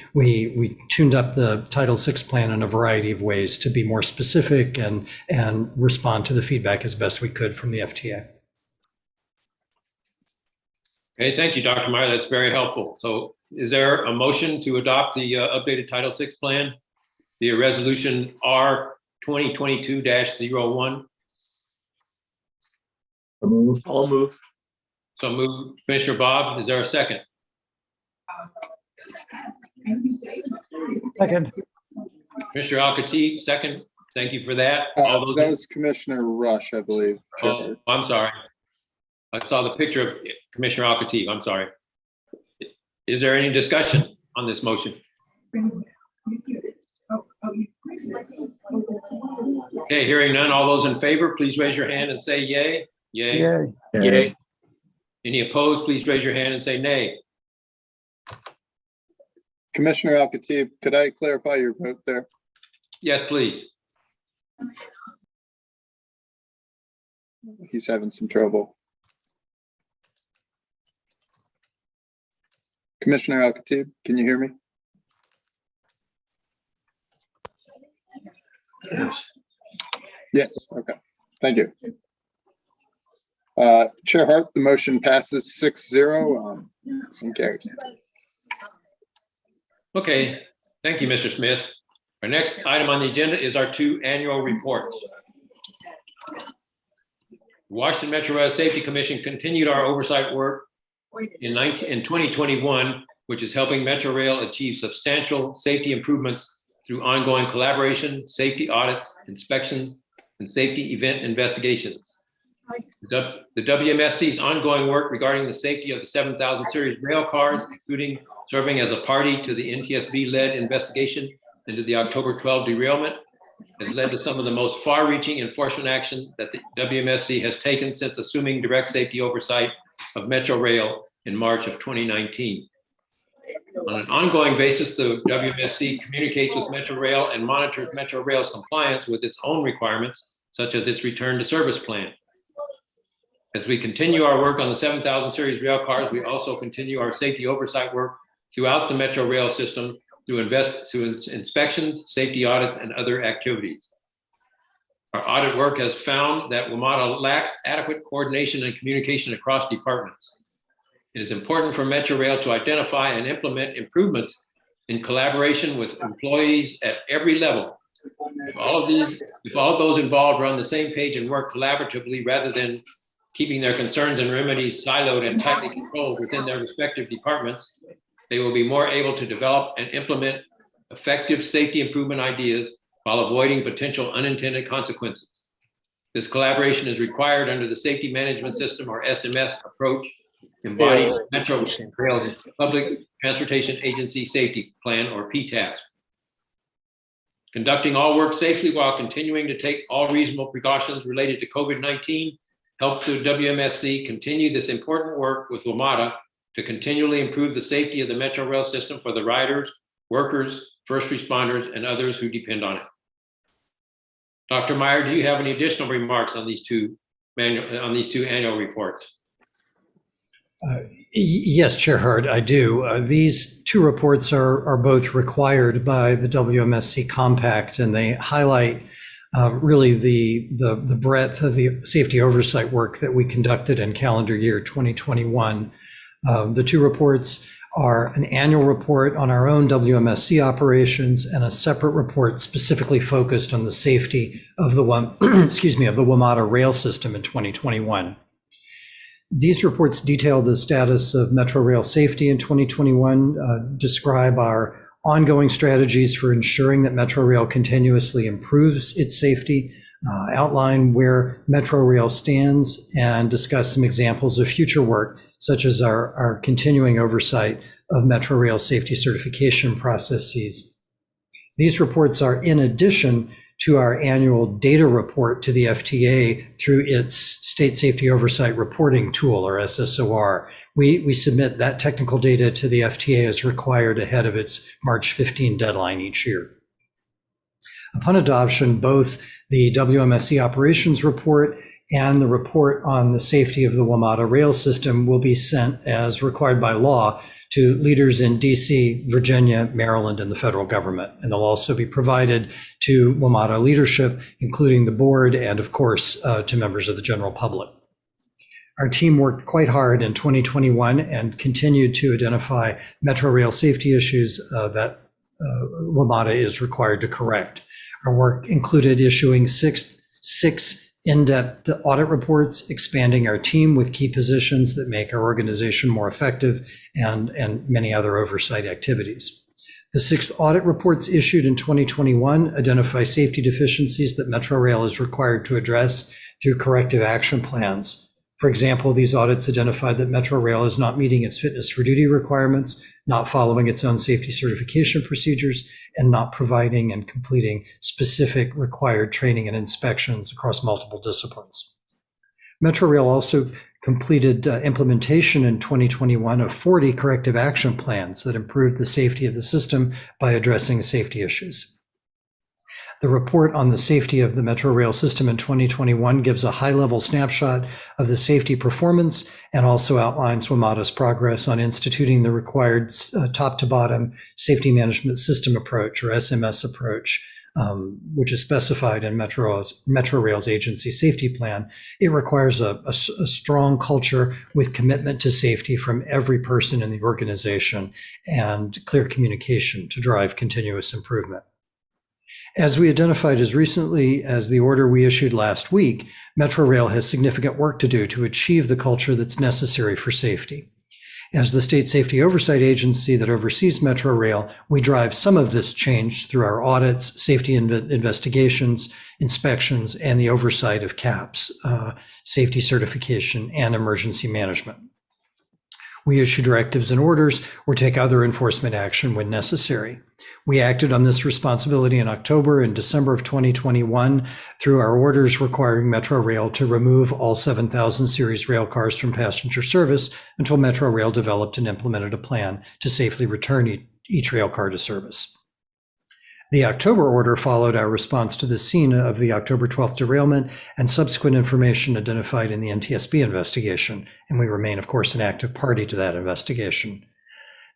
tuned up the Title VI plan in a variety of ways to be more specific and respond to the feedback as best we could from the FTA. Okay, thank you, Dr. Meyer. That's very helpful. So is there a motion to adopt the updated Title VI plan via resolution R 2022-01? I'll move. So move. Commissioner Bob, is there a second? Second. Commissioner Al-Khatib, second. Thank you for that. That was Commissioner Rush, I believe. Oh, I'm sorry. I saw the picture of Commissioner Al-Khatib. I'm sorry. Is there any discussion on this motion? Okay, hearing none. All those in favor, please raise your hand and say yay. Yay. Yay. Yay. Any opposed, please raise your hand and say nay. Commissioner Al-Khatib, could I clarify your vote there? Yes, please. He's having some trouble. Commissioner Al-Khatib, can you hear me? Yes, okay, thank you. Chair Hart, the motion passes 6-0 and carries. Okay, thank you, Mr. Smith. Our next item on the agenda is our 2 annual reports. Washington Metro Rail Safety Commission continued our oversight work in 2021, which is helping Metro Rail achieve substantial safety improvements through ongoing collaboration, safety audits, inspections, and safety event investigations. The WMSC's ongoing work regarding the safety of the 7000 series rail cars, including serving as a party to the NTSB-led investigation into the October 12 derailment, has led to some of the most far-reaching enforcement action that the WMSC has taken since assuming direct safety oversight of Metro Rail in March of 2019. On an ongoing basis, the WMSC communicates with Metro Rail and monitors Metro Rail's compliance with its own requirements, such as its return to service plan. As we continue our work on the 7000 series rail cars, we also continue our safety oversight work throughout the Metro Rail system through inspections, safety audits, and other activities. Our audit work has found that WMATA lacks adequate coordination and communication across departments. It is important for Metro Rail to identify and implement improvements in collaboration with employees at every level. If all of those involved are on the same page and work collaboratively rather than keeping their concerns and remedies siloed and tightly controlled within their respective departments, they will be more able to develop and implement effective safety improvement ideas while avoiding potential unintended consequences. This collaboration is required under the Safety Management System, or SMS, approach embodied in Metro Rail's Public Transportation Agency Safety Plan, or PTAS. Conducting all work safely while continuing to take all reasonable precautions related to COVID-19 helped the WMSC continue this important work with WMATA to continually improve the safety of the Metro Rail system for the riders, workers, first responders, and others who depend on it. Dr. Meyer, do you have any additional remarks on these two annual reports? Yes, Chair Hart, I do. These 2 reports are both required by the WMSC Compact, and they highlight really the breadth of the safety oversight work that we conducted in calendar year 2021. The 2 reports are an annual report on our own WMSC operations and a separate report specifically focused on the safety of the WMATA rail system in 2021. These reports detail the status of Metro Rail safety in 2021, describe our ongoing strategies for ensuring that Metro Rail continuously improves its safety, outline where Metro Rail stands, and discuss some examples of future work, such as our continuing oversight of Metro Rail safety certification processes. These reports are in addition to our annual data report to the FTA through its State Safety Oversight Reporting Tool, or SSOR. We submit that technical data to the FTA as required ahead of its March 15 deadline each year. Upon adoption, both the WMSC operations report and the report on the safety of the WMATA rail system will be sent as required by law to leaders in DC, Virginia, Maryland, and the federal government. And they'll also be provided to WMATA leadership, including the board and, of course, to members of the general public. Our team worked quite hard in 2021 and continued to identify Metro Rail safety issues that WMATA is required to correct. Our work included issuing six in-depth audit reports, expanding our team with key positions that make our organization more effective, and many other oversight activities. The 6 audit reports issued in 2021 identify safety deficiencies that Metro Rail is required to address through corrective action plans. For example, these audits identified that Metro Rail is not meeting its fitness for duty requirements, not following its own safety certification procedures, and not providing and completing specific required training and inspections across multiple disciplines. Metro Rail also completed implementation in 2021 of 40 corrective action plans that improved the safety of the system by addressing safety issues. The report on the safety of the Metro Rail system in 2021 gives a high-level snapshot of the safety performance and also outlines WMATA's progress on instituting the required top-to-bottom safety management system approach, or SMS approach, which is specified in Metro Rail's agency safety plan. It requires a strong culture with commitment to safety from every person in the organization and clear communication to drive continuous improvement. As we identified as recently as the order we issued last week, Metro Rail has significant work to do to achieve the culture that's necessary for safety. As the state safety oversight agency that oversees Metro Rail, we drive some of this change through our audits, safety investigations, inspections, and the oversight of CAPS, safety certification, and emergency management. We issue directives and orders or take other enforcement action when necessary. We acted on this responsibility in October and December of 2021 through our orders requiring Metro Rail to remove all 7,000 series rail cars from passenger service until Metro Rail developed and implemented a plan to safely return each rail car to service. The October order followed our response to the scene of the October 12th derailment and subsequent information identified in the NTSB investigation, and we remain, of course, an active party to that investigation.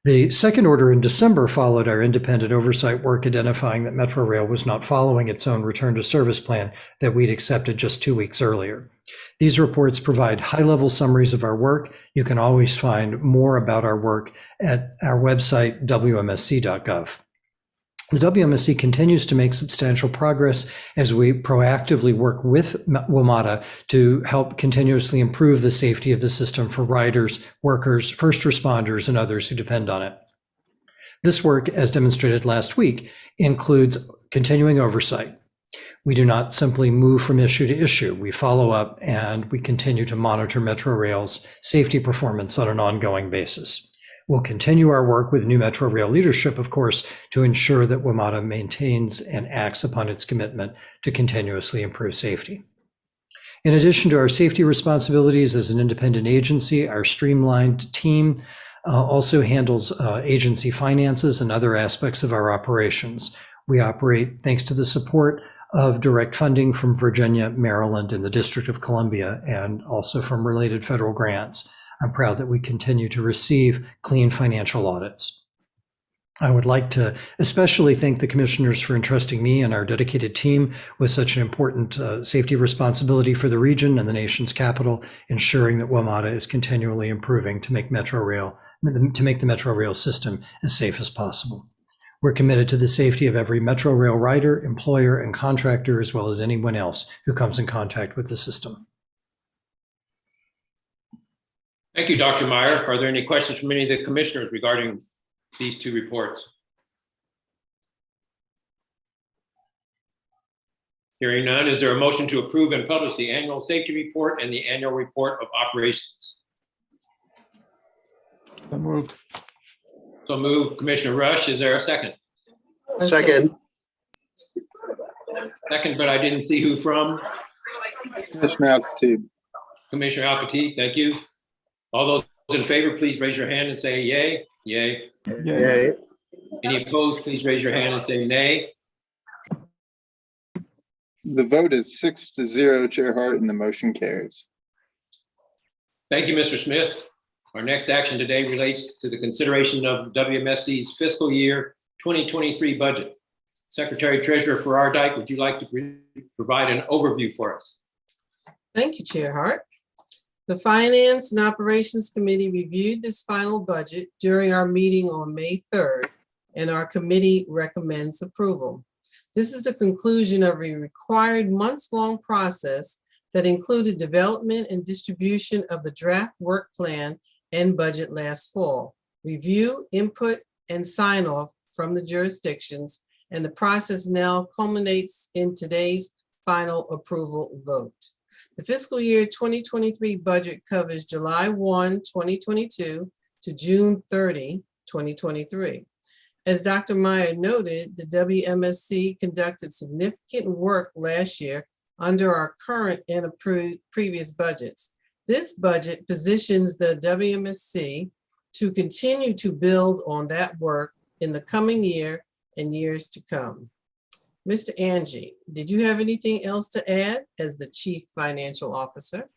The second order in December followed our independent oversight work identifying that Metro Rail was not following its own return to service plan that we'd accepted just 2 weeks earlier. These reports provide high-level summaries of our work. You can always find more about our work at our website, WMSC.gov. The WMSC continues to make substantial progress as we proactively work with WMATA to help continuously improve the safety of the system for riders, workers, first responders, and others who depend on it. This work, as demonstrated last week, includes continuing oversight. We do not simply move from issue to issue. We follow up and we continue to monitor Metro Rail's safety performance on an ongoing basis. We'll continue our work with new Metro Rail leadership, of course, to ensure that WMATA maintains and acts upon its commitment to continuously improve safety. In addition to our safety responsibilities as an independent agency, our streamlined team also handles agency finances and other aspects of our operations. We operate thanks to the support of direct funding from Virginia, Maryland, and the District of Columbia, and also from related federal grants. I'm proud that we continue to receive clean financial audits. I would like to especially thank the commissioners for entrusting me and our dedicated team with such an important safety responsibility for the region and the nation's capital, ensuring that WMATA is continually improving to make the Metro Rail system as safe as possible. We're committed to the safety of every Metro Rail rider, employer, and contractor, as well as anyone else who comes in contact with the system. Thank you, Dr. Meyer. Are there any questions from any of the commissioners regarding these two reports? Hearing none, is there a motion to approve and publish the annual safety report and the annual report of operations? So moved. So moved, Commissioner Rush. Is there a second? Second. Second, but I didn't see who from. Commissioner Alkatib. Commissioner Alkatib, thank you. All those in favor, please raise your hand and say yay. Yay. Yay. Any opposed, please raise your hand and say nay. The vote is 6-0, Chair Hart, and the motion carries. Thank you, Mr. Smith. Our next action today relates to the consideration of WMSC's fiscal year 2023 budget. Secretary Treasurer Farrar Dyke, would you like to provide an overview for us? Thank you, Chair Hart. The Finance and Operations Committee reviewed this final budget during our meeting on May 3rd, and our committee recommends approval. This is the conclusion of a required months-long process that included development and distribution of the draft work plan and budget last fall, review, input, and sign-off from the jurisdictions, and the process now culminates in today's final approval vote. The fiscal year 2023 budget covers July 1, 2022 to June 30, 2023. As Dr. Meyer noted, the WMSC conducted significant work last year under our current and approved previous budgets. This budget positions the WMSC to continue to build on that work in the coming year and years to come. Mr. Angie, did you have anything else to add as the Chief Financial Officer?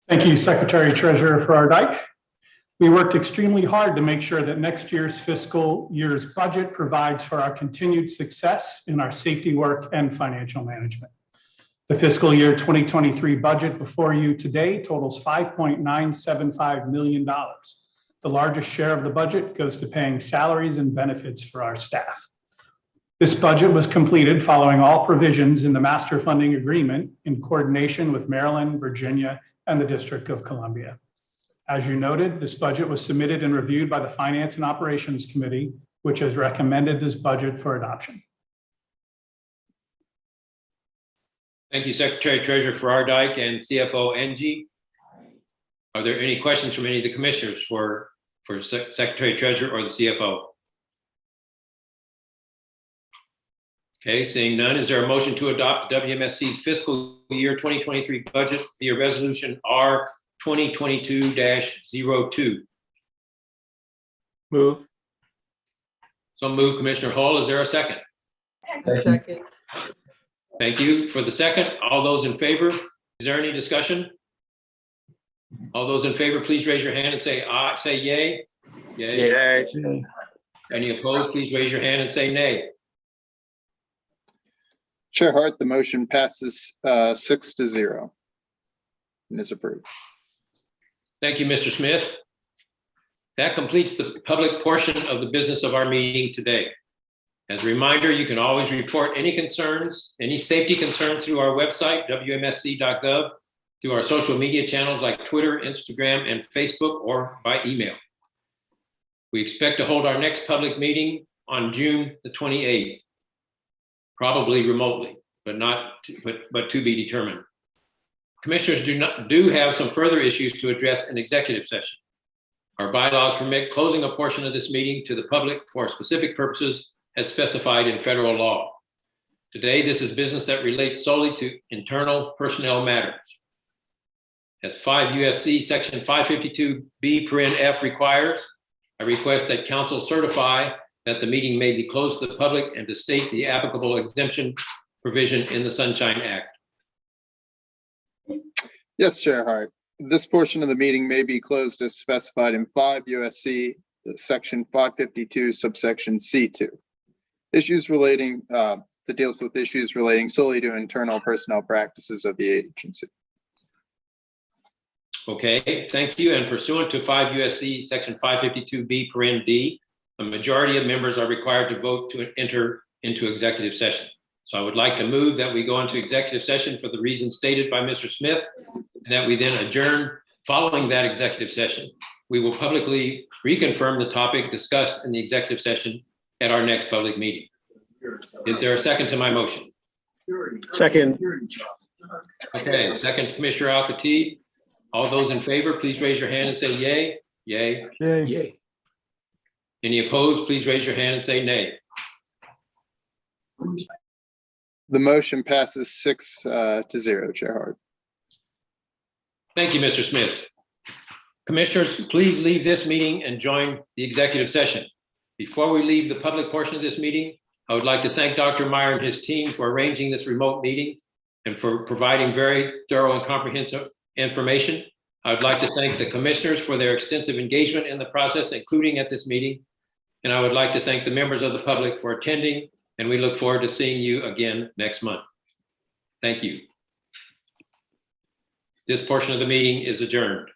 Thank you, Secretary Treasurer Farrar. We worked extremely hard to make sure that next year's fiscal year's budget provides for our continued success in our safety work and financial management. The fiscal year 2023 budget before you today totals $5.975 million. The largest share of the budget goes to paying salaries and benefits for our staff. This budget was completed following all provisions in the Master Funding Agreement in coordination with Maryland, Virginia, and the District of Columbia. As you noted, this budget was submitted and reviewed by the Finance and Operations Committee, which has recommended this budget for adoption. Thank you, Secretary Treasurer Farrar and CFO Angie. Are there any questions from any of the commissioners for Secretary Treasurer or the CFO? Okay, seeing none, is there a motion to adopt the WMSC's fiscal year 2023 budget via resolution R 2022-02? Move. So move, Commissioner Hall. Is there a second? Second. Thank you. For the second, all those in favor, is there any discussion? All those in favor, please raise your hand and say aye, say yay. Yay. Yay. Any opposed, please raise your hand and say nay. Chair Hart, the motion passes 6-0 and is approved. Thank you, Mr. Smith. That completes the public portion of the business of our meeting today. As a reminder, you can always report any concerns, any safety concerns through our website, wmsc.gov, through our social media channels like Twitter, Instagram, and Facebook, or by email. We expect to hold our next public meeting on June the 28th. Probably remotely, but to be determined. Commissioners do have some further issues to address in executive session. Our bylaws permit closing a portion of this meeting to the public for specific purposes as specified in federal law. Today, this is business that relates solely to internal personnel matters. As 5 U.S.C. section 552B(f) requires, I request that council certify that the meeting may be closed to the public and to state the applicable exemption provision in the Sunshine Act. Yes, Chair Hart. This portion of the meeting may be closed as specified in 5 U.S.C. section 552 subsection C2. Issues relating, that deals with issues relating solely to internal personnel practices of the agency. Okay, thank you. And pursuant to 5 U.S.C. section 552B(d), a majority of members are required to vote to enter into executive session. So I would like to move that we go into executive session for the reasons stated by Mr. Smith, and that we then adjourn following that executive session. We will publicly reconfirm the topic discussed in the executive session at our next public meeting. Is there a second to my motion? Second. Okay, second, Commissioner Al-Khatib. All those in favor, please raise your hand and say yay. Yay. Yay. Yay. Any opposed, please raise your hand and say nay. The motion passes 6-0, Chair Hart. Thank you, Mr. Smith. Commissioners, please leave this meeting and join the executive session. Before we leave the public portion of this meeting, I would like to thank Dr. Meyer and his team for arranging this remote meeting and for providing very thorough and comprehensive information. I would like to thank the commissioners for their extensive engagement in the process, including at this meeting. And I would like to thank the members of the public for attending, and we look forward to seeing you again next month. Thank you. This portion of the meeting is adjourned.